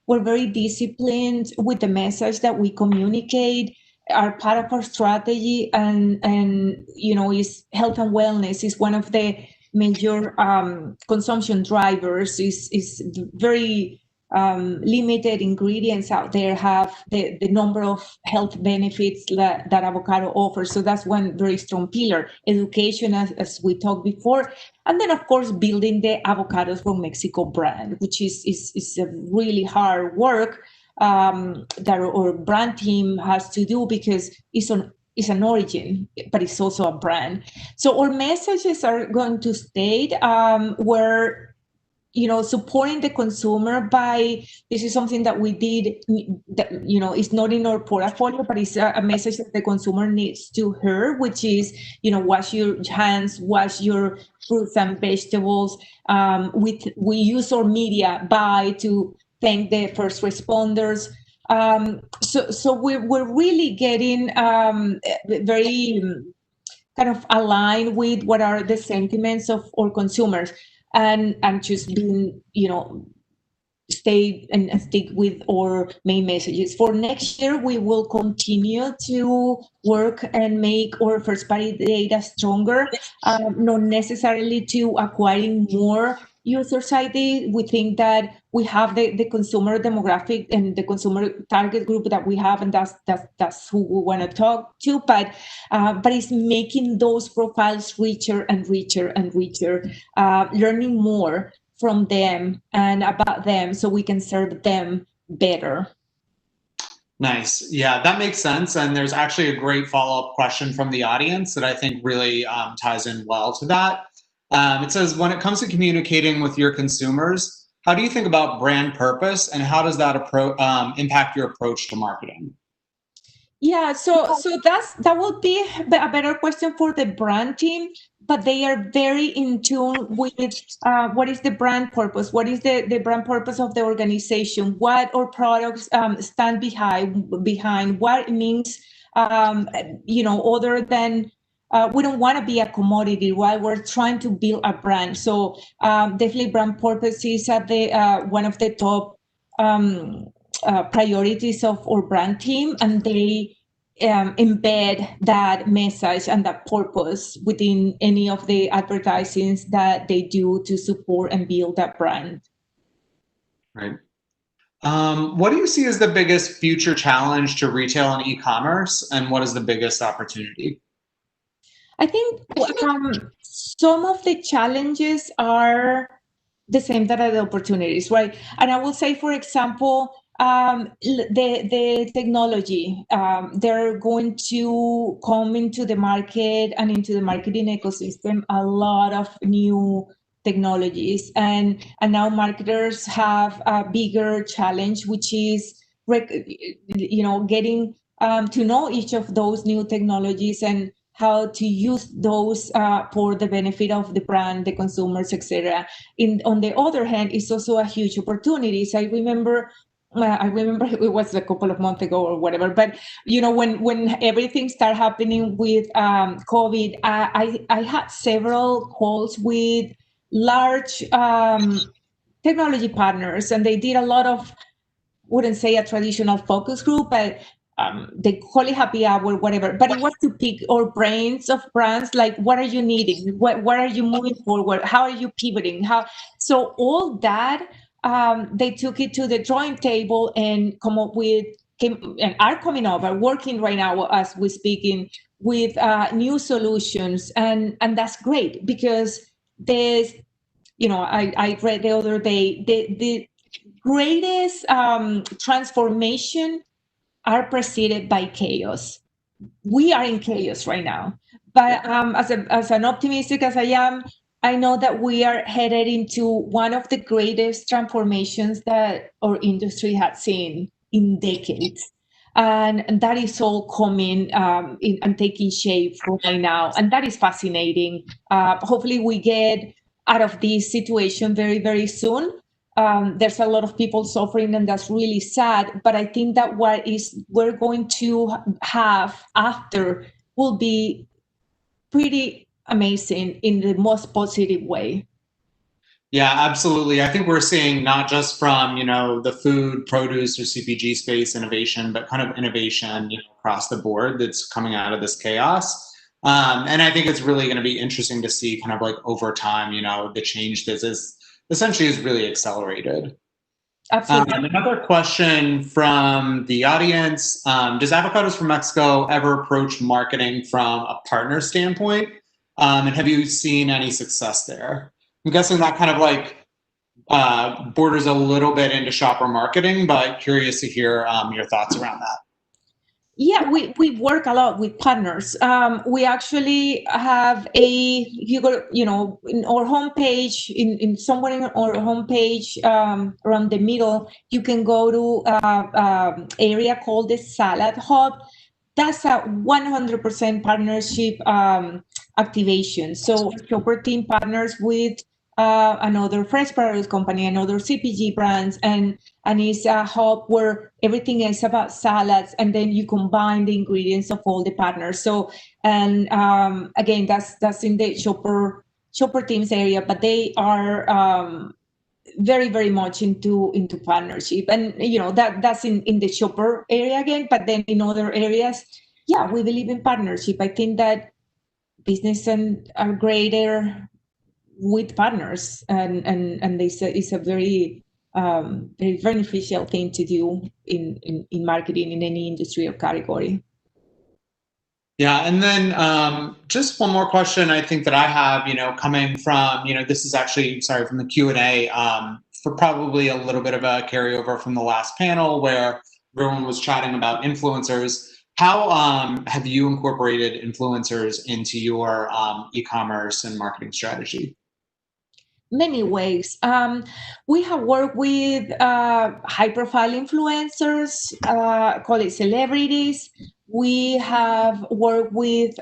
We're very disciplined with the message that we communicate. Are part of our strategy, and is health and wellness is one of the major consumption drivers. Is very limited ingredients out there have the number of health benefits that avocado offers. So that's one very strong pillar. Education, as we talked before. And then, of course, building the Avocados from Mexico brand, which is a really hard work that our brand team has to do, because it's an origin, but it's also a brand. So our messages are going to stay where supporting the consumer by, this is something that we did, that, it's not in our portfolio, but it's a message that the consumer needs to hear, which is, wash your hands, wash your fruits and vegetables. We use our media to thank the first responders. So we're really getting very kind of aligned with what are the sentiments of our consumers, and just being, stay and stick with our main messages. For next year, we will continue to work and make our first party data stronger, not necessarily to acquiring more users ID. We think that we have the consumer demographic and the consumer target group that we have, and that's who we want to talk to. But it's making those profiles richer and richer and richer, learning more from them and about them so we can serve them better. Nice. Yeah, that makes sense. And there's actually a great follow-up question from the audience that I think really ties in well to that. It says, when it comes to communicating with your consumers, how do you think about brand purpose, and how does that impact your approach to marketing? Yeah, so that would be a better question for the brand team, but they are very in tune with what is the brand purpose, what is the brand purpose of the organization, what our products stand behind, what it means, other than we don't want to be a commodity, right? We're trying to build a brand. So definitely brand purpose is at the one of the top priorities of our brand team, and they embed that message and that purpose within any of the advertisings that they do to support and build that brand. Right. What do you see as the biggest future challenge to retail and e-commerce, and what is the biggest opportunity? I think some of the challenges are the same that are the opportunities, right? And I will say, for example, the technology, they're going to come into the market and into the marketing ecosystem a lot of new technologies, and now marketers have a bigger challenge, which is getting to know each of those new technologies and how to use those for the benefit of the brand, the consumers, etc. On the other hand, it's also a huge opportunity. So I remember it was a couple of months ago or whatever, but when everything started happening with COVID, I had several calls with large technology partners, and they did a lot of, wouldn't say a traditional focus group, but they call it happy hour, whatever. But it was to pick our brains of brands, like what are you needing, what are you moving forward, how are you pivoting, so all that. They took it to the drawing table and are coming over, working right now as we're speaking with new solutions, and that's great, because there's, I read the other day, the greatest transformation are preceded by chaos. We are in chaos right now, but as an optimistic as I am, I know that we are headed into one of the greatest transformations that our industry has seen in decades. And that is all coming and taking shape right now. And that is fascinating. Hopefully we get out of this situation very, very soon. There's a lot of people suffering, and that's really sad. But I think that what we're going to have after will be pretty amazing in the most positive way. Yeah, absolutely. I think we're seeing not just from, the food, produce, or CPG space innovation, but kind of innovation across the board that's coming out of this chaos. And I think it's really going to be interesting to see kind of like over time, the change that is essentially is really accelerated. Absolutely. Another question from the audience. Does Avocados from Mexico ever approach marketing from a partner standpoint? And have you seen any success there? I'm guessing that kind of like borders a little bit into shopper marketing, but curious to hear your thoughts around that. Yeah, we work a lot with partners. We actually have in our homepage, in somewhere in our homepage, around the middle, you can go to area called the Salad Hub. That's a 100% partnership activation. So Shopper team partners with another fresh produce company, another CPG brands, and it's a hub where everything is about salads, and then you combine the ingredients of all the partners. So, and again, that's in the shopper teams area, but they are very, very much into partnership, and that's in the shopper area again. But then in other areas, yeah, we believe in partnership. I think that business are greater with partners, and it's a very very beneficial thing to do in marketing in any industry or category. Yeah, and then just one more question I think that I have, coming from, this is actually, sorry, from the Q&A, for probably a little bit of a carryover from the last panel where everyone was chatting about influencers. How have you incorporated influencers into your e-commerce and marketing strategy? Many ways. We have worked with high-profile influencers, call it celebrities. We have worked with,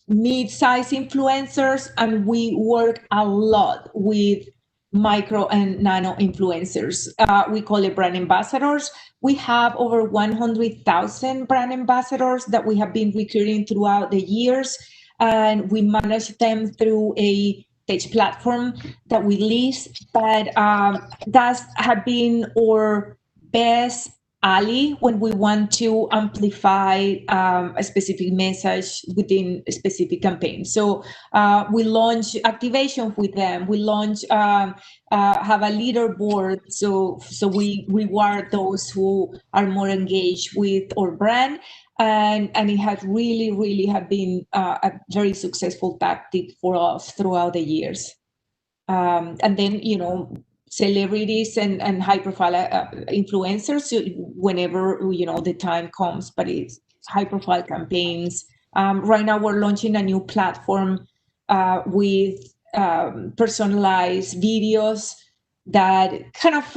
mid-size influencers, and we work a lot with micro and nano influencers. We call it brand ambassadors. We have over 100,000 brand ambassadors that we have been recruiting throughout the years, and we manage them through a tech platform that we lease. But that has been our best ally when we want to amplify a specific message within a specific campaign. So we launch activations with them. We launch have a leaderboard, so we reward those who are more engaged with our brand, and it has really have been a very successful tactic for us throughout the years. And then celebrities and high-profile influencers whenever the time comes, but it's high-profile campaigns. Right now we're launching a new platform with personalized videos that kind of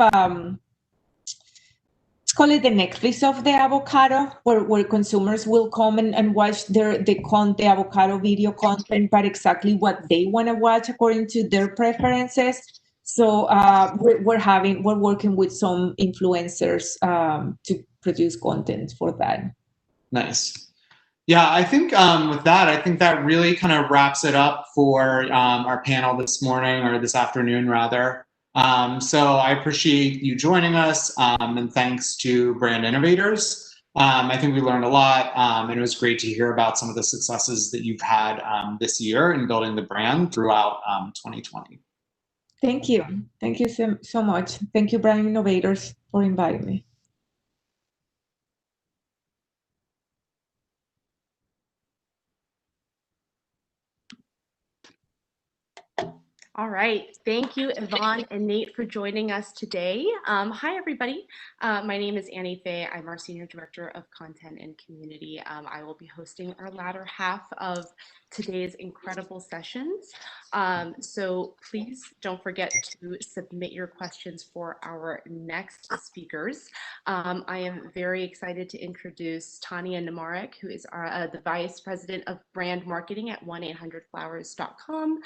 let's call it the Netflix of the avocado, where consumers will come and watch the avocado video content, but exactly what they want to watch according to their preferences. So we're working with some influencers to produce content for that. Nice. Yeah, I think with that, I think that really kind of wraps it up for our panel this morning, or this afternoon rather. So I appreciate you joining us, and thanks to Brand Innovators. I think we learned a lot, and it was great to hear about some of the successes that you've had this year in building the brand throughout 2020. Thank you. Thank you so much. Thank you, Brand Innovators, for inviting me. All right. Thank you, Yvonne and Nate, for joining us today. Hi, everybody. My name is Annie Fay. I'm our Senior Director of Content and Community. I will be hosting our latter half of today's incredible sessions. So please don't forget to submit your questions for our next speakers. I am very excited to introduce Tanya Namarek, who is the Vice President of Brand Marketing at 1-800flowers.com,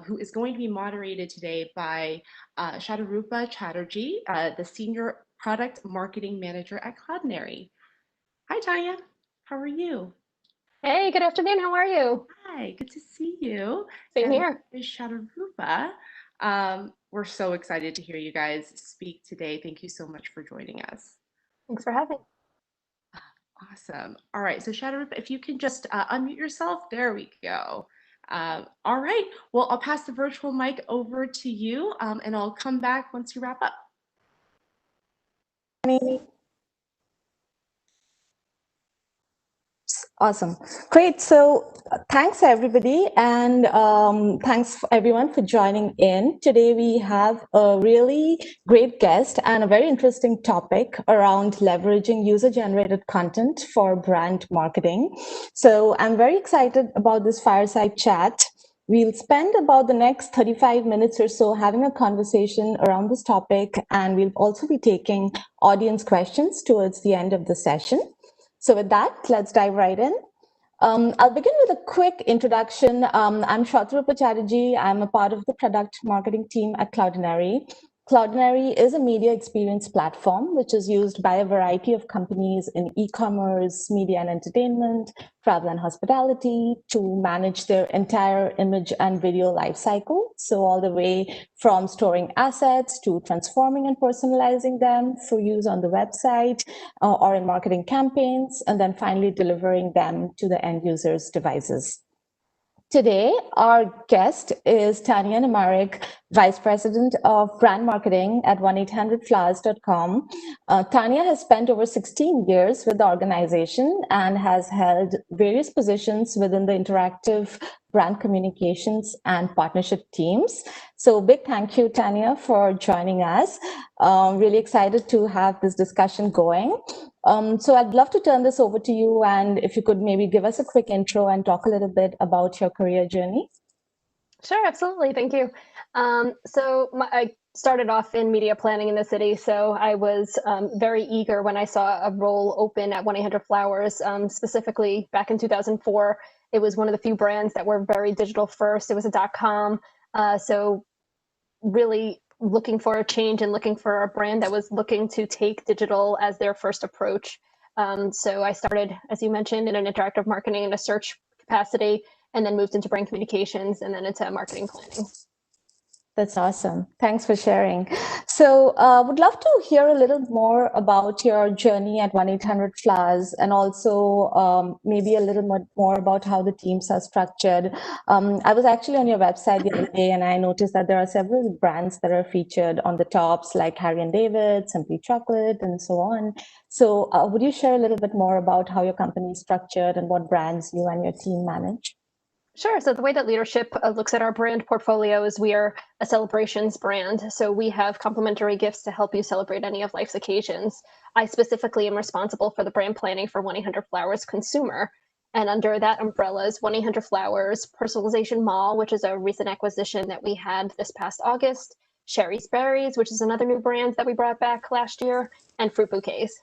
who is going to be moderated today by Shadarupa Chatterjee, the Senior Product Marketing Manager at Cloudinary. Hi, Tanya. How are you? Hey, good afternoon. How are you? Hi, good to see you. Same here. Shadarupa. We're so excited to hear you guys speak today. Thank you so much for joining us. Thanks for having me. Awesome. All right, so Shadarupa, if you can just unmute yourself. There we go. All right, well, I'll pass the virtual mic over to you, and I'll come back once you wrap up. Awesome. Great. So thanks, everybody. And thanks everyone for joining in. Today, we have a really great guest and a very interesting topic around leveraging user-generated content for brand marketing. So I'm very excited about this fireside chat. We'll spend about the next 35 minutes or so having a conversation around this topic, and we'll also be taking audience questions towards the end of the session. So with that, let's dive right in. I'll begin with a quick introduction. I'm Shratrupa Chatterjee. I'm a part of the product marketing team at Cloudinary. Cloudinary is a media experience platform which is used by a variety of companies in e-commerce, media and entertainment, travel and hospitality to manage their entire image and video lifecycle. So all the way from storing assets to transforming and personalizing them for use on the website or in marketing campaigns, and then finally delivering them to the end users' devices. Today, our guest is Tanya Namarik, Vice President of Brand Marketing at 1-800-Flowers.com. Tanya has spent over 16 years with the organization and has held various positions within the interactive brand communications and partnership teams. So big thank you, Tanya, for joining us. Really excited to have this discussion going. So I'd love to turn this over to you, and if you could maybe give us a quick intro and talk a little bit about your career journey. Sure, absolutely. Thank you. I started off in media planning in the city, so I was very eager when I saw a role open at 1-800-Flowers, specifically back in 2004. It was one of the few brands that were very digital first. It was a .com, so really looking for a change and looking for a brand that was looking to take digital as their first approach. So I started, as you mentioned, in an interactive marketing and a search capacity, and then moved into brand communications and then into marketing planning. That's awesome. Thanks for sharing. So would love to hear a little more about your journey at 1-800-Flowers and also maybe a little more about how the teams are structured. I was actually on your website the other day and I noticed that there are several brands that are featured on the tops like Harry & David, Simply Chocolate, and so on. So would you share a little bit more about how your company is structured and what brands you and your team manage? Sure. So the way that leadership looks at our brand portfolio is we are a celebrations brand. So we have complimentary gifts to help you celebrate any of life's occasions. I specifically am responsible for the brand planning for 1-800-Flowers Consumer. And under that umbrella is 1-800-Flowers Personalization Mall, which is a recent acquisition that we had this past August, Sherry's Berries, which is another new brand that we brought back last year, and Fruit Bouquets.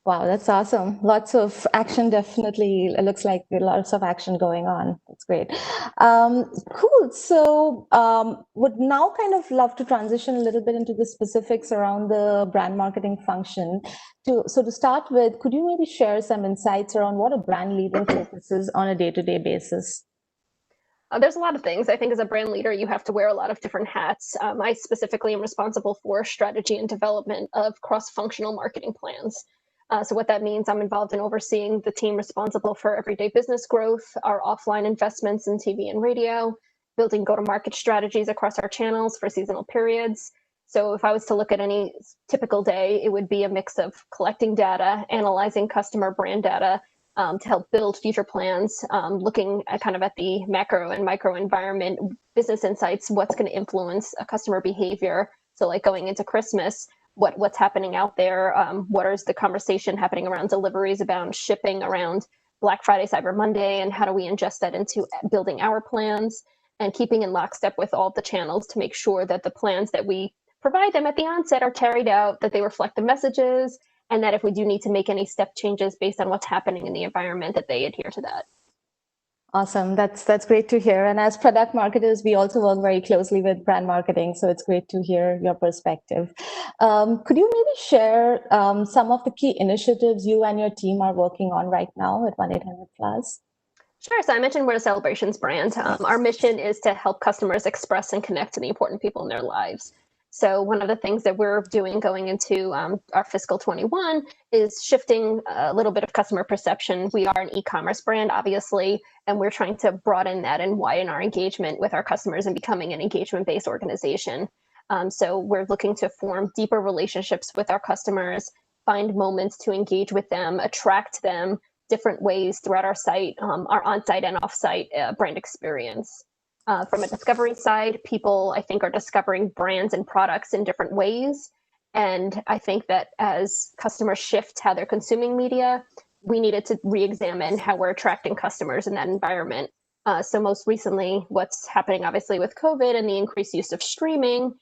Wow, that's awesome. Lots of action, definitely. It looks like lots of action going on. That's great. Cool. So would now kind of love to transition a little bit into the specifics around the brand marketing function. So to start with, could you maybe share some insights around what a brand leader focuses on a day-to-day basis? There's a lot of things. I think as a brand leader, you have to wear a lot of different hats. I specifically am responsible for strategy and development of cross-functional marketing plans. So what that means, I'm involved in overseeing the team responsible for everyday business growth, our offline investments in TV and radio, building go-to-market strategies across our channels for seasonal periods. So if I was to look at any typical day, it would be a mix of collecting data, analyzing customer brand data to help build future plans, looking at kind of at the macro and micro environment, business insights, what's going to influence a customer behavior. So like going into Christmas, what's happening out there, what is the conversation happening around deliveries, about shipping, around Black Friday, Cyber Monday, and how do we ingest that into building our plans and keeping in lockstep with all the channels to make sure that the plans that we provide them at the onset are carried out, that they reflect the messages, and that if we do need to make any step changes based on what's happening in the environment, that they adhere to that. Awesome. That's great to hear. And as product marketers, we also work very closely with brand marketing. So it's great to hear your perspective. Could you maybe share some of the key initiatives you and your team are working on right now at 1-800-Flowers? Sure. So I mentioned we're a celebrations brand. Our mission is to help customers express and connect to the important people in their lives. So one of the things that we're doing going into our fiscal 21 is shifting a little bit of customer perception. We are an e-commerce brand, obviously, and we're trying to broaden that and widen our engagement with our customers and becoming an engagement-based organization. So we're looking to form deeper relationships with our customers, find moments to engage with them, attract them different ways throughout our site, our on-site and off-site brand experience. From a discovery side, people, I think, are discovering brands and products in different ways. And I think that as customers shift how they're consuming media, we needed to re-examine how we're attracting customers in that environment. So most recently, what's happening, obviously, with COVID and the increased use of streaming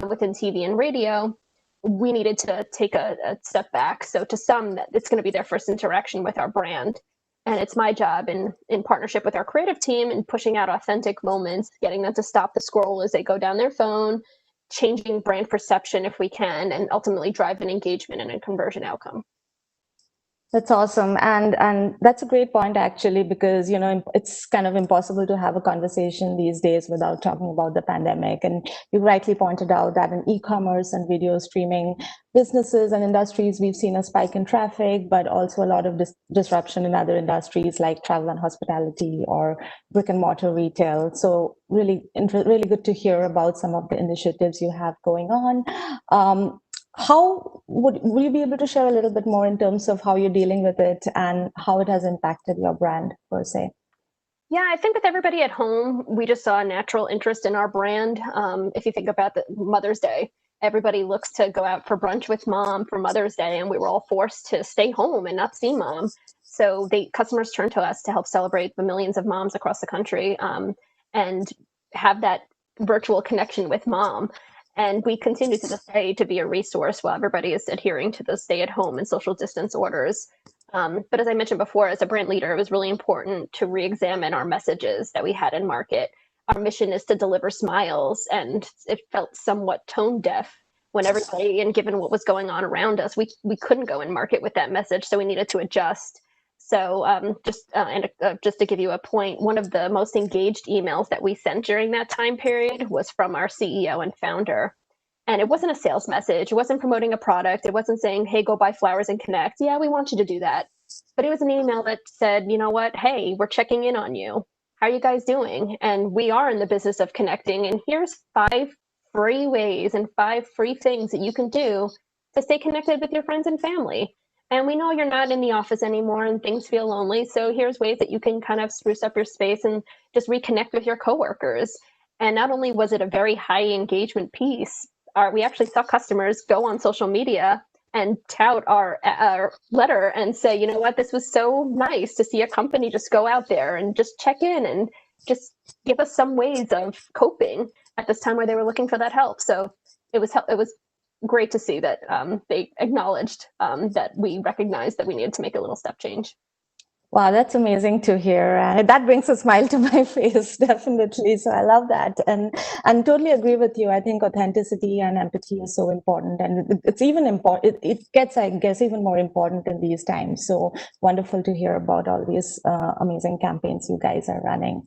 within TV and radio, we needed to take a step back. So to some, it's going to be their first interaction with our brand. And it's my job in partnership with our creative team and pushing out authentic moments, getting them to stop the scroll as they go down their phone, changing brand perception if we can, and ultimately drive an engagement and a conversion outcome. That's awesome. And that's a great point, actually, because, you know, it's kind of impossible to have a conversation these days without talking about the pandemic. And you rightly pointed out that in e-commerce and video streaming businesses and industries, we've seen a spike in traffic, but also a lot of disruption in other industries like travel and hospitality or brick and mortar retail. So really good to hear about some of the initiatives you have going on. How will you be able to share a little bit more in terms of how you're dealing with it and how it has impacted your brand per se? Yeah, I think with everybody at home, we just saw a natural interest in our brand. If you think about the Mother's Day, everybody looks to go out for brunch with mom for Mother's Day, and we were all forced to stay home and not see mom. So customers turned to us to help celebrate the millions of moms across the country and have that virtual connection with mom. And we continue to this day to be a resource while everybody is adhering to the stay-at-home and social distance orders. But as I mentioned before, as a brand leader, it was really important to re-examine our messages that we had in market. Our mission is to deliver smiles, and it felt somewhat tone deaf when everybody, and given what was going on around us, we couldn't go in market with that message, so we needed to adjust. So just to give you a point, one of the most engaged emails that we sent during that time period was from our CEO and founder. And it wasn't a sales message. It wasn't promoting a product. It wasn't saying, hey, go buy flowers and connect. Yeah, we want you to do that. But it was an email that said, you know what? Hey, we're checking in on you. How are you guys doing? And we are in the business of connecting. And here's 5 free ways and 5 free things that you can do to stay connected with your friends and family. And we know you're not in the office anymore and things feel lonely. So here's ways that you can kind of spruce up your space and just reconnect with your coworkers. And not only was it a very high engagement piece, we actually saw customers go on social media and tout our letter and say, you know what, this was so nice to see a company just go out there and just check in and just give us some ways of coping at this time where they were looking for that help. So it was great to see that they acknowledged that we recognized that we needed to make a little step change. Wow, that's amazing to hear. That brings a smile to my face, definitely. So I love that. And totally agree with you. I think authenticity and empathy is so important. And it's even important, it gets, I guess, even more important in these times. So wonderful to hear about all these amazing campaigns you guys are running.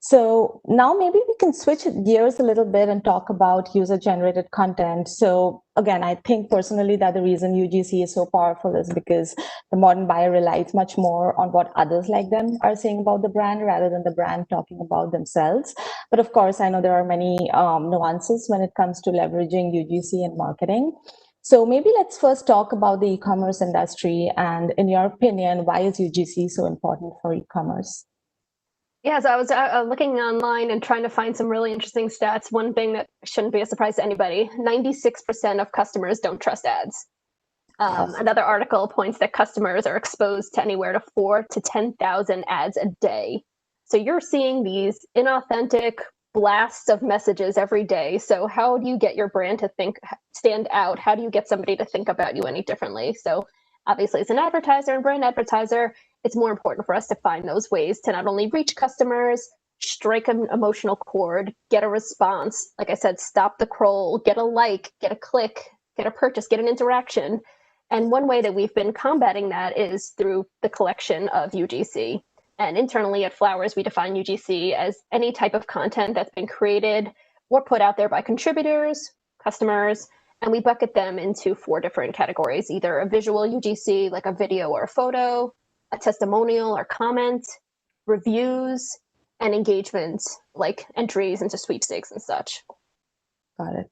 So now maybe we can switch gears a little bit and talk about user-generated content. So again, I think personally that the reason UGC is so powerful is because the modern buyer relies much more on what others like them are saying about the brand rather than the brand talking about themselves. But of course, I know there are many nuances when it comes to leveraging UGC in marketing. So maybe let's first talk about the e-commerce industry. And in your opinion, why is UGC so important for e-commerce? Yeah, so I was looking online and trying to find some really interesting stats. One thing that shouldn't be a surprise to anybody, 96% of customers don't trust ads. Another article points that customers are exposed to anywhere to 4,000 to 10,000 ads a day. So you're seeing these inauthentic blasts of messages every day. So how do you get your brand to stand out? How do you get somebody to think about you any differently? So obviously, as an advertiser and brand advertiser, it's more important for us to find those ways to not only reach customers, strike an emotional chord, get a response. Like I said, stop the scroll, get a like, get a click, get a purchase, get an interaction. And one way that we've been combating that is through the collection of UGC. And internally at Flowers, we define UGC as any type of content that's been created or put out there by contributors, customers, and we bucket them into 4 different categories, either a visual UGC, like a video or a photo, a testimonial or comment, reviews, and engagements, like entries into sweepstakes and such. Got it.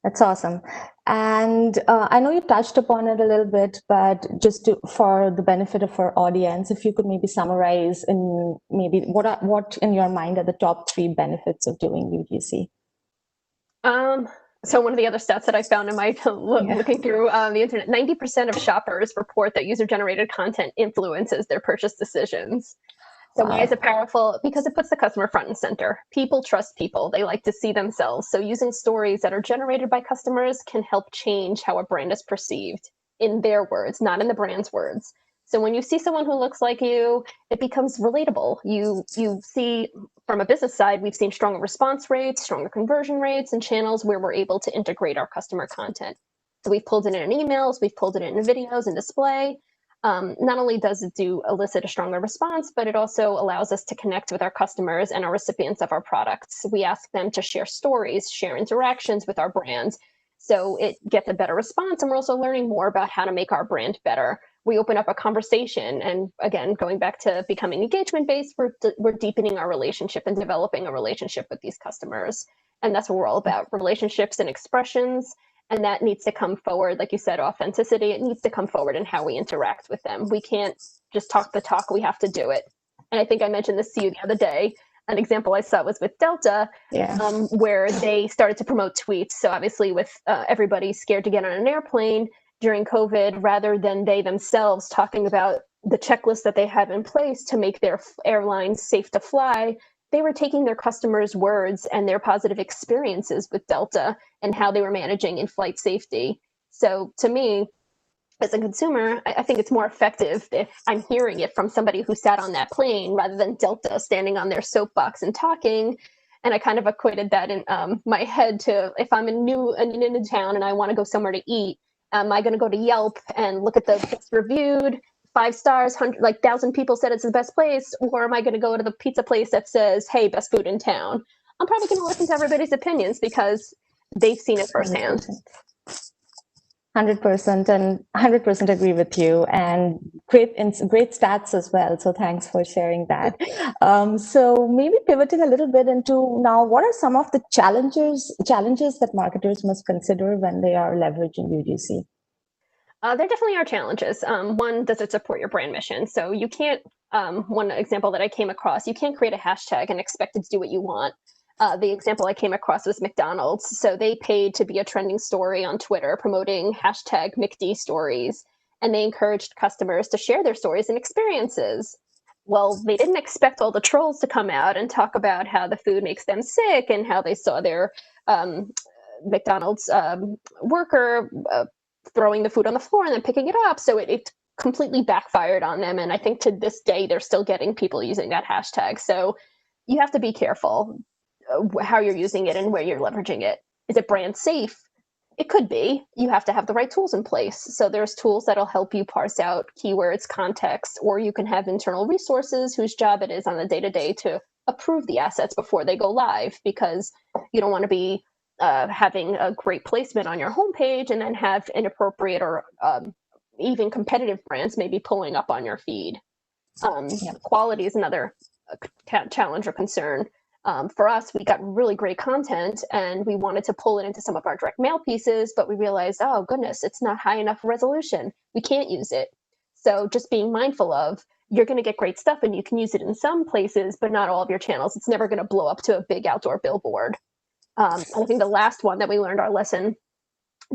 That's awesome. And I know you touched upon it a little bit, but just for the benefit of our audience, if you could maybe summarize in maybe what in your mind are the top 3 benefits of doing UGC? So one of the other stats that I found in my looking through the internet, 90% of shoppers report that user-generated content influences their purchase decisions. So why is it powerful? Because it puts the customer front and center. People trust people. They like to see themselves. So using stories that are generated by customers can help change how a brand is perceived in their words, not in the brand's words. So when you see someone who looks like you, it becomes relatable. You see from a business side, we've seen stronger response rates, stronger conversion rates, and channels where we're able to integrate our customer content. So we've pulled it in emails, we've pulled it in videos and display. Not only does it elicit a stronger response, but it also allows us to connect with our customers and our recipients of our products. We ask them to share stories, share interactions with our brand. So it gets a better response, and we're also learning more about how to make our brand better. We open up a conversation, and again, going back to becoming engagement-based, we're deepening our relationship and developing a relationship with these customers. And that's what we're all about, relationships and expressions. And that needs to come forward, like you said, authenticity. It needs to come forward in how we interact with them. We can't just talk the talk, we have to do it. And I think I mentioned this to you the other day. An example I saw was with Delta, where they started to promote tweets. So obviously with everybody scared to get on an airplane during COVID, rather than they themselves talking about the checklist that they have in place to make their airlines safe to fly, they were taking their customers' words and their positive experiences with Delta and how they were managing in-flight safety. So to me, as a consumer, I think it's more effective if I'm hearing it from somebody who sat on that plane rather than Delta standing on their soapbox and talking. And I kind of equated that in my head to, if I'm in a town and I want to go somewhere to eat, am I going to go to Yelp and look at the best reviewed, 5 stars, 1,000 people said it's the best place, or am I going to go to the pizza place that says, hey, best food in town? I'm probably going to listen to everybody's opinions because they've seen it firsthand. 100% and 100% agree with you, and great stats as well. So thanks for sharing that. So maybe pivoting a little bit into now, what are some of the challenges that marketers must consider when they are leveraging UGC? There definitely are challenges. One, does it support your brand mission? So you can't, one example that I came across, you can't create a hashtag and expect it to do what you want. The example I came across was McDonald's. So they paid to be a trending story on Twitter promoting hashtag McD stories, and they encouraged customers to share their stories and experiences. Well, they didn't expect all the trolls to come out and talk about how the food makes them sick and how they saw their McDonald's worker throwing the food on the floor and then picking it up. So it completely backfired on them. And I think to this day, they're still getting people using that hashtag. So you have to be careful how you're using it and where you're leveraging it. Is it brand safe? It could be. You have to have the right tools in place. So there's tools that'll help you parse out keywords, context, or you can have internal resources whose job it is on the day-to-day to approve the assets before they go live, because you don't want to be having a great placement on your homepage and then have inappropriate or even competitive brands maybe pulling up on your feed. Quality is another challenge or concern. For us, we got really great content and we wanted to pull it into some of our direct mail pieces, but we realized, oh goodness, it's not high enough resolution. We can't use it. So just being mindful of, you're going to get great stuff and you can use it in some places, but not all of your channels. It's never going to blow up to a big outdoor billboard. I think the last one that we learned our lesson,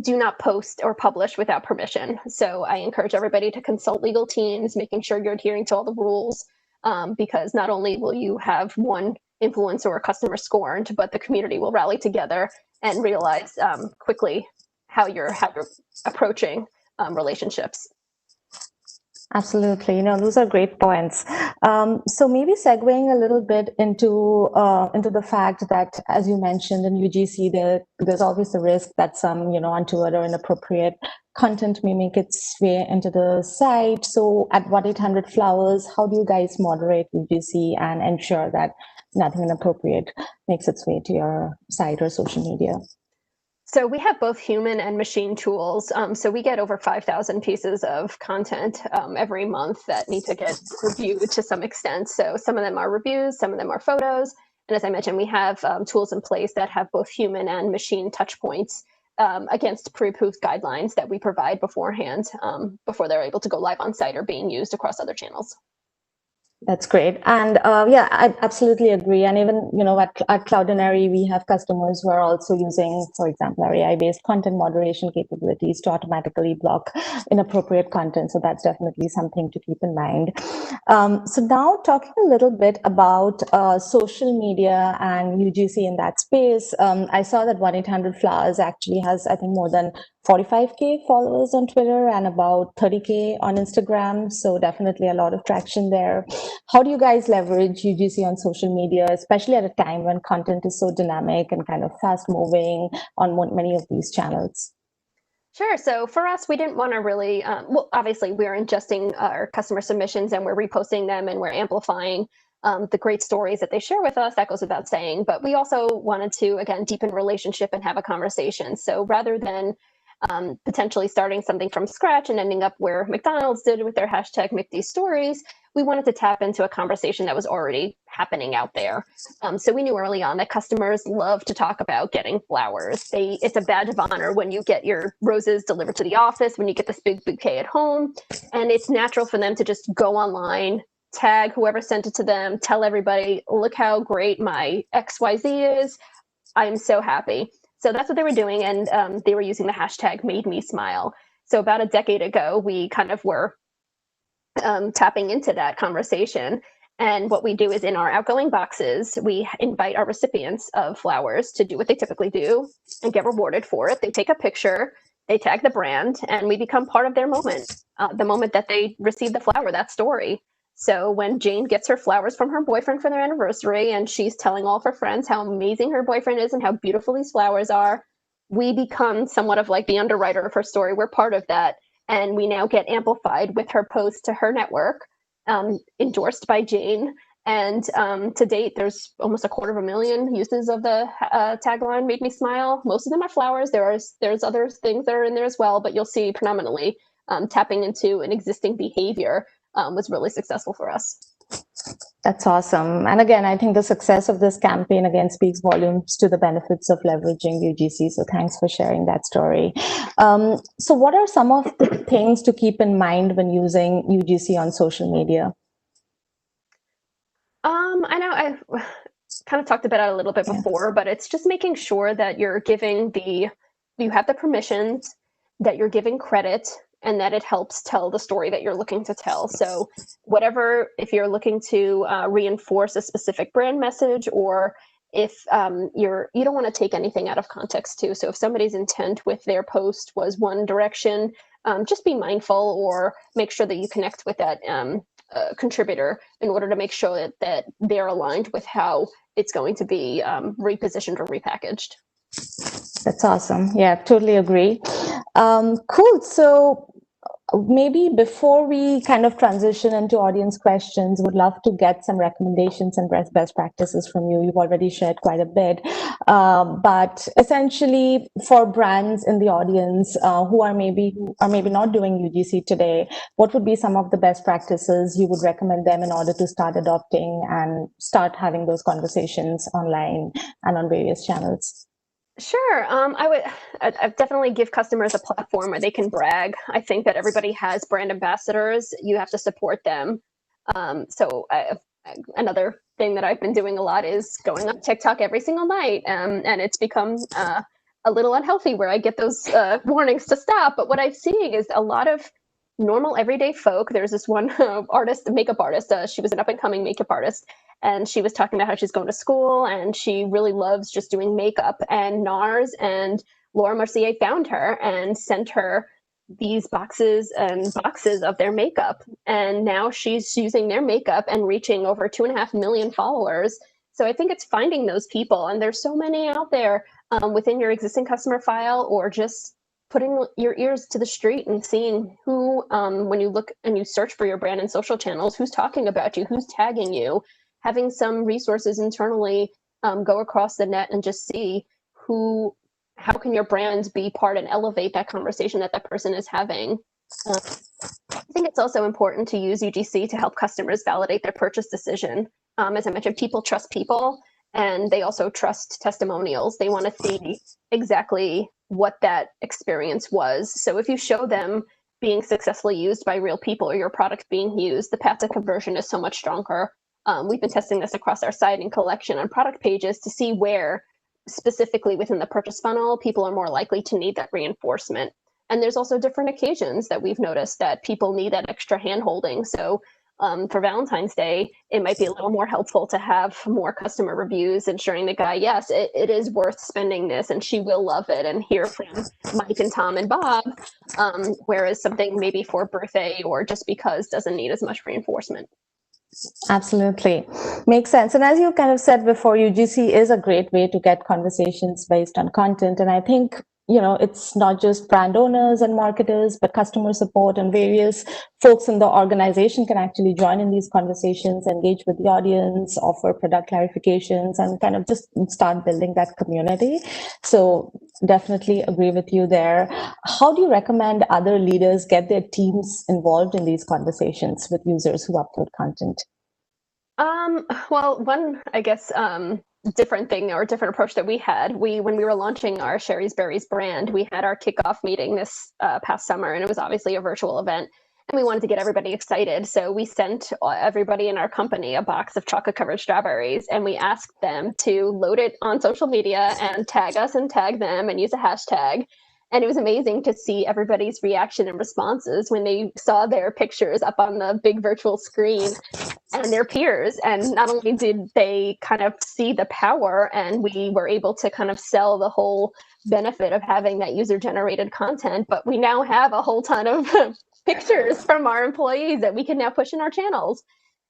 do not post or publish without permission. So I encourage everybody to consult legal teams, making sure you're adhering to all the rules, because not only will you have one influencer or customer scorned, but the community will rally together and realize quickly how you're approaching relationships. Absolutely. Those are great points. So maybe segueing a little bit into the fact that, as you mentioned in UGC, there's always the risk that some, untoward or inappropriate content may make its way into the site. So at 1-800-Flowers, how do you guys moderate UGC and ensure that nothing inappropriate makes its way to your site or social media? So we have both human and machine tools. So we get over 5,000 pieces of content every month that need to get reviewed to some extent. So some of them are reviews, some of them are photos. And as I mentioned, we have tools in place that have both human and machine touch points against pre-approved guidelines that we provide beforehand before they're able to go live on site or being used across other channels. That's great. And yeah, I absolutely agree. And even, at Cloudinary, we have customers who are also using, for example, our AI-based content moderation capabilities to automatically block inappropriate content. So that's definitely something to keep in mind. So now talking a little bit about social media and UGC in that space, I saw that 1-800-Flowers actually has, I think, more than 45K followers on Twitter and about 30K on Instagram. So definitely a lot of traction there. How do you guys leverage UGC on social media, especially at a time when content is so dynamic and kind of fast moving on many of these channels? Sure. So for us, we didn't want to really, well, obviously we're ingesting our customer submissions and we're reposting them and we're amplifying the great stories that they share with us. That goes without saying. But we also wanted to, again, deepen relationship and have a conversation. So rather than potentially starting something from scratch and ending up where McDonald's did with their hashtag #McDStories, we wanted to tap into a conversation that was already happening out there. So we knew early on that customers love to talk about getting flowers. It's a badge of honor when you get your roses delivered to the office, when you get this big bouquet at home, and it's natural for them to just go online, tag whoever sent it to them, tell everybody, look how great my XYZ is. I'm so happy. So that's what they were doing, and they were using the hashtag #MadeMeSmile. So about a decade ago, we kind of were tapping into that conversation. And what we do is in our outgoing boxes, we invite our recipients of flowers to do what they typically do and get rewarded for it. They take a picture, they tag the brand, and we become part of their moment, the moment that they receive the flower, that story. So when Jane gets her flowers from her boyfriend for their anniversary and she's telling all of her friends how amazing her boyfriend is and how beautiful these flowers are, we become somewhat of like the underwriter of her story. We're part of that. And we now get amplified with her post to her network, endorsed by Jane. And to date, there's almost 250,000 uses of the tagline #MadeMeSmile. Most of them are flowers. There's other things that are in there as well, but you'll see predominantly tapping into an existing behavior was really successful for us. That's awesome. And again, I think the success of this campaign again speaks volumes to the benefits of leveraging UGC. So thanks for sharing that story. So what are some of the things to keep in mind when using UGC on social media? I know I've kind of talked about it a little bit before, but it's just making sure that you're giving you have the permissions, that you're giving credit, and that it helps tell the story that you're looking to tell. So whatever, if you're looking to reinforce a specific brand message, or if you don't want to take anything out of context too. So if somebody's intent with their post was one direction, just be mindful or make sure that you connect with that contributor in order to make sure that they're aligned with how it's going to be repositioned or repackaged. That's awesome. Yeah, totally agree. Cool. So maybe before we kind of transition into audience questions, would love to get some recommendations and best practices from you. You've already shared quite a bit, but essentially for brands in the audience who are maybe not doing UGC today, what would be some of the best practices you would recommend them in order to start adopting and start having those conversations online and on various channels? Sure. I'd definitely give customers a platform where they can brag. I think that everybody has brand ambassadors. You have to support them. Another thing that I've been doing a lot is going on TikTok every single night. And it's become a little unhealthy where I get those warnings to stop. But what I'm seeing is a lot of normal everyday folk. There's this one makeup artist. She was an up and coming makeup artist. And she was talking about how she's going to school and she really loves just doing makeup. And NARS and Laura Mercier found her and sent her these boxes and boxes of their makeup. And now she's using their makeup and reaching over 2.5 million followers. So I think it's finding those people. And there's so many out there within your existing customer file, or just putting your ears to the street and seeing who, when you look and you search for your brand in social channels, who's talking about you, who's tagging you. Having some resources internally go across the net and just see how can your brand be part and elevate that conversation that person is having. I think it's also important to use UGC to help customers validate their purchase decision. As I mentioned, people trust people, and they also trust testimonials. They want to see exactly what that experience was. So if you show them being successfully used by real people or your product being used, the path to conversion is so much stronger. We've been testing this across our site and collection on product pages to see where specifically within the purchase funnel, people are more likely to need that reinforcement. And there's also different occasions that we've noticed that people need that extra hand holding. So for Valentine's Day, it might be a little more helpful to have more customer reviews ensuring the guy, yes, it is worth spending this and she will love it, and hear from Mike and Tom and Bob, whereas something maybe for birthday or just because doesn't need as much reinforcement. Absolutely. Makes sense. And as you kind of said before, UGC is a great way to get conversations based on content. And I think, it's not just brand owners and marketers, but customer support and various folks in the organization can actually join in these conversations, engage with the audience, offer product clarifications, and kind of just start building that community. So definitely agree with you there. How do you recommend other leaders get their teams involved in these conversations with users who upload content? Well, one, I guess, different thing or different approach that we had, when we were launching our Sherry's Berries brand, we had our kickoff meeting this past summer, and it was obviously a virtual event, and we wanted to get everybody excited. So we sent everybody in our company a box of chocolate covered strawberries, and we asked them to load it on social media and tag us and tag them and use a hashtag. And it was amazing to see everybody's reaction and responses when they saw their pictures up on the big virtual screen and their peers. And not only did they kind of see the power, and we were able to kind of sell the whole benefit of having that user-generated content, but we now have a whole ton of pictures from our employees that we can now push in our channels.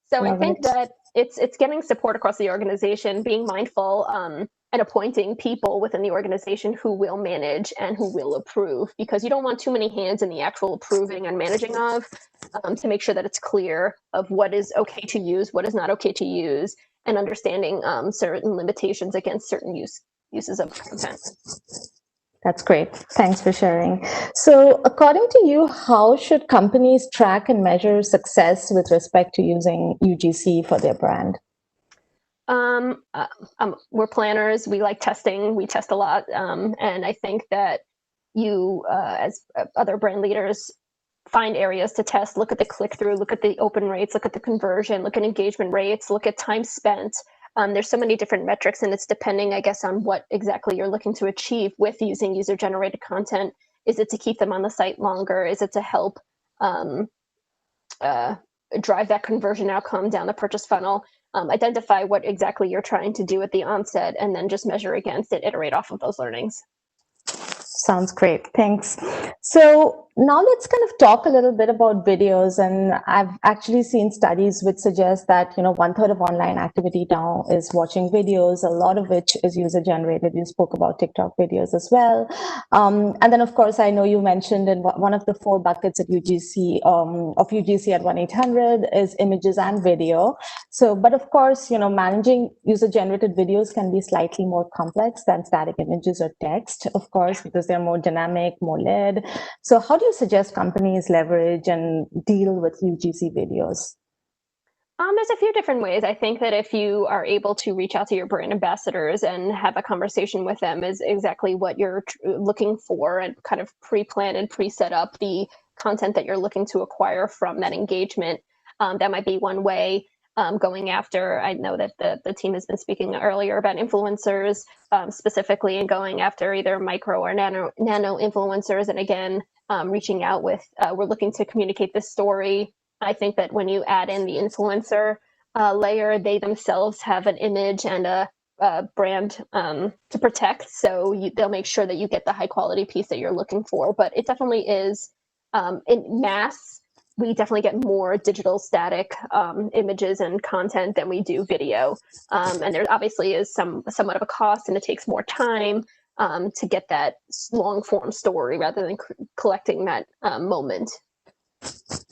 So I think that it's getting support across the organization, being mindful, and appointing people within the organization who will manage and who will approve, because you don't want too many hands in the actual approving and managing of, to make sure that it's clear of what is okay to use, what is not okay to use, and understanding certain limitations against certain uses of content. That's great. Thanks for sharing. So according to you, how should companies track and measure success with respect to using UGC for their brand? We're planners. We like testing. We test a lot. And I think that you, as other brand leaders, find areas to test, look at the click-through, look at the open rates, look at the conversion, look at engagement rates, look at time spent. There's so many different metrics, and it's depending, I guess, on what exactly you're looking to achieve with using user-generated content. Is it to keep them on the site longer? Is it to help drive that conversion outcome down the purchase funnel? Identify what exactly you're trying to do at the onset, and then just measure against it, iterate off of those learnings. Sounds great. Thanks. So now let's kind of talk a little bit about videos. And I've actually seen studies which suggest that, 1/3 of online activity now is watching videos, a lot of which is user generated. You spoke about TikTok videos as well. And then, of course, I know you mentioned in one of the 4 buckets at UGC, of UGC at 1-800 is images and video. So, but of course, managing user generated videos can be slightly more complex than static images or text, of course, because they're more dynamic, more led. So how do you suggest companies leverage and deal with UGC videos? There's a few different ways. I think that if you are able to reach out to your brand ambassadors and have a conversation with them is exactly what you're looking for, and kind of pre-plan and pre-set up the content that you're looking to acquire from that engagement. That might be one way. Going after, I know that the team has been speaking earlier about influencers specifically, and going after either micro or nano influencers. And again, reaching out with, we're looking to communicate this story. I think that when you add in the influencer layer, they themselves have an image and a brand to protect. So they'll make sure that you get the high quality piece that you're looking for. But it definitely is in mass. We definitely get more digital static images and content than we do video. And there obviously is somewhat of a cost, and it takes more time to get that long form story rather than collecting that moment.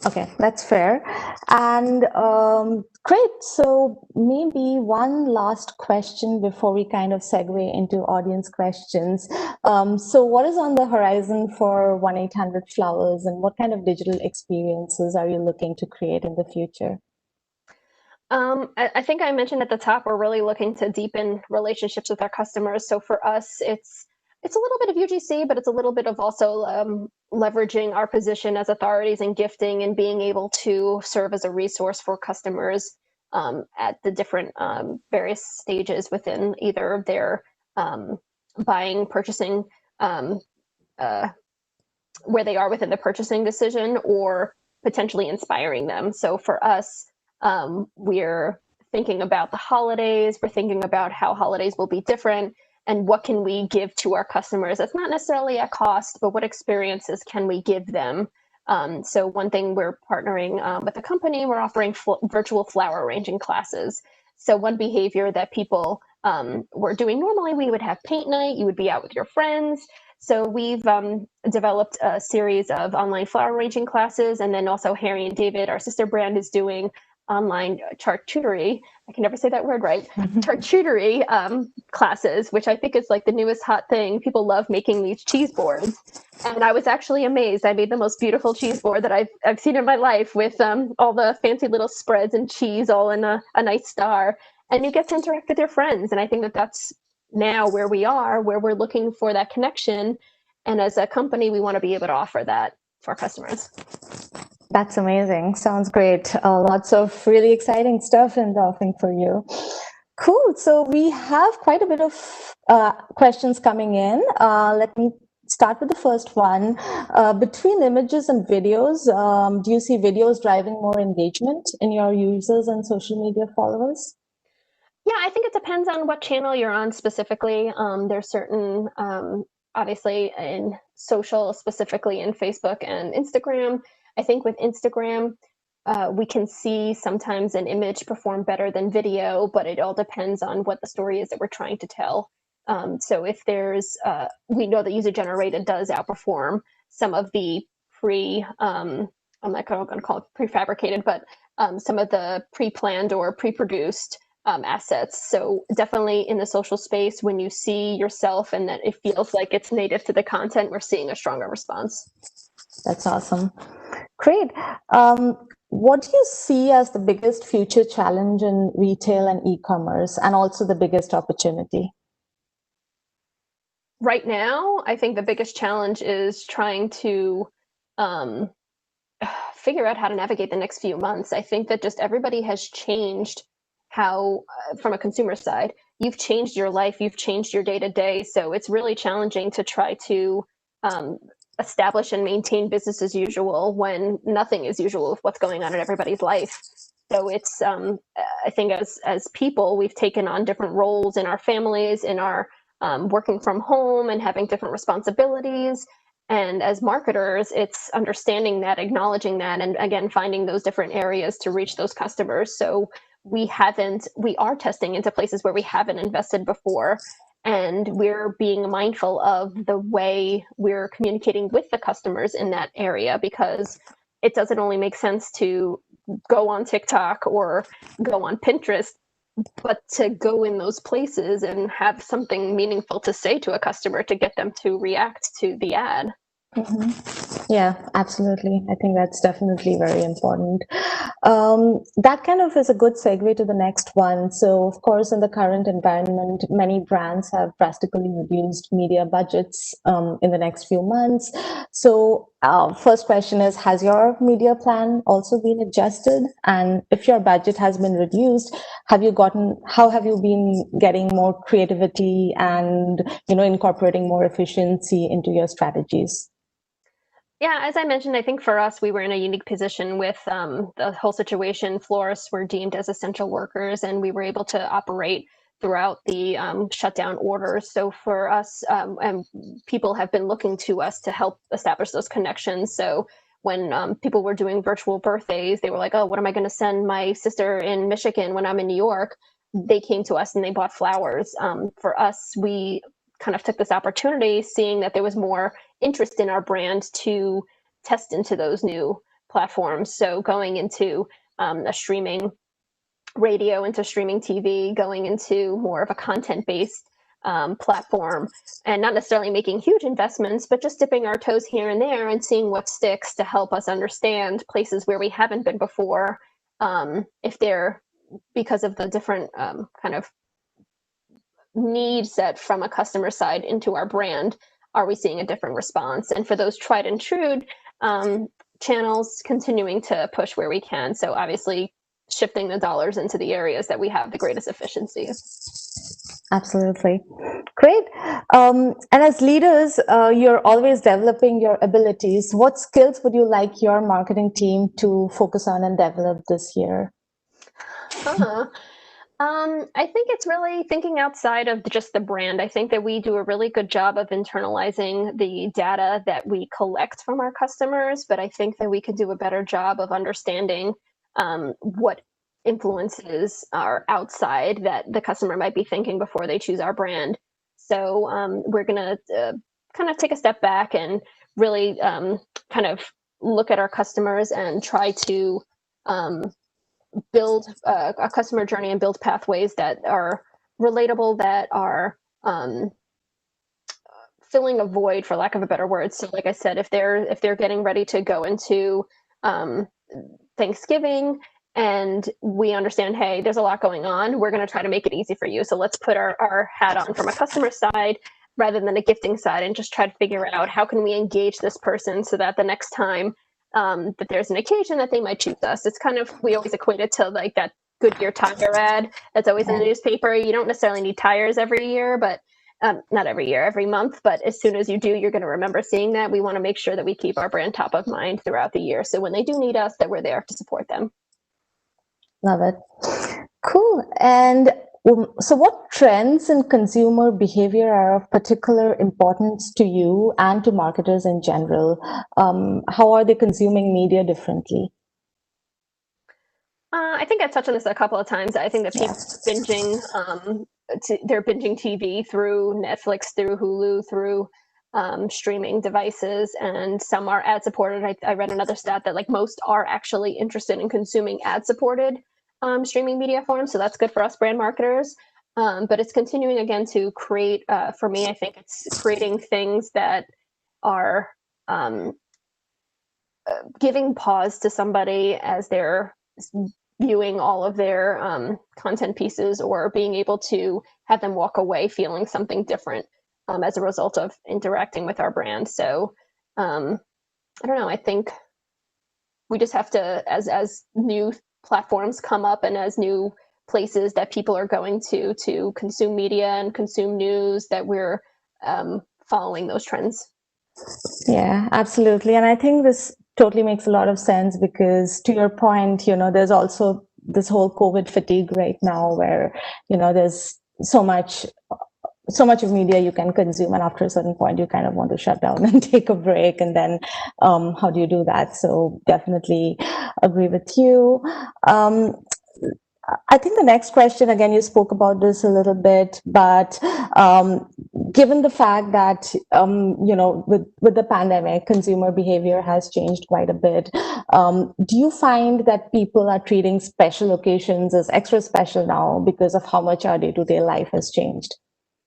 Okay, that's fair. And great. So maybe one last question before we kind of segue into audience questions. So what is on the horizon for 1-800-Flowers, and what kind of digital experiences are you looking to create in the future? I think I mentioned at the top, we're really looking to deepen relationships with our customers. So for us, it's a little bit of UGC, but it's a little bit of also leveraging our position as authorities in gifting and being able to serve as a resource for customers at the different various stages within either their buying, purchasing, where they are within the purchasing decision, or potentially inspiring them. So for us, we're thinking about the holidays. We're thinking about how holidays will be different and what can we give to our customers. That's not necessarily at cost, but what experiences can we give them? So one thing, we're partnering with a company, we're offering virtual flower arranging classes. So one behavior that people were doing normally, we would have paint night, you would be out with your friends. So we've developed a series of online flower arranging classes, and then also Harry and David, our sister brand, is doing online charcuterie. I can never say that word right. Charcuterie classes, which I think is like the newest hot thing. People love making these cheese boards. And I was actually amazed. I made the most beautiful cheese board that I've seen in my life, with all the fancy little spreads and cheese all in a nice star. And you get to interact with your friends. And I think that that's now where we are, where we're looking for that connection. And as a company, we want to be able to offer that for our customers. That's amazing. Sounds great. Lots of really exciting stuff in the offering for you. Cool. So we have quite a bit of questions coming in. Let me start with the first one. Between images and videos, do you see videos driving more engagement in your users and social media followers? Yeah, I think it depends on what channel you're on specifically. There's certain, obviously in social, specifically in Facebook and Instagram. I think with Instagram, we can see sometimes an image perform better than video, but it all depends on what the story is that we're trying to tell. So if there's, we know that user generated does outperform some of the I'm not going to call it prefabricated, but some of the pre-planned or pre-produced assets. So definitely in the social space, when you see yourself and that it feels like it's native to the content, we're seeing a stronger response. That's awesome. Great. What do you see as the biggest future challenge in retail and e-commerce, and also the biggest opportunity? Right now, I think the biggest challenge is trying to figure out how to navigate the next few months. I think that just everybody has changed how, from a consumer side, you've changed your life, you've changed your day-to-day. So it's really challenging to try to establish and maintain business as usual when nothing is usual with what's going on in everybody's life. So it's, I think as people, we've taken on different roles in our families, in our working from home and having different responsibilities. And as marketers, it's understanding that, acknowledging that, and again, finding those different areas to reach those customers. So we are testing into places where we haven't invested before. And we're being mindful of the way we're communicating with the customers in that area, because it doesn't only make sense to go on TikTok or go on Pinterest, but to go in those places and have something meaningful to say to a customer to get them to react to the ad. Mm-hmm. Yeah, absolutely. I think that's definitely very important. That kind of is a good segue to the next one. So, of course, in the current environment, many brands have drastically reduced media budgets in the next few months. So, first question is, has your media plan also been adjusted? And if your budget has been reduced, how have you been getting more creativity and, incorporating more efficiency into your strategies? Yeah, as I mentioned, I think for us, we were in a unique position with the whole situation. Florists were deemed as essential workers, and we were able to operate throughout the shutdown orders. So for us, and people have been looking to us to help establish those connections. So when people were doing virtual birthdays, they were like, oh, what am I going to send my sister in Michigan when I'm in New York? They came to us and they bought flowers. For us, we kind of took this opportunity, seeing that there was more interest in our brand, to test into those new platforms. So going into a streaming radio, into streaming TV, going into more of a content-based platform, and not necessarily making huge investments, but just dipping our toes here and there and seeing what sticks to help us understand places where we haven't been before, if they're, because of the different kind of need set from a customer side into our brand, are we seeing a different response? And for those tried and true channels, continuing to push where we can. So obviously shifting the dollars into the areas that we have the greatest efficiency. Absolutely. Great. And as leaders, you're always developing your abilities. What skills would you like your marketing team to focus on and develop this year? I think it's really thinking outside of just the brand. I think that we do a really good job of internalizing the data that we collect from our customers, but I think that we could do a better job of understanding what influences are outside that the customer might be thinking before they choose our brand. So we're going to kind of take a step back and really kind of look at our customers and try to build a customer journey and build pathways that are relatable, that are filling a void, for lack of a better word. So like I said, if they're getting ready to go into Thanksgiving and we understand, hey, there's a lot going on, we're going to try to make it easy for you. So let's put our hat on from a customer side rather than a gifting side and just try to figure out how can we engage this person so that the next time that there's an occasion that they might choose us. It's kind of, we always equate it to like that Goodyear tire ad that's always in the newspaper. You don't necessarily need tires every year, but not every year, every month. But as soon as you do, you're going to remember seeing that. We want to make sure that we keep our brand top of mind throughout the year. So when they do need us, that we're there to support them. Love it. Cool. And so what trends in consumer behavior are of particular importance to you and to marketers in general? How are they consuming media differently? I think I touched on this a couple of times. I think that people they're binging TV through Netflix, through Hulu, through streaming devices, and some are ad supported. I read another stat that like most are actually interested in consuming ad supported streaming media forms. So that's good for us brand marketers. But it's continuing again to create, for me, I think it's creating things that are giving pause to somebody as they're viewing all of their content pieces, or being able to have them walk away feeling something different as a result of interacting with our brand. So I don't know, I think we just have to, as new platforms come up and as new places that people are going to consume media and consume news, that we're following those trends. Yeah, absolutely. And I think this totally makes a lot of sense because, to your point, there's also this whole COVID fatigue right now where, there's so much of media you can consume, and after a certain point you kind of want to shut down and take a break, and then how do you do that? So definitely agree with you. I think the next question, again, you spoke about this a little bit, but given the fact that, with the pandemic, consumer behavior has changed quite a bit, do you find that people are treating special occasions as extra special now because of how much our day-to-day life has changed?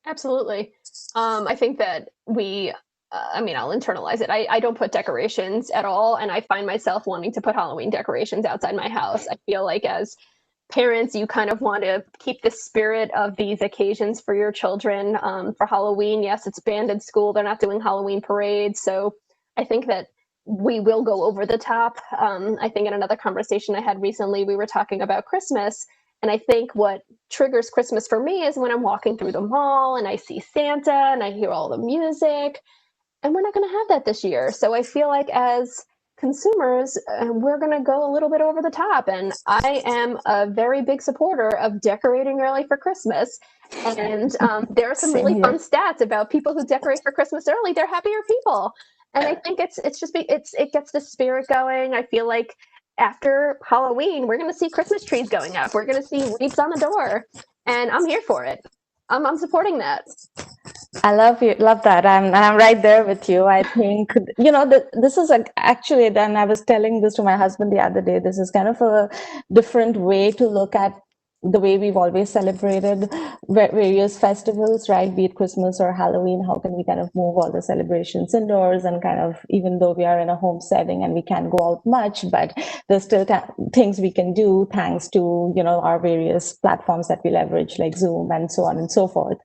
Absolutely. I think that I'll internalize it. I don't put decorations at all, and I find myself wanting to put Halloween decorations outside my house. I feel like as parents, you kind of want to keep the spirit of these occasions for your children. For Halloween, yes, it's banned in school. They're not doing Halloween parades. So I think that we will go over the top. I think in another conversation I had recently, we were talking about Christmas. And I think what triggers Christmas for me is when I'm walking through the mall and I see Santa and I hear all the music. And we're not going to have that this year. So I feel like as consumers, we're going to go a little bit over the top. And I am a very big supporter of decorating early for Christmas. And there are some really fun stats about people who decorate for Christmas early. They're happier people. And I think it gets the spirit going. I feel like after Halloween, we're going to see Christmas trees going up. We're going to see wreaths on the door. And I'm here for it. I'm supporting that. I love that. I'm right there with you. I think, this is actually, and I was telling this to my husband the other day, this is kind of a different way to look at the way we've always celebrated various festivals, right? Be it Christmas or Halloween, how can we kind of move all the celebrations indoors, and kind of, even though we are in a home setting and we can't go out much, but there's still things we can do thanks to, our various platforms that we leverage, like Zoom and so on and so forth,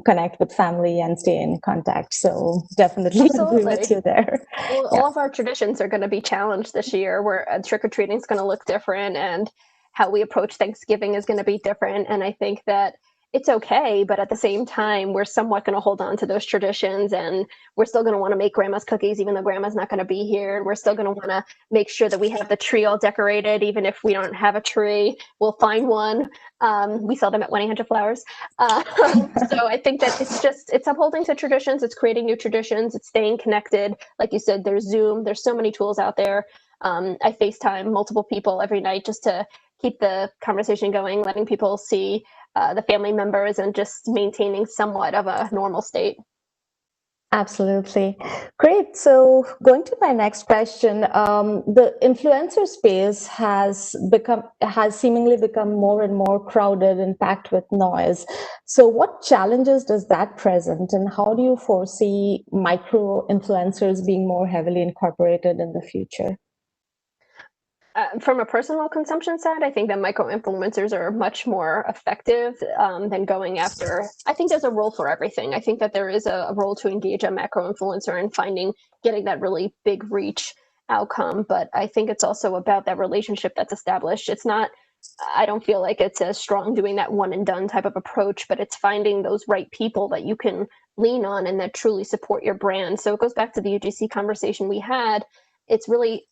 connect with family and stay in contact. So definitely agree with you there. Well, all of our traditions are going to be challenged this year, where trick-or-treating is going to look different, and how we approach Thanksgiving is going to be different. And I think that it's okay, but at the same time, we're somewhat going to hold on to those traditions, and we're still going to want to make grandma's cookies, even though grandma's not going to be here. And we're still going to want to make sure that we have the tree all decorated, even if we don't have a tree. We'll find one. We sell them at 1-800-Flowers. So I think that it's upholding to traditions. It's creating new traditions. It's staying connected. Like you said, there's Zoom. There's so many tools out there. I FaceTime multiple people every night just to keep the conversation going, letting people see the family members, and just maintaining somewhat of a normal state. Absolutely. Great. So going to my next question, the influencer space has seemingly become more and more crowded and packed with noise. So what challenges does that present, and how do you foresee micro influencers being more heavily incorporated in the future? From a personal consumption side, I think that micro-influencers are much more effective than going after. I think there's a role for everything. I think that there is a role to engage a macro-influencer and getting that really big reach outcome. But I think it's also about that relationship that's established. It's not, I don't feel like it's as strong doing that one and done type of approach, but it's finding those right people that you can lean on and that truly support your brand. So it goes back to the UGC conversation we had. It's really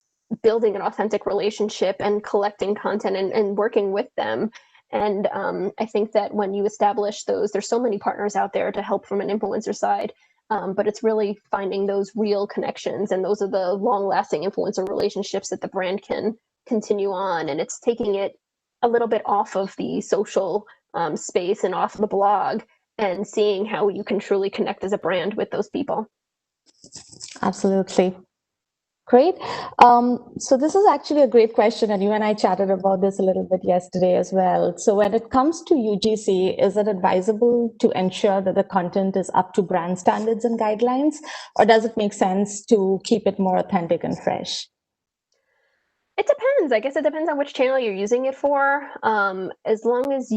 building an authentic relationship and collecting content and working with them. And I think that when you establish those, there's so many partners out there to help from an influencer side, but it's really finding those real connections. And those are the long-lasting influencer relationships that the brand can continue on. And it's taking it a little bit off of the social space and off the blog, and seeing how you can truly connect as a brand with those people. Absolutely. Great. So this is actually a great question, and you and I chatted about this a little bit yesterday as well. So when it comes to UGC, is it advisable to ensure that the content is up to brand standards and guidelines, or does it make sense to keep it more authentic and fresh? It depends. I guess it depends on which channel you're using it for. As long as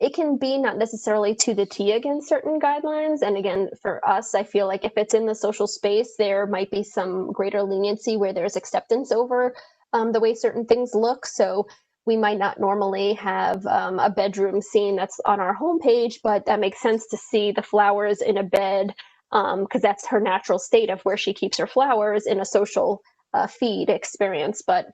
it can be not necessarily to the T against certain guidelines. And again, for us, I feel like if it's in the social space, there might be some greater leniency where there's acceptance over the way certain things look. So we might not normally have a bedroom scene that's on our homepage, but that makes sense to see the flowers in a bed, because that's her natural state of where she keeps her flowers in a social feed experience. But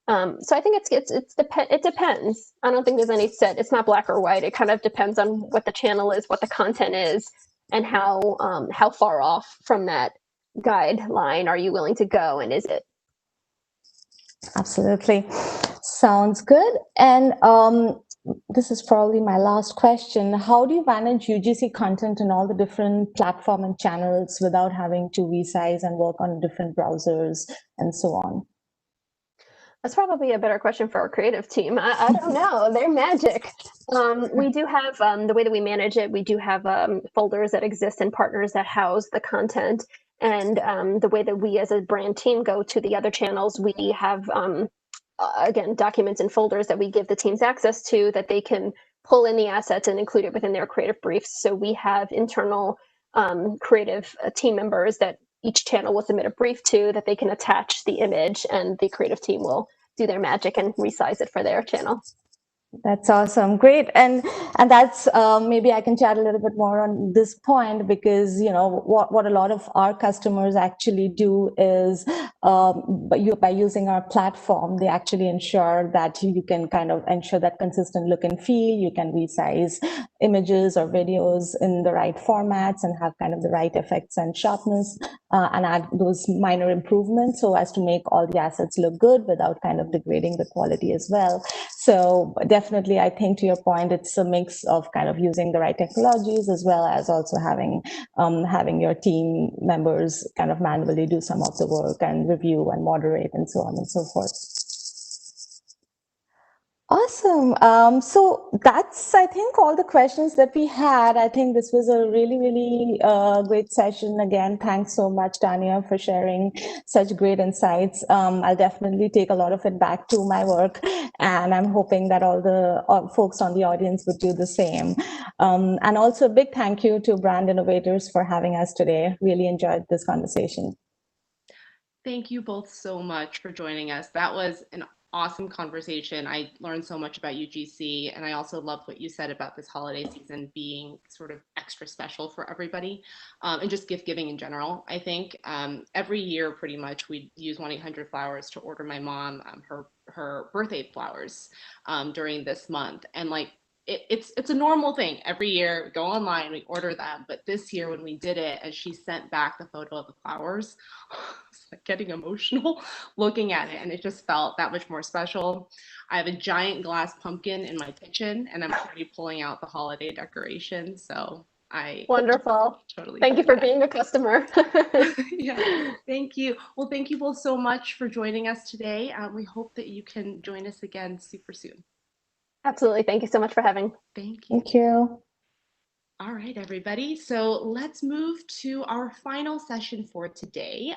so I think it depends. I don't think there's any set. It's not black or white. It kind of depends on what the channel is, what the content is, and how far off from that guideline are you willing to go, and is it? Absolutely. Sounds good. And this is probably my last question. How do you manage UGC content in all the different platform and channels without having to resize and work on different browsers and so on? That's probably a better question for our creative team. I don't know. They're magic. We do have the way that we manage it. We do have folders that exist and partners that house the content. And the way that we as a brand team go to the other channels, we have, again, documents and folders that we give the teams access to, that they can pull in the assets and include it within their creative briefs. So we have internal creative team members that each channel will submit a brief to, that they can attach the image, and the creative team will do their magic and resize it for their channel. That's awesome. Great. And that's maybe I can chat a little bit more on this point, because what a lot of our customers actually do is by using our platform, they actually ensure that you can kind of ensure that consistent look and feel. You can resize images or videos in the right formats and have kind of the right effects and sharpness, and add those minor improvements so as to make all the assets look good without kind of degrading the quality as well. So definitely, I think to your point, it's a mix of kind of using the right technologies, as well as also having your team members kind of manually do some of the work and review and moderate and so on and so forth. Awesome. So that's, I think, all the questions that we had. I think this was a really, really great session. Again, thanks so much, Tanya, for sharing such great insights. I'll definitely take a lot of it back to my work, and I'm hoping that all the folks on the audience would do the same. And also a big thank you to Brand Innovators for having us today. Really enjoyed this conversation. Thank you both so much for joining us. That was an awesome conversation. I learned so much about UGC, and I also loved what you said about this holiday season being sort of extra special for everybody, and just gift giving in general. I think every year, pretty much, we use 1-800-Flowers to order my mom her birthday flowers during this month, and like it's a normal thing every year. We go online, we order them, but this year when we did it, and she sent back the photo of the flowers, I was like getting emotional looking at it, and it just felt that much more special. I have a giant glass pumpkin in my kitchen, and I'm already pulling out the holiday decorations. So I Wonderful. totally Thank you for being a customer. yeah, thank you. Well, thank you both so much for joining us today. We hope that you can join us again super soon. Absolutely. Thank you so much for having. Thank you. Thank you. All right, everybody. So let's move to our final session for today.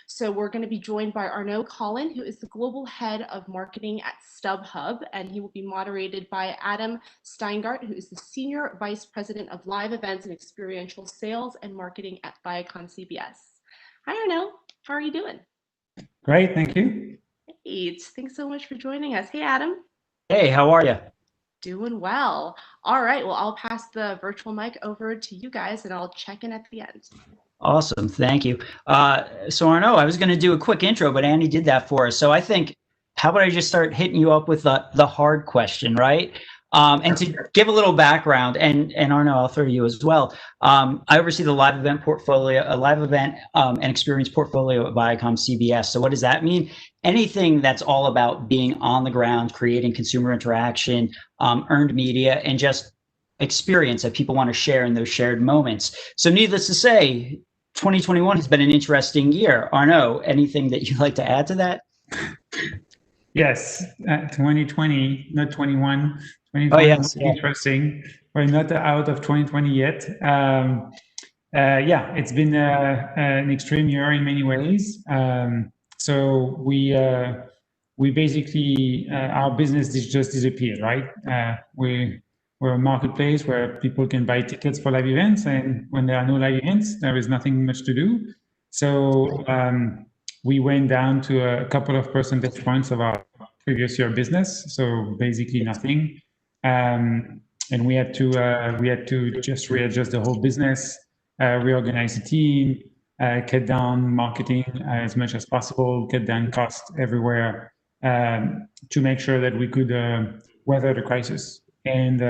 So we're going to be joined by Arnaud Collin, who is the global head of marketing at StubHub, and he will be moderated by Adam Steingart, who is the senior vice president of live events and experiential sales and marketing at Viacom CBS. Hi, Arnaud. How are you doing? Great, thank you. Great. Thanks so much for joining us. Hey, Adam. Hey, how are you? Doing well. All right. Well, I'll pass the virtual mic over to you guys, and I'll check in at the end. Awesome. Thank you. So Arnaud, I was going to do a quick intro, but Andy did that for us. So I think, how about I just start hitting you up with the hard question, right? And to give a little background, and Arnaud, I'll throw to you as well. I oversee the live event portfolio, and experience portfolio at Viacom CBS. So what does that mean? Anything that's all about being on the ground, creating consumer interaction, earned media, and just experience that people want to share in those shared moments. So needless to say, 2021 has been an interesting year. Arnaud, anything that you'd like to add to that? Yes, 2020, not 21. 2020 Oh, yes, was interesting. We're not out of 2020 yet. Yeah, it's been an extreme year in many ways. So we basically, our business just disappeared, right? We're a marketplace where people can buy tickets for live events, and when there are no live events, there is nothing much to do. So we went down to a couple of percentage points of our previous year business, so basically nothing. And we had to just readjust the whole business, reorganize the team, cut down marketing as much as possible, cut down costs everywhere, to make sure that we could weather the crisis. And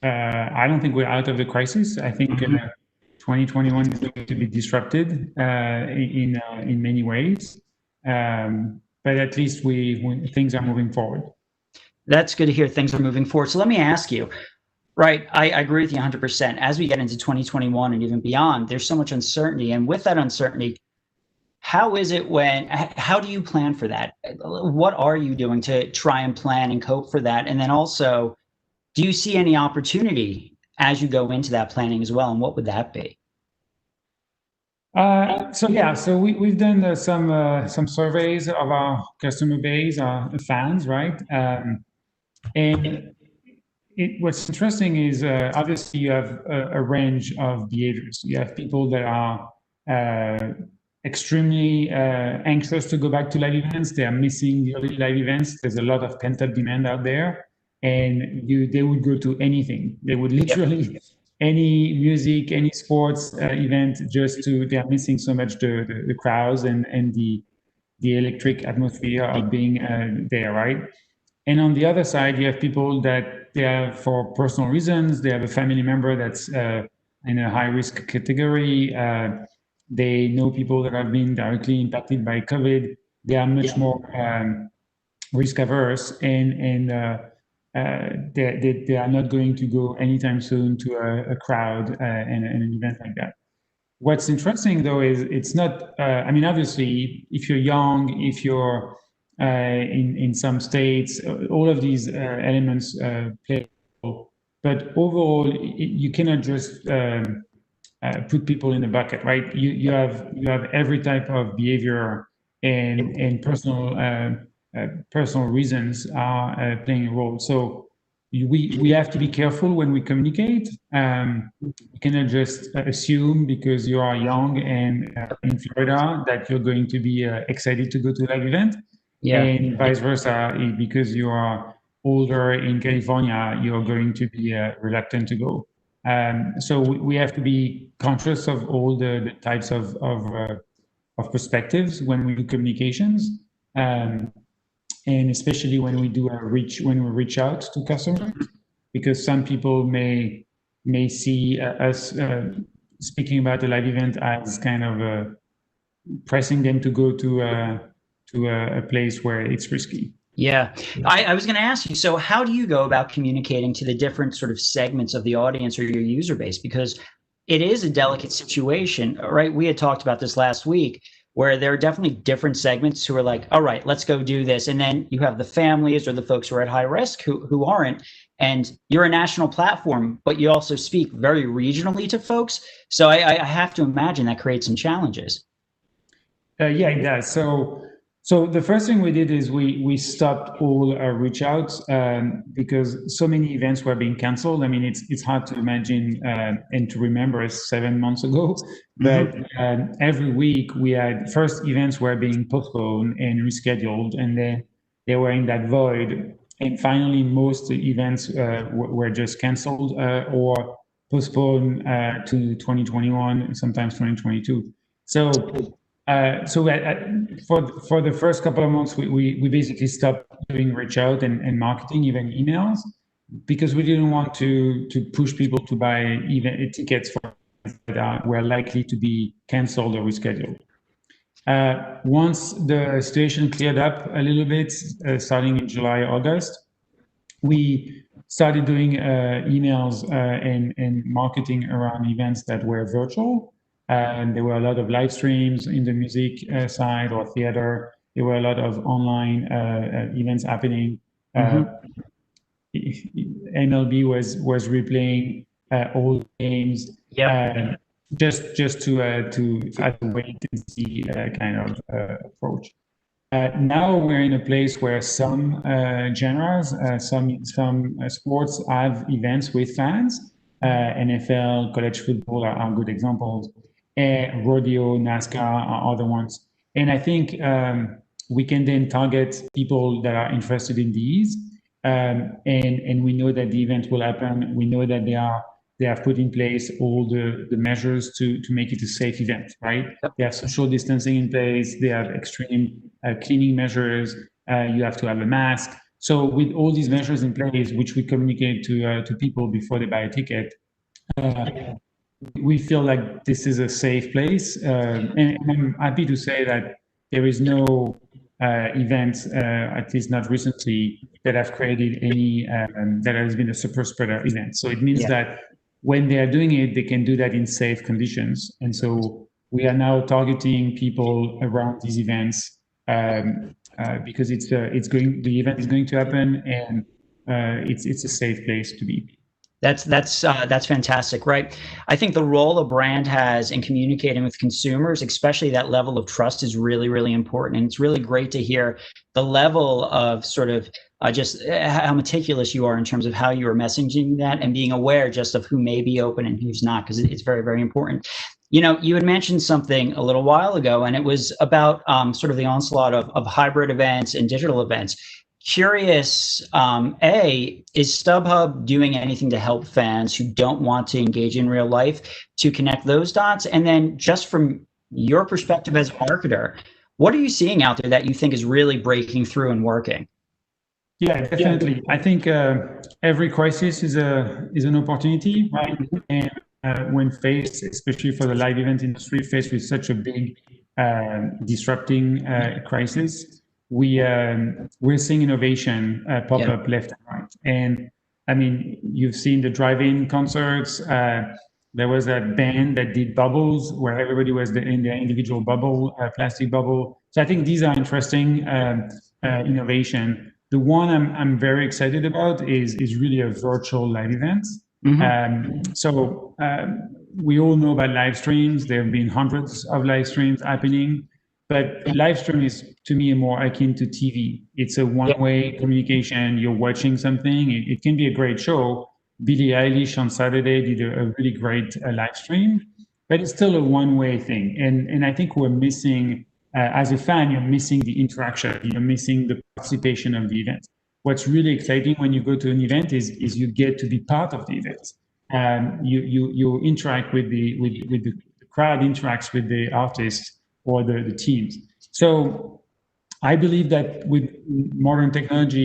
I don't think we're out of the crisis. I think 2021 is going to be disrupted in many ways, but at least things are moving forward. That's good to hear. Things are moving forward. So let me ask you, right? I agree with you 100%. As we get into 2021 and even beyond, there's so much uncertainty, and with that uncertainty, how do you plan for that? What are you doing to try and plan and cope for that? And then also, do you see any opportunity as you go into that planning as well? And what would that be? So we've done some surveys of our customer base, our fans, right? And what's interesting is obviously you have a range of behaviors. You have people that are extremely anxious to go back to live events. They are missing the early live events. There's a lot of pent-up demand out there, and they would go to anything. They would literally any music, any sports event, they are missing so much the crowds and the electric atmosphere of being there, right? And on the other side, you have people that they have, for personal reasons, they have a family member that's in a high-risk category. They know people that have been directly impacted by COVID. They are much more risk averse, and they are not going to go anytime soon to a crowd and an event like that. What's interesting, though, is it's not. I mean, obviously, if you're young, if you're in some states, all of these elements play a role. But overall, you cannot just put people in a bucket, right? You have every type of behavior, and personal reasons are playing a role. So we have to be careful when we communicate. You cannot just assume because you are young and in Florida that you're going to be excited to go to a live event. Yeah. And vice versa, because you are older in California, you're going to be reluctant to go. So we have to be conscious of all the types of perspectives when we do communications, and especially when we reach out to customers, because some people may see us speaking about a live event as kind of pressing them to go to a place where it's risky. Yeah, I was going to ask you, so how do you go about communicating to the different sort of segments of the audience or your user base? Because it is a delicate situation, right? We had talked about this last week, where there are definitely different segments who are like, all right, let's go do this. And then you have the families or the folks who are at high risk who aren't. And you're a national platform, but you also speak very regionally to folks. So I have to imagine that creates some challenges. Yeah, it does. So the first thing we did is we stopped all our reach outs because so many events were being canceled. I mean, it's hard to imagine and to remember 7 months ago, but every week we had first events were being postponed and rescheduled, and then they were in that void. And finally, most events were just canceled or postponed to 2021, sometimes 2022. So for the first couple of months, we basically stopped doing reach out and marketing, even emails, because we didn't want to push people to buy even tickets for that were likely to be canceled or rescheduled. Once the situation cleared up a little bit, starting in July, August, we started doing emails and marketing around events that were virtual. And there were a lot of live streams in the music side or theater. There were a lot of online events happening. MLB was replaying old games. Yeah. Just to have a wait and see kind of approach. Now we're in a place where some genres, some sports have events with fans. NFL, college football are good examples. Rodeo, NASCAR are other ones. And I think we can then target people that are interested in these. And we know that the event will happen. We know that they have put in place all the measures to make it a safe event, right? They have social distancing in place. They have extreme cleaning measures. You have to have a mask. So with all these measures in place, which we communicate to people before they buy a ticket, we feel like this is a safe place. And I'm happy to say that there is no event, at least not recently, that have created any, that has been a super spreader event. So it means that when they are doing it, they can do that in safe conditions. And so we are now targeting people around these events because the event is going to happen, and it's a safe place to be. That's fantastic, right? I think the role a brand has in communicating with consumers, especially that level of trust, is really, really important. And it's really great to hear the level of sort of just how meticulous you are in terms of how you are messaging that and being aware just of who may be open and who's not, because it's very, very important. You know, you had mentioned something a little while ago, and it was about sort of the onslaught of hybrid events and digital events. Curious, is StubHub doing anything to help fans who don't want to engage in real life to connect those dots? And then just from your perspective as a marketer, what are you seeing out there that you think is really breaking through and working? Yeah, definitely. I think every crisis is an opportunity, right? And when faced, especially for the live event industry, faced with such a big disrupting crisis, we're seeing innovation pop up left and right. And I mean, you've seen the drive-in concerts. There was a band that did bubbles where everybody was in their individual bubble, plastic bubble. So I think these are interesting innovation. The one I'm very excited about is really a virtual live event. So we all know about live streams. There have been hundreds of live streams happening. But live stream is, to me, more akin to TV. It's a one-way communication. You're watching something. It can be a great show. Billie Eilish on Saturday did a really great live stream, but it's still a one-way thing. And I think we're missing as a fan, you're missing the interaction, you're missing the participation of the event. What's really exciting when you go to an event is you get to be part of the event. You interact with the crowd, interacts with the artists or the teams. So I believe that with modern technology,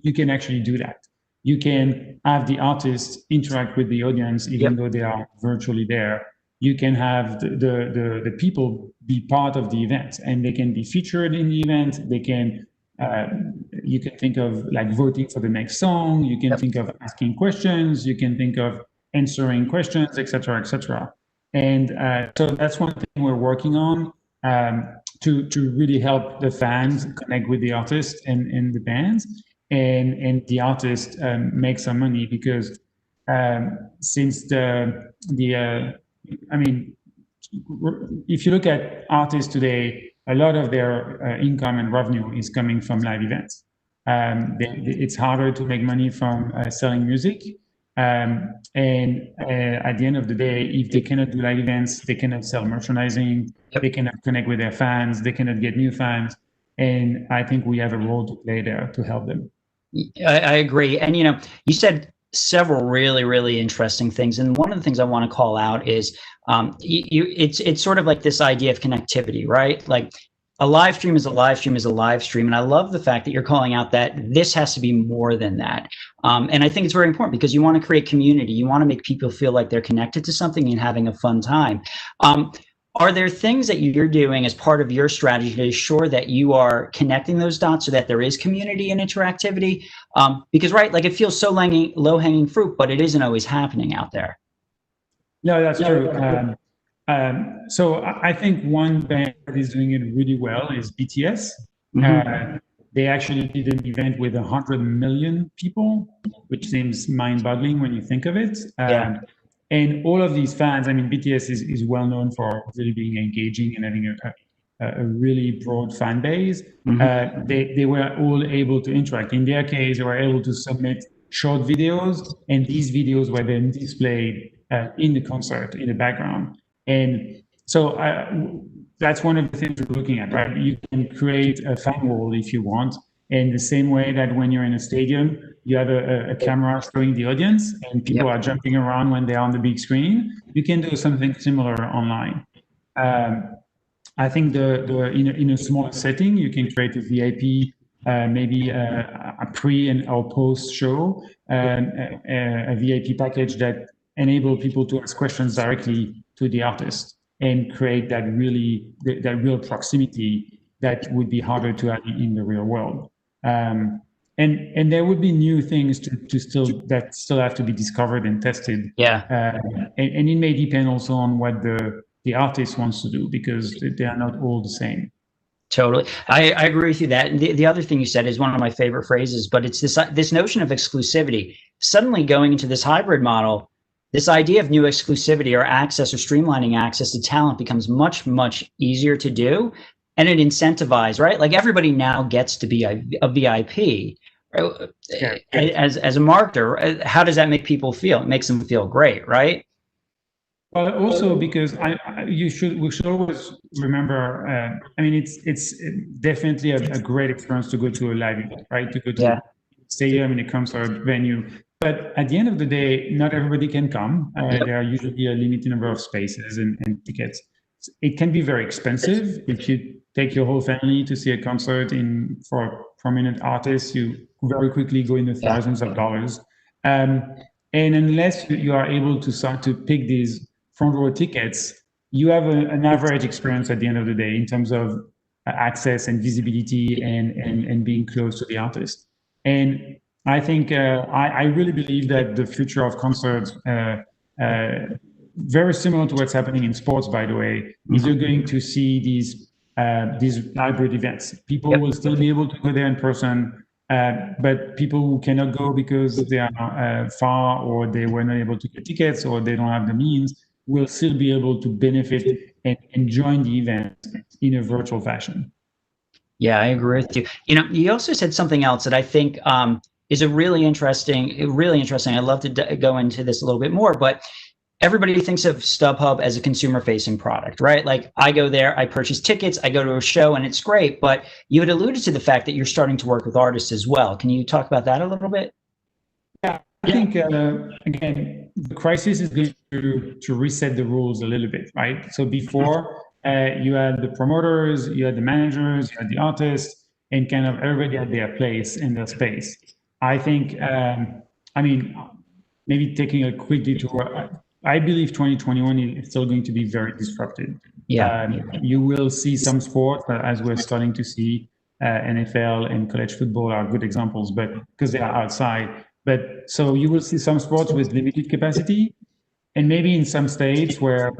you can actually do that. You can have the artists interact with the audience, even though they are virtually there. You can have the people be part of the event, and they can be featured in the event. They can, you can think of like voting for the next song. You can think of asking questions. You can think of answering questions, et cetera, et cetera. And so that's one thing we're working on to really help the fans connect with the artists and the bands, and the artists make some money, because since I mean, if you look at artists today, a lot of their income and revenue is coming from live events. It's harder to make money from selling music. And at the end of the day, if they cannot do live events, they cannot sell merchandising, they cannot connect with their fans, they cannot get new fans. And I think we have a role to play there to help them. I agree. And, you know, you said several really, really interesting things. And one of the things I want to call out is it's sort of like this idea of connectivity, right? Like a live stream is a live stream is a live stream. And I love the fact that you're calling out that this has to be more than that. And I think it's very important because you want to create community. You want to make people feel like they're connected to something and having a fun time. Are there things that you're doing as part of your strategy to ensure that you are connecting those dots so that there is community and interactivity? Because, right, like it feels so low-hanging fruit, but it isn't always happening out there. No, that's true. So I think one band that is doing it really well is BTS. They actually did an event with 100 million people, which seems mind-boggling when you think of it. And all of these fans, I mean, BTS is well known for really being engaging and having a really broad fan base. They were all able to interact. In their case, they were able to submit short videos, and these videos were then displayed in the concert in the background. And so that's one of the things we're looking at, right? You can create a fan wall if you want. In the same way that when you're in a stadium, you have a camera showing the audience and people are jumping around when they're on the big screen, you can do something similar online. I think in a smaller setting, you can create a VIP, maybe a pre or post show, a VIP package that enable people to ask questions directly to the artist and create that real proximity that would be harder to have in the real world. And there would be new things that still have to be discovered and tested. And it may depend also on what the artist wants to do, because they are not all the same. Totally. I agree with you that. And the other thing you said is one of my favorite phrases, but it's this notion of exclusivity. Suddenly going into this hybrid model, this idea of new exclusivity or access or streamlining access to talent becomes much, much easier to do. And it incentivizes, right? Like everybody now gets to be a VIP. Right? As a marketer, how does that make people feel? It makes them feel great, right? Well, also because we should always remember. I mean, it's definitely a great experience to go to a live event, right? To go to a stadium in a concert venue. But at the end of the day, not everybody can come. There are usually a limited number of spaces and tickets. It can be very expensive. If you take your whole family to see a concert for a prominent artist, you very quickly go into thousands of dollars. And unless you are able to start to pick these front row tickets, you have an average experience at the end of the day in terms of access and visibility and being close to the artist. And I think I really believe that the future of concerts, very similar to what's happening in sports, by the way, is you're going to see these hybrid events. People will still be able to go there in person, but people who cannot go because they are far or they were not able to get tickets or they don't have the means will still be able to benefit and join the event in a virtual fashion. Yeah, I agree with you. You know, you also said something else that I think is really interesting. I'd love to go into this a little bit more, but everybody thinks of StubHub as a consumer-facing product, right? Like I go there, I purchase tickets, I go to a show, and it's great. But you had alluded to the fact that you're starting to work with artists as well. Can you talk about that a little bit? Yeah, I think again, the crisis is going to reset the rules a little bit, right? So before you had the promoters, you had the managers, you had the artists, and kind of everybody had their place in their space. I think, I mean, maybe taking a quick detour, I believe 2021 is still going to be very disruptive. Yeah. You will see some sports, as we're starting to see, NFL and college football are good examples, but because they are outside. But so you will see some sports with limited capacity, and maybe in some states where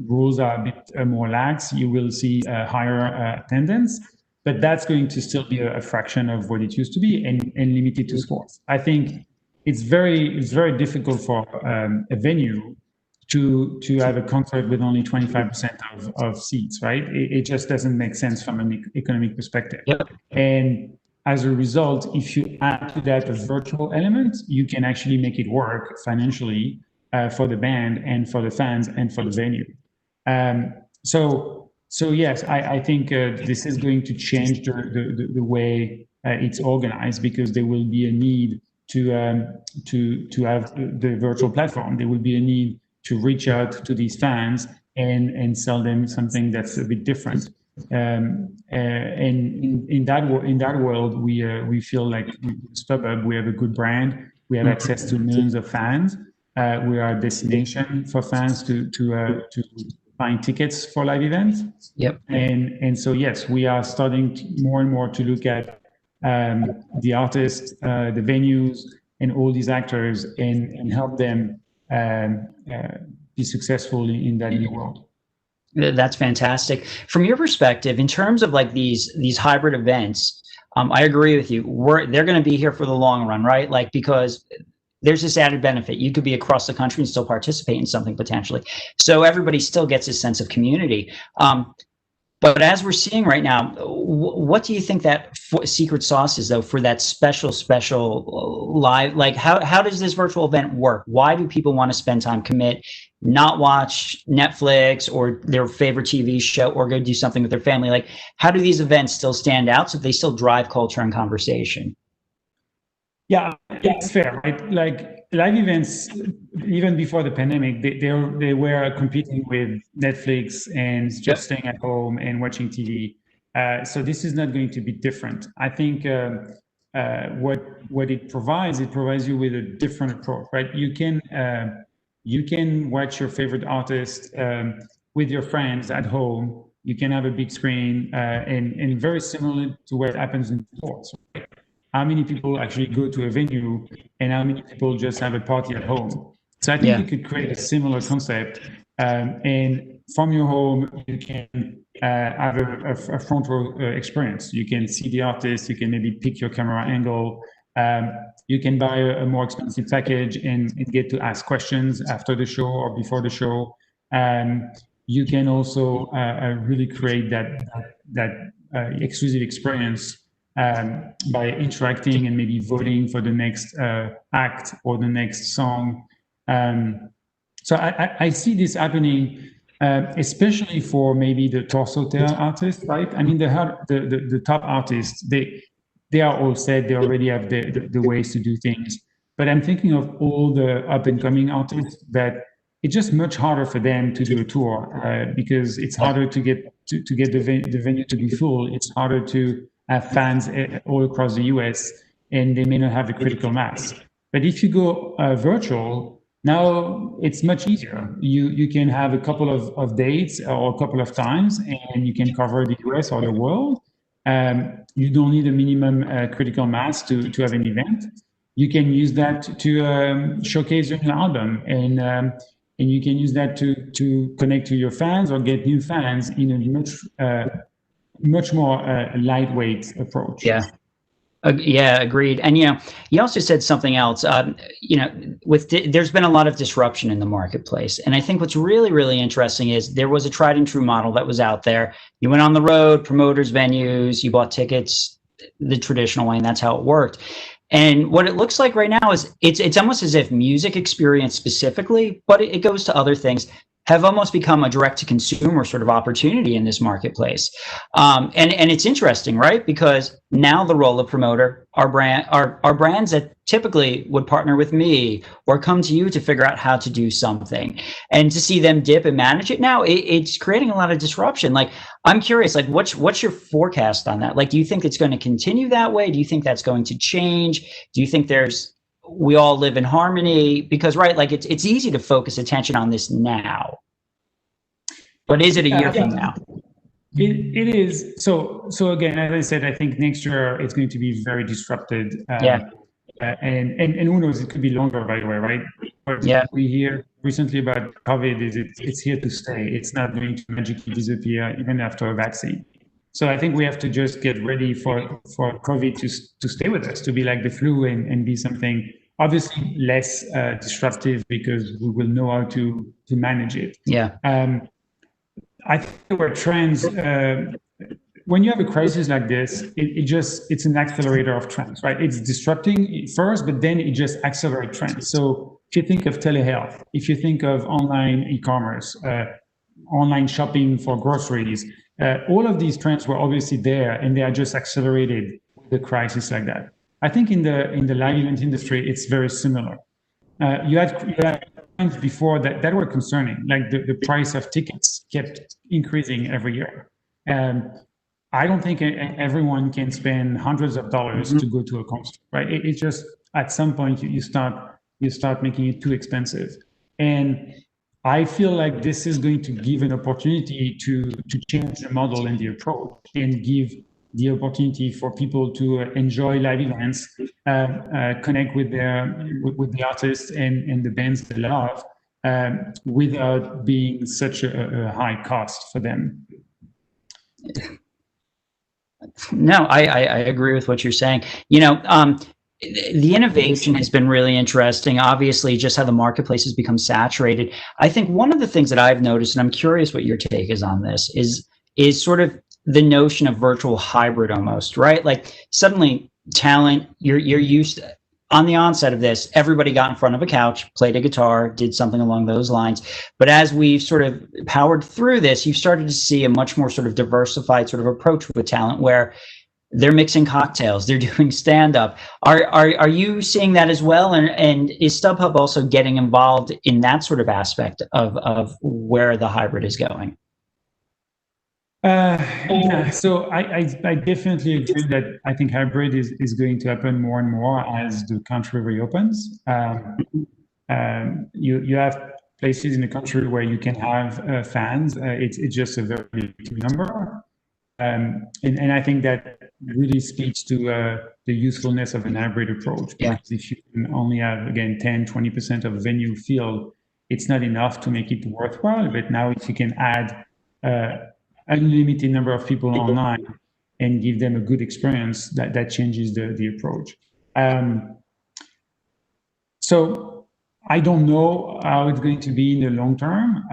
rules are a bit more lax, you will see higher attendance. But that's going to still be a fraction of what it used to be, and limited to sports. I think it's very difficult for a venue to have a concert with only 25% of seats, right? It just doesn't make sense from an economic perspective. Yep. And as a result, if you add to that a virtual element, you can actually make it work financially for the band and for the fans and for the venue. So yes, I think this is going to change the way it's organized, because there will be a need to have the virtual platform. There will be a need to reach out to these fans and sell them something that's a bit different. And in that world, we feel like StubHub, we have a good brand. We have access to millions of fans. We are a destination for fans to find tickets for live events. Yep. And so yes, we are starting more and more to look at the artists, the venues, and all these actors, and help them be successful in that new world. That's fantastic. From your perspective, in terms of like these hybrid events, I agree with you. They're going to be here for the long run, right? Like, because there's this added benefit. You could be across the country and still participate in something potentially. So everybody still gets a sense of community. But as we're seeing right now, what do you think that secret sauce is, though, for that special live? Like, how does this virtual event work? Why do people want to spend time, commit, not watch Netflix or their favorite TV show, or go do something with their family? Like, how do these events still stand out so they still drive culture and conversation? Yeah, it's fair, right? Like live events, even before the pandemic, they were competing with Netflix and just staying at home and watching TV. So this is not going to be different. I think what it provides you with a different approach, right? You can watch your favorite artist with your friends at home. You can have a big screen, and very similar to what happens in sports. How many people actually go to a venue, and how many people just have a party at home? So I think you could create a similar concept, and from your home, you can have a front row experience. You can see the artist, you can maybe pick your camera angle, you can buy a more expensive package and get to ask questions after the show or before the show. You can also really create that exclusive experience by interacting and maybe voting for the next act or the next song. So I see this happening, especially for maybe the torso tail artists, right? I mean, the top artists, they are all set, they already have the ways to do things. But I'm thinking of all the up and coming artists that it's just much harder for them to do a tour because it's harder to get the venue to be full. It's harder to have fans all across the US, and they may not have the critical mass. But if you go virtual, now it's much easier. You can have a couple of dates or a couple of times, and you can cover the US or the world. You don't need a minimum critical mass to have an event. You can use that to showcase your album, and you can use that to connect to your fans or get new fans in a much more lightweight approach. Yeah. Yeah, agreed. And, you also said something else, there's been a lot of disruption in the marketplace. And I think what's really, really interesting is there was a tried and true model that was out there. You went on the road, promoters, venues, you bought tickets the traditional way, and that's how it worked. And what it looks like right now is it's almost as if music experience specifically, but it goes to other things, have almost become a direct-to-consumer sort of opportunity in this marketplace. And it's interesting, right? Because now the role of promoter are brands that typically would partner with me or come to you to figure out how to do something. And to see them dip and manage it now, it's creating a lot of disruption. Like, I'm curious, like, what's your forecast on that? Like, do you think it's going to continue that way? Do you think that's going to change? Do you think we all live in harmony? Because, right, like it's easy to focus attention on this now, but is it a year from now? It is. So again, as I said, I think next year it's going to be very disrupted. And who knows, it could be longer, by the way, right? What we hear recently about COVID is it's here to stay. It's not going to magically disappear even after a vaccine. So I think we have to just get ready for COVID to stay with us, to be like the flu and be something obviously less disruptive, because we will know how to manage it. Yeah. I think there were trends. When you have a crisis like this, it's an accelerator of trends, right? It's disrupting first, but then it just accelerates trends. So if you think of telehealth, if you think of online e-commerce, online shopping for groceries, all of these trends were obviously there, and they are just accelerated with the crisis like that. I think in the live event industry, it's very similar. You had trends before that were concerning, like the price of tickets kept increasing every year. I don't think everyone can spend hundreds of dollars to go to a concert, right? It's just at some point you start making it too expensive, and I feel like this is going to give an opportunity to change the model and the approach, and give the opportunity for people to enjoy live events, connect with the artists and the bands they love, without being such a high cost for them. No, I agree with what you're saying. The innovation has been really interesting. Obviously, just how the marketplace has become saturated. I think one of the things that I've noticed, and I'm curious what your take is on this, is sort of the notion of virtual hybrid almost, right? Like, suddenly talent, you're used to, on the onset of this, everybody got in front of a couch, played a guitar, did something along those lines. But as we've sort of powered through this, you've started to see a much more sort of diversified sort of approach with talent, where they're mixing cocktails, they're doing stand-up. Are you seeing that as well? And is StubHub also getting involved in that sort of aspect of where the hybrid is going? Yeah, so I definitely agree that I think hybrid is going to happen more and more as the country reopens. You have places in the country where you can have fans. It's just a very limited number. And I think that really speaks to the usefulness of an hybrid approach. Yeah. Because if you can only have, again, 10-20% of a venue filled, it's not enough to make it worthwhile. But now if you can add unlimited number of people online and give them a good experience, that changes the approach. So I don't know how it's going to be in the long term.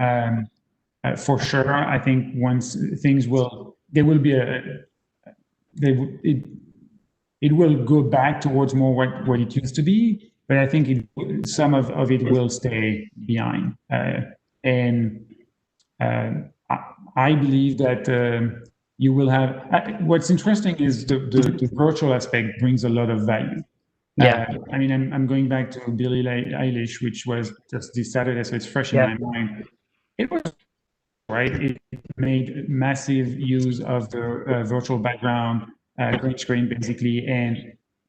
For sure, I think once things it will go back towards more what it used to be, but I think some of it will stay behind. I believe that you will have. What's interesting is the virtual aspect brings a lot of value. Yeah. I mean, I'm going back to Billie Eilish, which was just this Saturday, so it's fresh in my mind. It was right. It made massive use of the virtual background, green screen, basically, and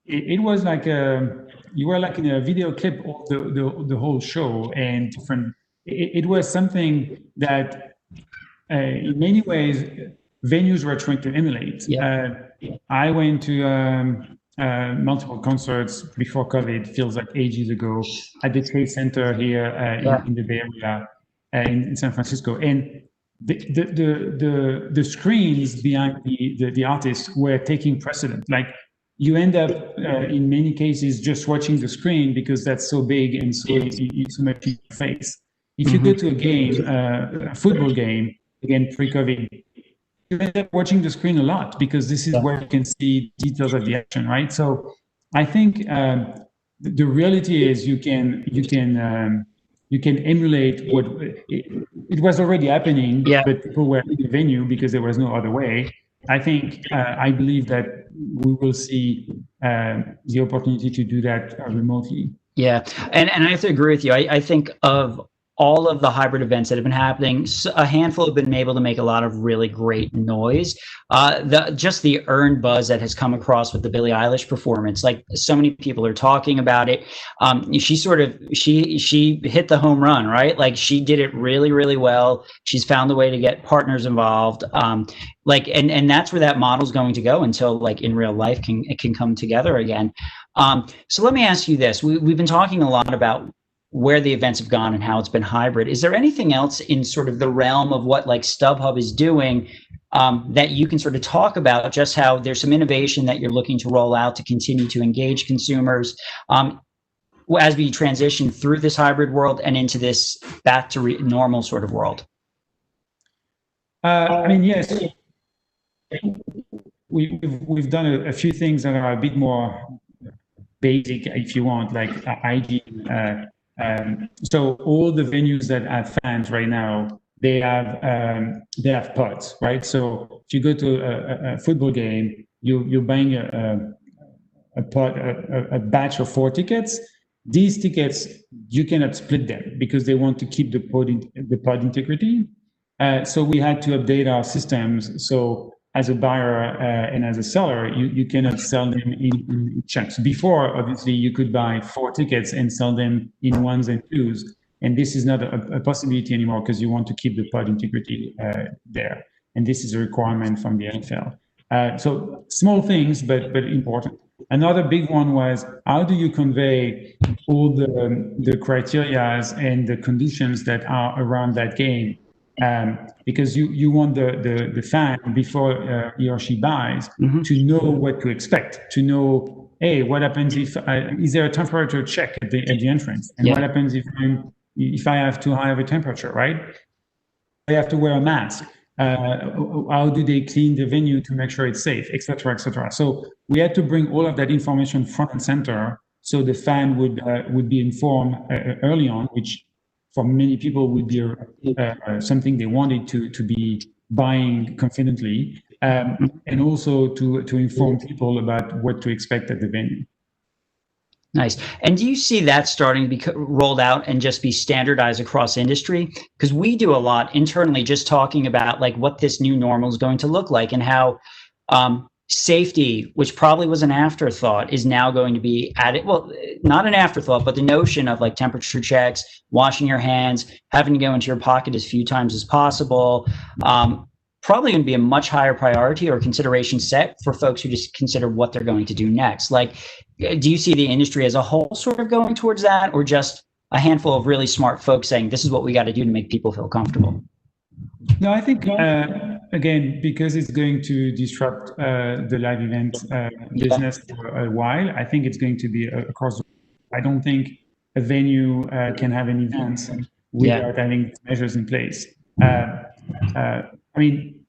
it was like you were like in a video clip of the whole show, and different. It was something that. In many ways, venues were trying to emulate. I went to multiple concerts before COVID, feels like ages ago, at the Trade Center here in the Bay Area, in San Francisco. And the screens behind the artists were taking precedent. Like, you end up, in many cases, just watching the screen because that's so big and so much in your face. If you go to a game, a football game, again, pre-COVID, you end up watching the screen a lot because this is where you can see details of the action, right? So I think the reality is you can emulate what it was already happening, but people were in the venue because there was no other way. I think I believe that we will see the opportunity to do that remotely. Yeah, and I have to agree with you. I think of all of the hybrid events that have been happening, a handful have been able to make a lot of really great noise. Just the earned buzz that has come across with the Billie Eilish performance, like so many people are talking about it. She hit the home run, right? Like she did it really, really well. She's found a way to get partners involved. And that's where that model's going to go until like in real life it can come together again. So let me ask you this. We've been talking a lot about where the events have gone and how it's been hybrid. Is there anything else in sort of the realm of what like StubHub is doing that you can sort of talk about, just how there's some innovation that you're looking to roll out to continue to engage consumers as we transition through this hybrid world and into this back to normal sort of world? I mean, yes, we've done a few things that are a bit more basic, if you want, like hygiene. So all the venues that have fans right now, they have pods, right? So if you go to a football game, you're buying a batch of 4 tickets. These tickets, you cannot split them because they want to keep the pod integrity. So we had to update our systems. So as a buyer and as a seller, you cannot sell them in chunks. Before, obviously, you could buy 4 tickets and sell them in ones and twos. And this is not a possibility anymore because you want to keep the pod integrity there. And this is a requirement from the NFL. So small things, but important. Another big one was, how do you convey all the criteria and the conditions that are around that game? Because you want the fan, before he or she buys, to know what to expect, to know, hey, what happens if is there a temperature check at the entrance, and what happens if I have too high of a temperature, right? I have to wear a mask. How do they clean the venue to make sure it's safe, etc., etc. So we had to bring all of that information front and center, so the fan would be informed early on, which for many people would be something they wanted to be buying confidently, and also to inform people about what to expect at the venue. Nice. And do you see that starting to be rolled out and just be standardized across industry? Because we do a lot internally just talking about like what this new normal is going to look like, and how safety, which probably was an afterthought, is now going to be added. Well, not an afterthought, but the notion of like temperature checks, washing your hands, having to go into your pocket as few times as possible, probably going to be a much higher priority or consideration set for folks who just consider what they're going to do next. Like, do you see the industry as a whole sort of going towards that, or just a handful of really smart folks saying this is what we got to do to make people feel comfortable? No, I think, again, because it's going to disrupt the live event business for a while, I think it's going to be across. I don't think a venue can have an event without having measures in place. I mean,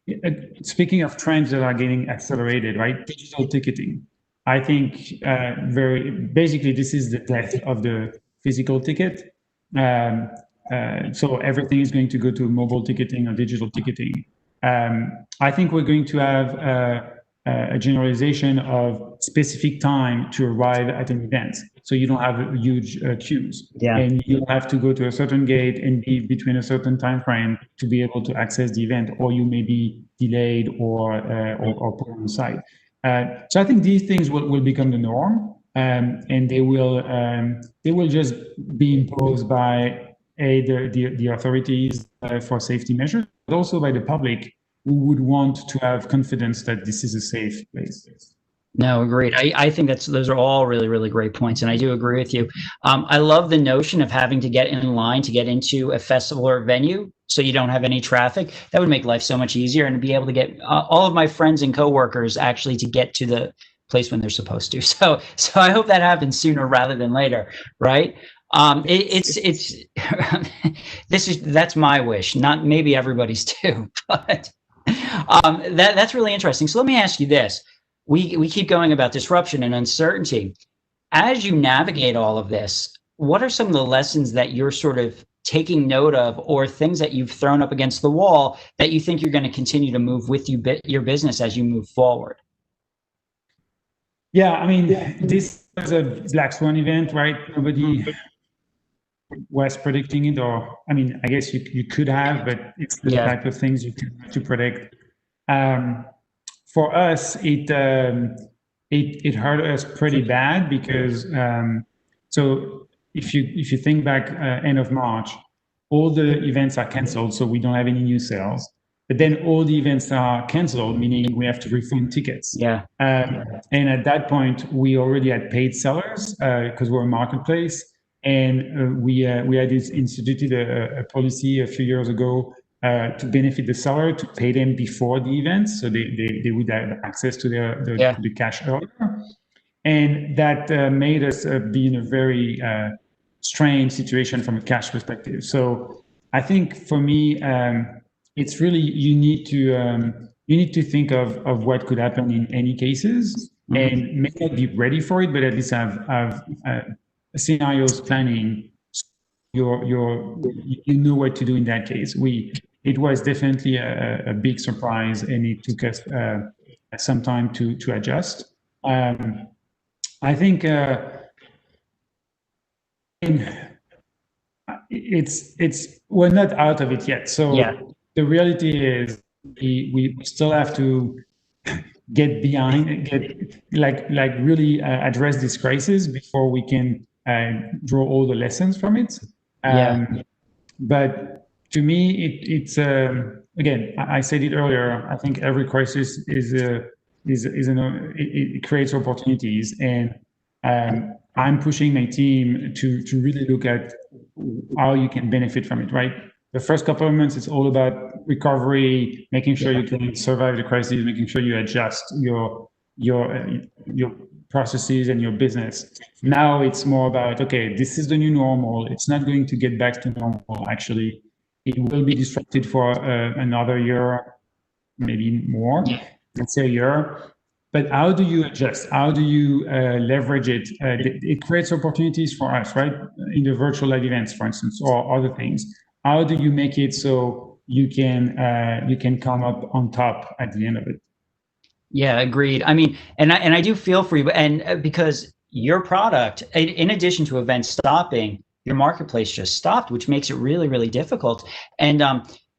speaking of trends that are getting accelerated, right? Digital ticketing. I think basically this is the death of the physical ticket. So everything is going to go to mobile ticketing or digital ticketing. I think we're going to have a generalization of specific time to arrive at an event. So you don't have huge queues, and you have to go to a certain gate and be between a certain time frame to be able to access the event, or you may be delayed or put on the side. So I think these things will become the norm, and they will just be imposed by the authorities for safety measures, but also by the public, who would want to have confidence that this is a safe place. No, agreed. I think those are all really, really great points, and I do agree with you. I love the notion of having to get in line to get into a festival or venue, so you don't have any traffic. That would make life so much easier, and to be able to get all of my friends and coworkers actually to get to the place when they're supposed to. So I hope that happens sooner rather than later, right? That's my wish, not maybe everybody's too, but that's really interesting. So let me ask you this. We keep going about disruption and uncertainty. as you navigate all of this, what are some of the lessons that you're sort of taking note of, or things that you've thrown up against the wall that you think you're going to continue to move with your business as you move forward? Yeah, I mean, this was a black swan event, right? Nobody was predicting it, or I mean, I guess you could have, but it's the type of things you can to predict. For us, it hurt us pretty bad because so if you think back end of March, all the events are canceled, so we don't have any new sales. But then all the events are canceled, meaning we have to refund tickets. Yeah. And at that point, we already had paid sellers because we're a marketplace, and we had instituted a policy a few years ago to benefit the seller, to pay them before the event, so they would have access to the cash earlier. And that made us be in a very strange situation from a cash perspective. So I think for me, it's really you need to think of what could happen in any cases, and may not be ready for it, but at least have scenarios planning. You know what to do in that case. It was definitely a big surprise, and it took us some time to adjust. I think we're not out of it yet. So the reality is we still have to get really address this crisis before we can draw all the lessons from it. But to me, it's again, I said it earlier. I think every crisis it creates opportunities, and I'm pushing my team to really look at how you can benefit from it. Right, the first couple of months, it's all about recovery, making sure you can survive the crisis, making sure you adjust your processes and your business. Now it's more about, okay, this is the new normal. It's not going to get back to normal. Actually, it will be disrupted for another year, maybe more. Let's say a year. But how do you adjust? How do you leverage it? It creates opportunities for us, right? In the virtual live events, for instance, or other things. How do you make it so you can come up on top at the end of it? Yeah, agreed. I mean, and I do feel for you, and because your product, in addition to events stopping, your marketplace just stopped, which makes it really, really difficult. And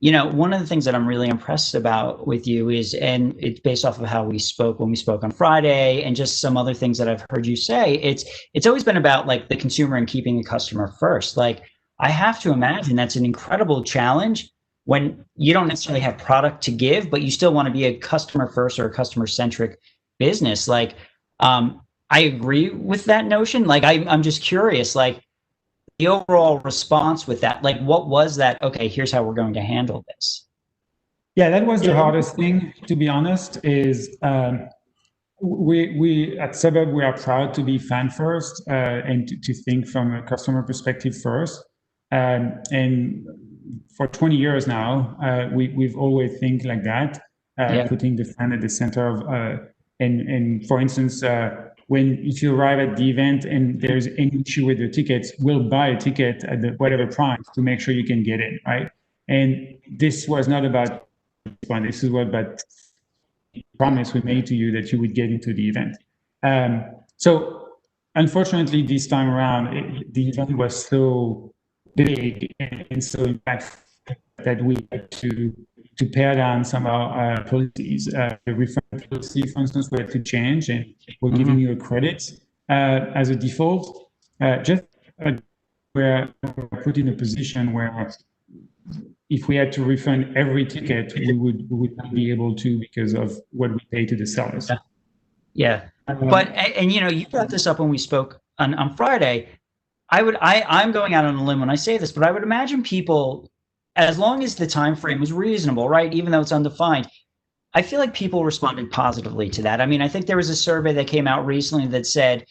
you know, one of the things that I'm really impressed about with you is, and it's based off of how we spoke when we spoke on Friday, and just some other things that I've heard you say. It's always been about like the consumer and keeping the customer first. Like, I have to imagine that's an incredible challenge when you don't necessarily have product to give, but you still want to be a customer first or a customer centric business. Like, I agree with that notion. Like, I'm just curious, like the overall response with that, like what was that? Okay, here's how we're going to handle this. Yeah, that was the hardest thing, to be honest, is we at Suburb, we are proud to be fan first and to think from a customer perspective first. And for 20 years now, we've always think like that, putting the fan at the center of, and for instance, if you arrive at the event and there's any issue with the tickets, we'll buy a ticket at whatever price to make sure you can get in, right? And this was not about one. This is what about promise we made to you that you would get into the event. So unfortunately, this time around, the event was so big and so impactful that we had to pare down some of our policies. The refund policy, for instance, we had to change, and we're giving you a credit as a default. We're put in a position where if we had to refund every ticket, we would not be able to because of what we pay to the sellers. Yeah, but and you know, you brought this up when we spoke on Friday. I'm going out on a limb when I say this, but I would imagine people, as long as the time frame was reasonable, right? Even though it's undefined, I feel like people responded positively to that. I mean, I think there was a survey that came out recently that said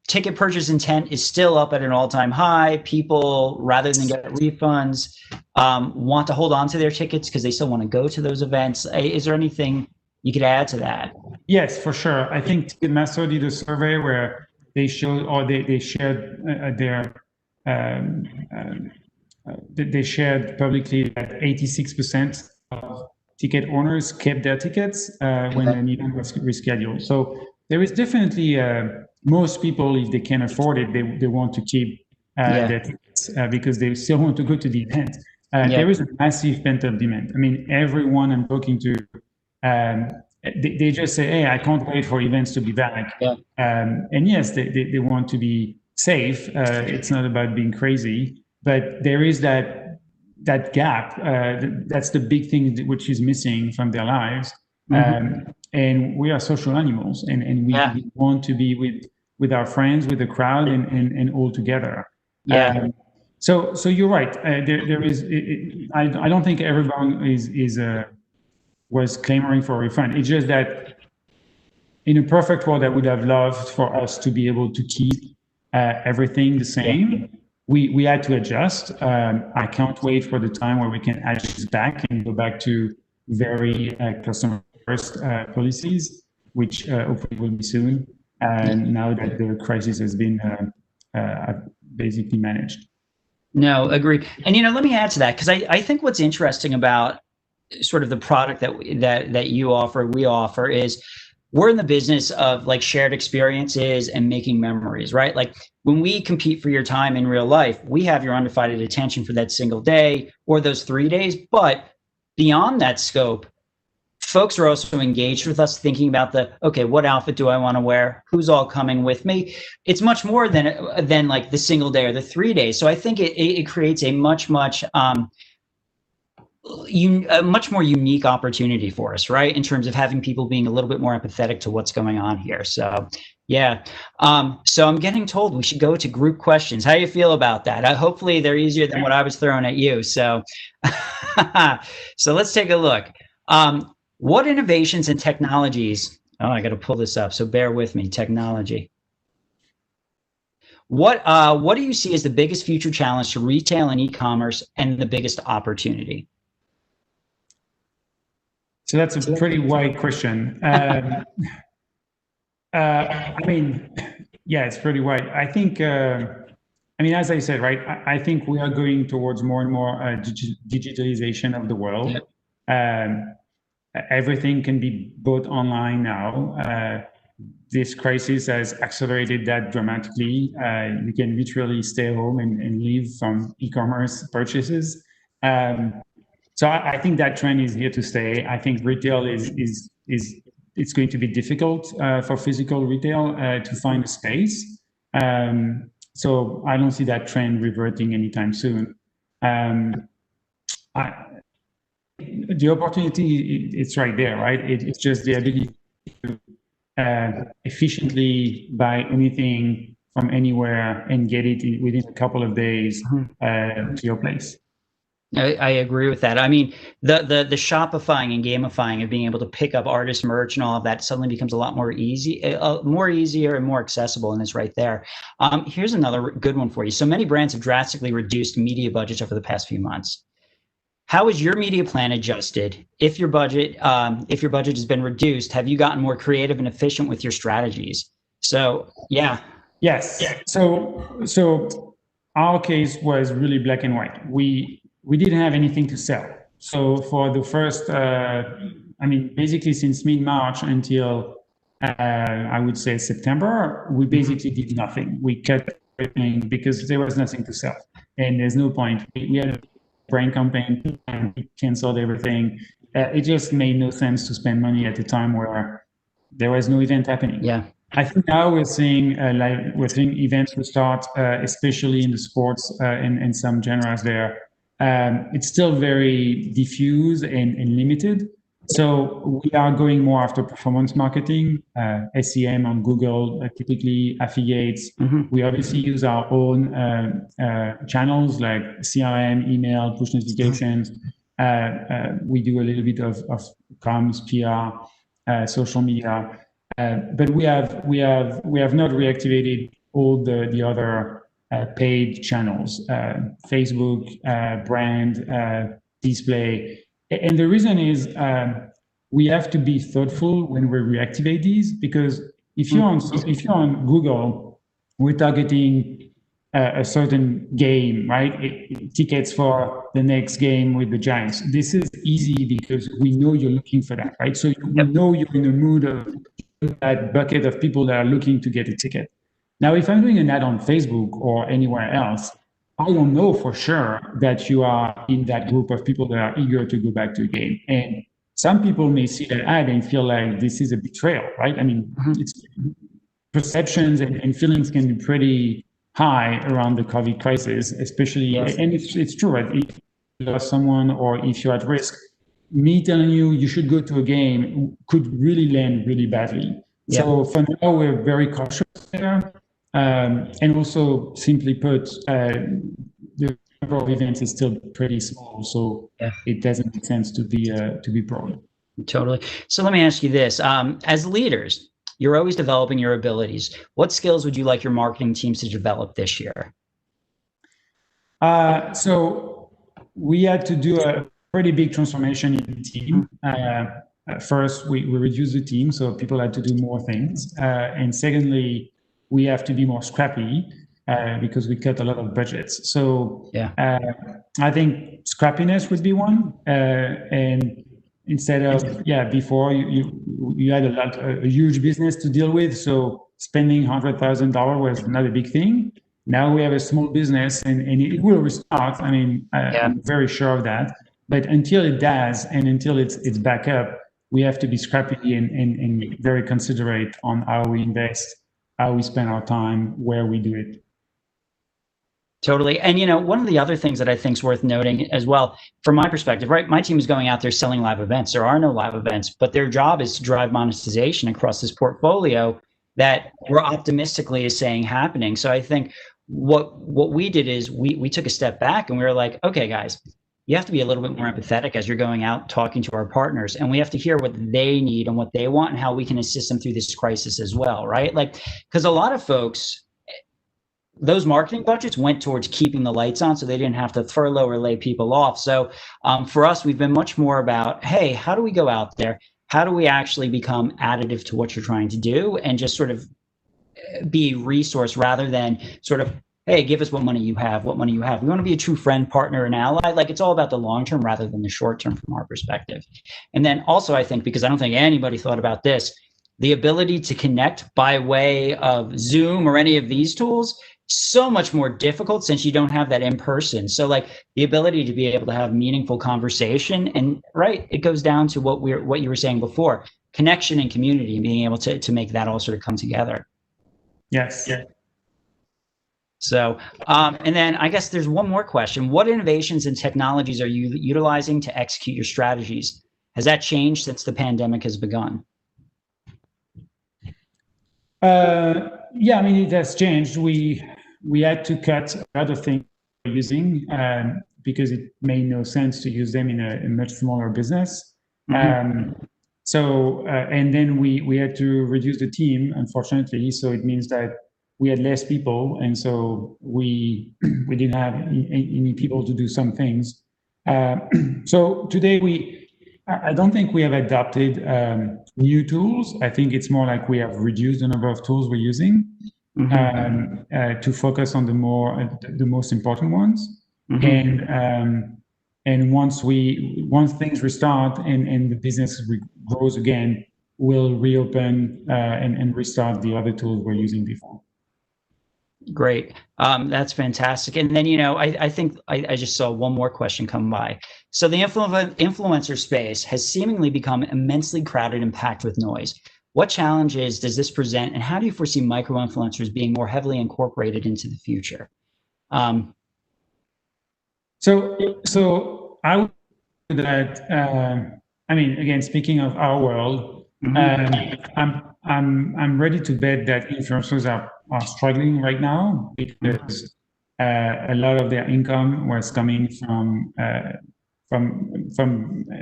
ticket purchase intent is still up at an all-time high. People, rather than get refunds, want to hold on to their tickets because they still want to go to those events. Is there anything you could add to that? Yes, for sure. I think Ticketmaster did a survey where they showed, or they shared they shared publicly that 86% of ticket owners kept their tickets when an event was rescheduled. So there is definitely most people, if they can afford it, they want to keep their tickets because they still want to go to the event. There is a massive pent-up demand. I mean, everyone I'm talking to, they just say, hey, I can't wait for events to be back. And yes, they want to be safe. It's not about being crazy, but there is that gap. That's the big thing which is missing from their lives. And we are social animals, and we want to be with our friends, with the crowd, and all together. So you're right. There is. I don't think everyone was clamoring for a refund. It's just that in a perfect world, I would have loved for us to be able to keep everything the same. We had to adjust. I can't wait for the time where we can adjust back and go back to very customer first policies, which hopefully will be soon. Now that the crisis has been basically managed. No, agree. And let me add to that, because I think what's interesting about sort of the product that you offer, we offer, is we're in the business of like shared experiences and making memories, right? Like when we compete for your time in real life, we have your undivided attention for that single day or those 3 days. But beyond that scope, folks are also engaged with us, thinking about okay, what outfit do I want to wear? Who's all coming with me? It's much more than like the single day or the 3 days. So I think it creates a much more unique opportunity for us, right? In terms of having people being a little bit more empathetic to what's going on here. So yeah. So I'm getting told we should go to group questions. How do you feel about that? Hopefully they're easier than what I was throwing at you. So, so let's take a look. What innovations and technologies, I got to pull this up, so bear with me, technology. What do you see as the biggest future challenge to retail and e-commerce and the biggest opportunity? So that's a pretty wide question. I mean, yeah, it's pretty wide. I think, as I said, right, I think we are going towards more and more digitalization of the world. Everything can be bought online now. This crisis has accelerated that dramatically. You can literally stay home and live from e-commerce purchases. So I think that trend is here to stay. I think retail it's going to be difficult for physical retail to find a space. So I don't see that trend reverting anytime soon. The opportunity, it's right there, right? It's just the ability to efficiently buy anything from anywhere and get it within a couple of days to your place. I agree with that. I mean, the Shopifying and gamifying of being able to pick up artist merch and all of that suddenly becomes a lot more easier and more accessible, and it's right there. Here's another good one for you. So many brands have drastically reduced media budgets over the past few months. How has your media plan adjusted? If your budget has been reduced, have you gotten more creative and efficient with your strategies? So, yeah. Yes. So our case was really black and white. We didn't have anything to sell. So for the first, basically since mid-March until I would say September, we basically did nothing. We cut everything because there was nothing to sell, and there's no point. We had a brand campaign and we canceled everything. It just made no sense to spend money at a time where there was no event happening. Yeah. I think now we're seeing events will start, especially in the sports and some genres there. It's still very diffuse and limited. So we are going more after performance marketing, SEM on Google, typically affiliates. We obviously use our own channels like CRM, email, push notifications. We do a little bit of comms, PR, social media, but we have not reactivated all the other paid channels, Facebook, brand, display. And the reason is we have to be thoughtful when we reactivate these, because if you're on Google, we're targeting a certain game, right? Tickets for the next game with the Giants. This is easy because we know you're looking for that, right? So we know you're in the mood of that bucket of people that are looking to get a ticket. Now, if I'm doing an ad on Facebook or anywhere else, I don't know for sure that you are in that group of people that are eager to go back to a game. And some people may see that ad and feel like this is a betrayal, right? I mean, it's perceptions and feelings can be pretty high around the COVID crisis, especially, and it's true, right? If you lost someone or if you're at risk, me telling you should go to a game could really land really badly. Yeah. So for now, we're very cautious there. And also, simply put, the number of events is still pretty small, so it doesn't make sense to be broad. Totally. So let me ask you this: as leaders, you're always developing your abilities. What skills would you like your marketing teams to develop this year? So we had to do a pretty big transformation in the team. First, we reduced the team, so people had to do more things. And secondly, we have to be more scrappy because we cut a lot of budgets. So I think scrappiness would be one. And instead of, before you had a huge business to deal with, so spending $100,000 was not a big thing. Now we have a small business and it will restart. I mean, I'm very sure of that. But until it does and until it's back up, we have to be scrappy and very considerate on how we invest, how we spend our time, where we do it. Totally. And, one of the other things that I think is worth noting as well, from my perspective, right, my team is going out there selling live events. There are no live events, but their job is to drive monetization across this portfolio that we're optimistically is saying happening. So I think what we did is we took a step back and we were like, okay, guys, you have to be a little bit more empathetic as you're going out talking to our partners, and we have to hear what they need and what they want and how we can assist them through this crisis as well, right? Like, because a lot of folks, those marketing budgets went towards keeping the lights on so they didn't have to furlough or lay people off. So for us, we've been much more about, hey, how do we go out there? How do we actually become additive to what you're trying to do and just sort of be a resource rather than sort of, hey, give us what money you have. We want to be a true friend, partner, and ally. Like, it's all about the long term rather than the short term from our perspective. And then also, I think, because I don't think anybody thought about this, the ability to connect by way of Zoom or any of these tools, so much more difficult since you don't have that in person. So like the ability to be able to have meaningful conversation, and right, it goes down to what you were saying before, connection and community, and being able to make that all sort of come together. Yes. Yeah. So, and then I guess there's one more question. What innovations and technologies are you utilizing to execute your strategies? Has that changed since the pandemic has begun? Yeah, I mean, it has changed. We had to cut a lot of things we're using because it made no sense to use them in a much smaller business. And then we had to reduce the team, unfortunately. So it means that we had less people, and so we didn't have any people to do some things. So today I don't think we have adopted new tools. I think it's more like we have reduced the number of tools we're using to focus on the most important ones. And once things restart and the business grows again, we'll reopen and restart the other tools we're using before. Great. That's fantastic. And then, I think I just saw one more question come by. So the influencer space has seemingly become immensely crowded and packed with noise. What challenges does this present, and how do you foresee micro-influencers being more heavily incorporated into the future? So I would say that, I mean, again, speaking of our world, I'm ready to bet that influencers are struggling right now because a lot of their income was coming from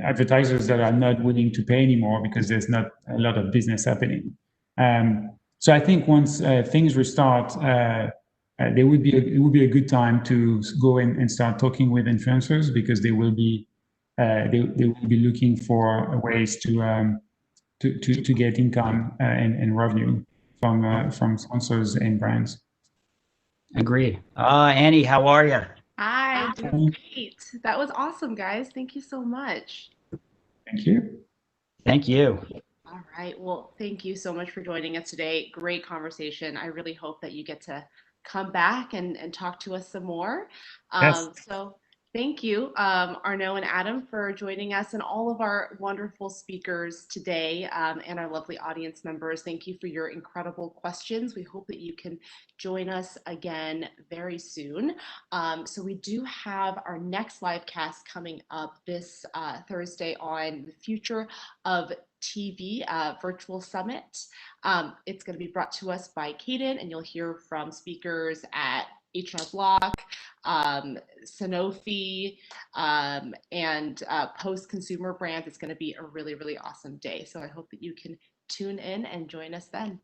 advertisers that are not willing to pay anymore because there's not a lot of business happening. So I think once things restart, it would be a good time to go and start talking with influencers because they will be looking for ways to get income and revenue from sponsors and brands. Agreed. Annie, how are you? Hi, doing great. That was awesome, guys. Thank you so much. Thank you. Thank you. All right. Well, thank you so much for joining us today. Great conversation. I really hope that you get to come back and talk to us some more. Yes. So thank you, Arnaud and Adam, for joining us, and all of our wonderful speakers today, and our lovely audience members. Thank you for your incredible questions. We hope that you can join us again very soon. So we do have our next live cast coming up this Thursday on the future of TV virtual summit. It's going to be brought to us by Caden, and you'll hear from speakers at H&R Block, Sanofi, and Post Consumer Brands. It's going to be a really, really awesome day. So I hope that you can tune in and join us then.